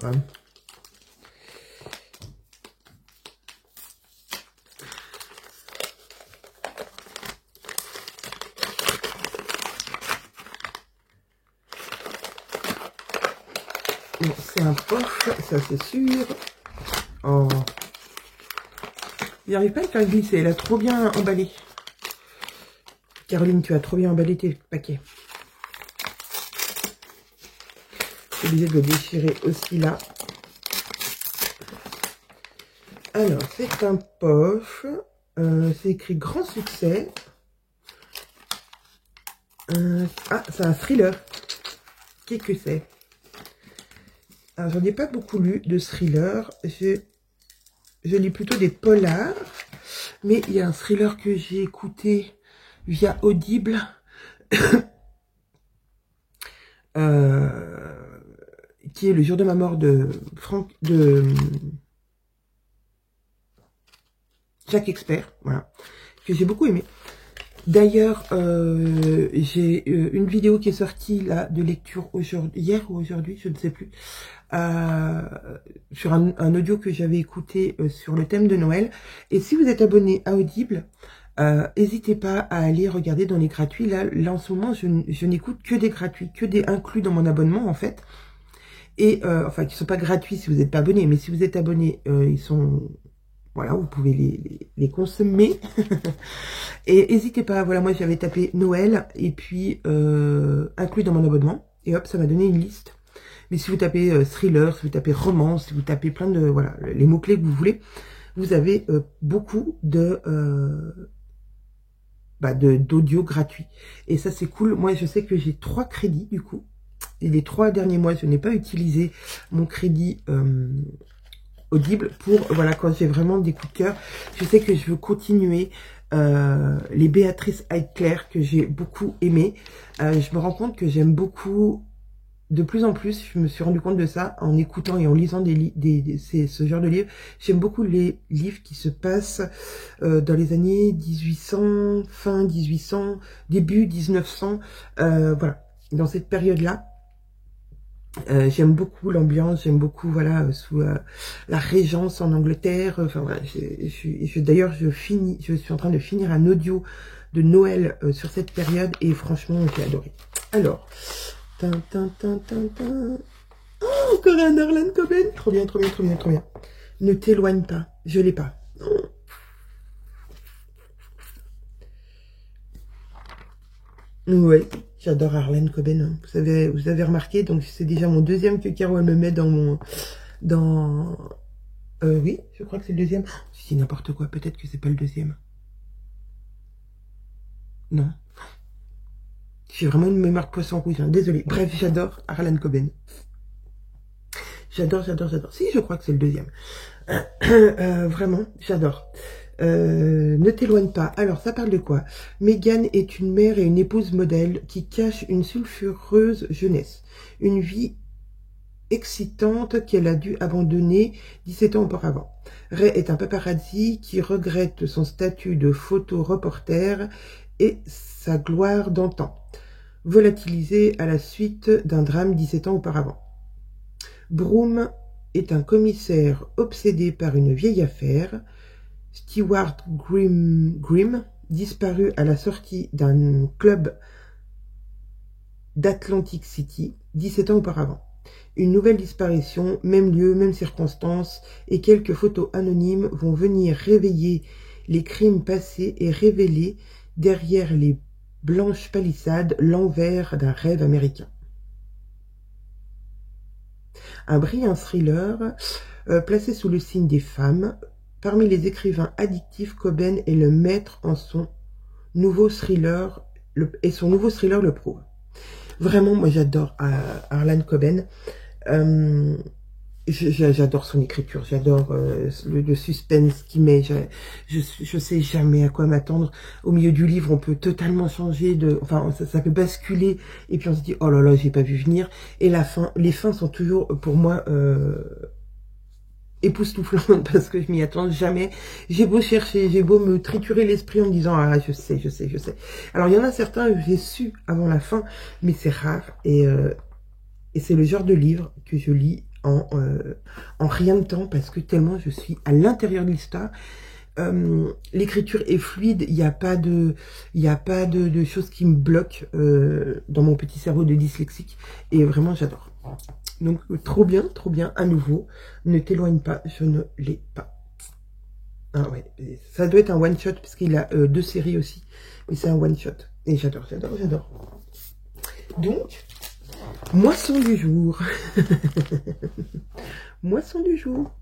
Bon, c'est un poche, ça c'est sûr. Oh. Il n'arrive pas à le faire glisser, elle a trop bien emballé. Caroline, tu as trop bien emballé tes paquets. Je suis obligée de le déchirer aussi là. Alors, c'est un poche. C'est écrit grand succès. Ah, c'est un thriller. Qu'est-ce que c'est? Alors, j'en ai pas beaucoup lu de thriller. Je lis plutôt des polars. Mais il y a un thriller que j'ai écouté via Audible. Qui est Le jour de ma mort de Jacques Expert. Voilà. Que j'ai beaucoup aimé. D'ailleurs, j'ai une vidéo qui est sortie là de lecture hier ou aujourd'hui, je ne sais plus, sur un audio que j'avais écouté sur le thème de Noël. Et si vous êtes abonné à Audible, n'hésitez pas à aller regarder dans les gratuits. Là en ce moment, je n'écoute que des gratuits, que des inclus dans mon abonnement en fait. Et enfin, qui ne sont pas gratuits si vous n'êtes pas abonné, mais si vous êtes abonné, ils sont... Voilà, vous pouvez les consommer. Et n'hésitez pas, voilà, moi j'avais tapé Noël et puis inclus dans mon abonnement. Et hop, ça m'a donné une liste. Mais si vous tapez thriller, si vous tapez romance, si vous tapez plein de, voilà, les mots-clés que vous voulez, vous avez beaucoup d'audio gratuits. Et ça c'est cool. Moi je sais que j'ai 3 crédits du coup. Et les 3 derniers mois, je n'ai pas utilisé mon crédit Audible pour, voilà, quand j'ai vraiment des coups de cœur. Je sais que je veux continuer les Béatrice Heidler que j'ai beaucoup aimé. Je me rends compte que j'aime beaucoup, de plus en plus, je me suis rendu compte de ça en écoutant et en lisant ce genre de livres. J'aime beaucoup les livres qui se passent dans les années 1800, fin 1800, début 1900, voilà, dans cette période-là. J'aime beaucoup l'ambiance, j'aime beaucoup, voilà, sous la Régence en Angleterre. Enfin voilà, d'ailleurs je suis en train de finir un audio de Noël sur cette période et franchement j'ai adoré. Alors, oh, encore un Harlan Coben, trop bien, trop bien, trop bien, trop bien. Ne t'éloigne pas, je l'ai pas. Ouais. J'adore Harlan Coben, hein. Vous avez remarqué, donc c'est déjà mon deuxième que Caro elle me met dans mon... oui, je crois que c'est le deuxième. Je dis n'importe quoi, peut-être que c'est pas le deuxième. Non. J'ai vraiment une mémoire de poisson rouge, hein. Désolée. Bref, j'adore Harlan Coben. J'adore, j'adore, j'adore. Si, je crois que c'est le deuxième. Vraiment, j'adore. Ne t'éloigne pas. Alors, ça parle de quoi? Meghan est une mère et une épouse modèle qui cache une sulfureuse jeunesse. Une vie excitante qu'elle a dû abandonner 17 ans auparavant. Ray est un paparazzi qui regrette son statut de photo-reporter et sa gloire d'antan, volatilisé à la suite d'un drame 17 ans auparavant. Broom est un commissaire obsédé par une vieille affaire. Stewart Grimm, disparu à la sortie d'un club d'Atlantic City 17 ans auparavant. Une nouvelle disparition, même lieu, même circonstances, et quelques photos anonymes vont venir réveiller les crimes passés et révéler derrière les blanches palissades l'envers d'un rêve américain. Un brillant thriller placé sous le signe des femmes. Parmi les écrivains addictifs, Coben est le maître en son nouveau thriller, son nouveau thriller le prouve. Vraiment, moi j'adore Harlan Coben. J'adore son écriture, j'adore le suspense qu'il met. Je sais jamais à quoi m'attendre. Au milieu du livre, on peut totalement changer de, enfin, ça peut basculer. Et puis on se dit, oh là là, j'ai pas vu venir. Et les fins sont toujours pour moi époustouflante parce que je m'y attends jamais. J'ai beau chercher, j'ai beau me triturer l'esprit en me disant ah je sais. Alors il y en a certains que j'ai su avant la fin, mais c'est rare et c'est le genre de livre que je lis en rien de temps parce que tellement je suis à l'intérieur de l'histoire. L'écriture est fluide, il n'y a pas de choses qui me bloquent dans mon petit cerveau de dyslexique et vraiment j'adore. Donc trop bien, à nouveau. Ne t'éloigne pas, je ne l'ai pas. Ah ouais, ça doit être un one shot parce qu'il a 2 séries aussi, mais c'est un one shot et j'adore. Donc moisson du jour. Moisson du jour.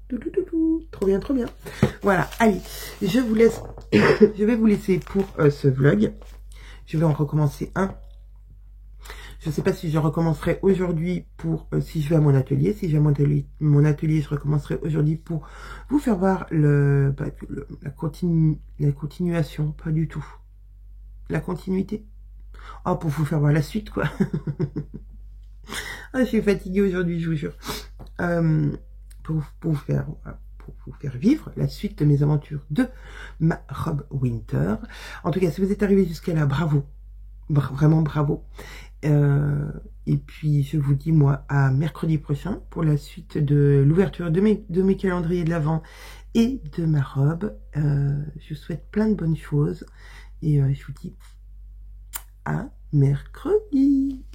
Trop bien. Voilà, allez, je vous laisse. Je vais vous laisser pour ce vlog. Je vais en recommencer un. Je ne sais pas si je recommencerai aujourd'hui pour si je vais à mon atelier. Si je vais à mon atelier, je recommencerai aujourd'hui pour vous faire voir la continuation, pas du tout. La continuité. Oh, pour vous faire voir la suite, quoi. Ah, je suis fatiguée aujourd'hui, je vous jure. Pour vous faire vivre la suite de mes aventures de ma robe winter. En tout cas, si vous êtes arrivé jusqu'à là, bravo. Vraiment bravo. Et puis je vous dis moi à mercredi prochain pour la suite de l'ouverture de mes calendriers de l'Avent et de ma robe. Je vous souhaite plein de bonnes choses et je vous dis à mercredi.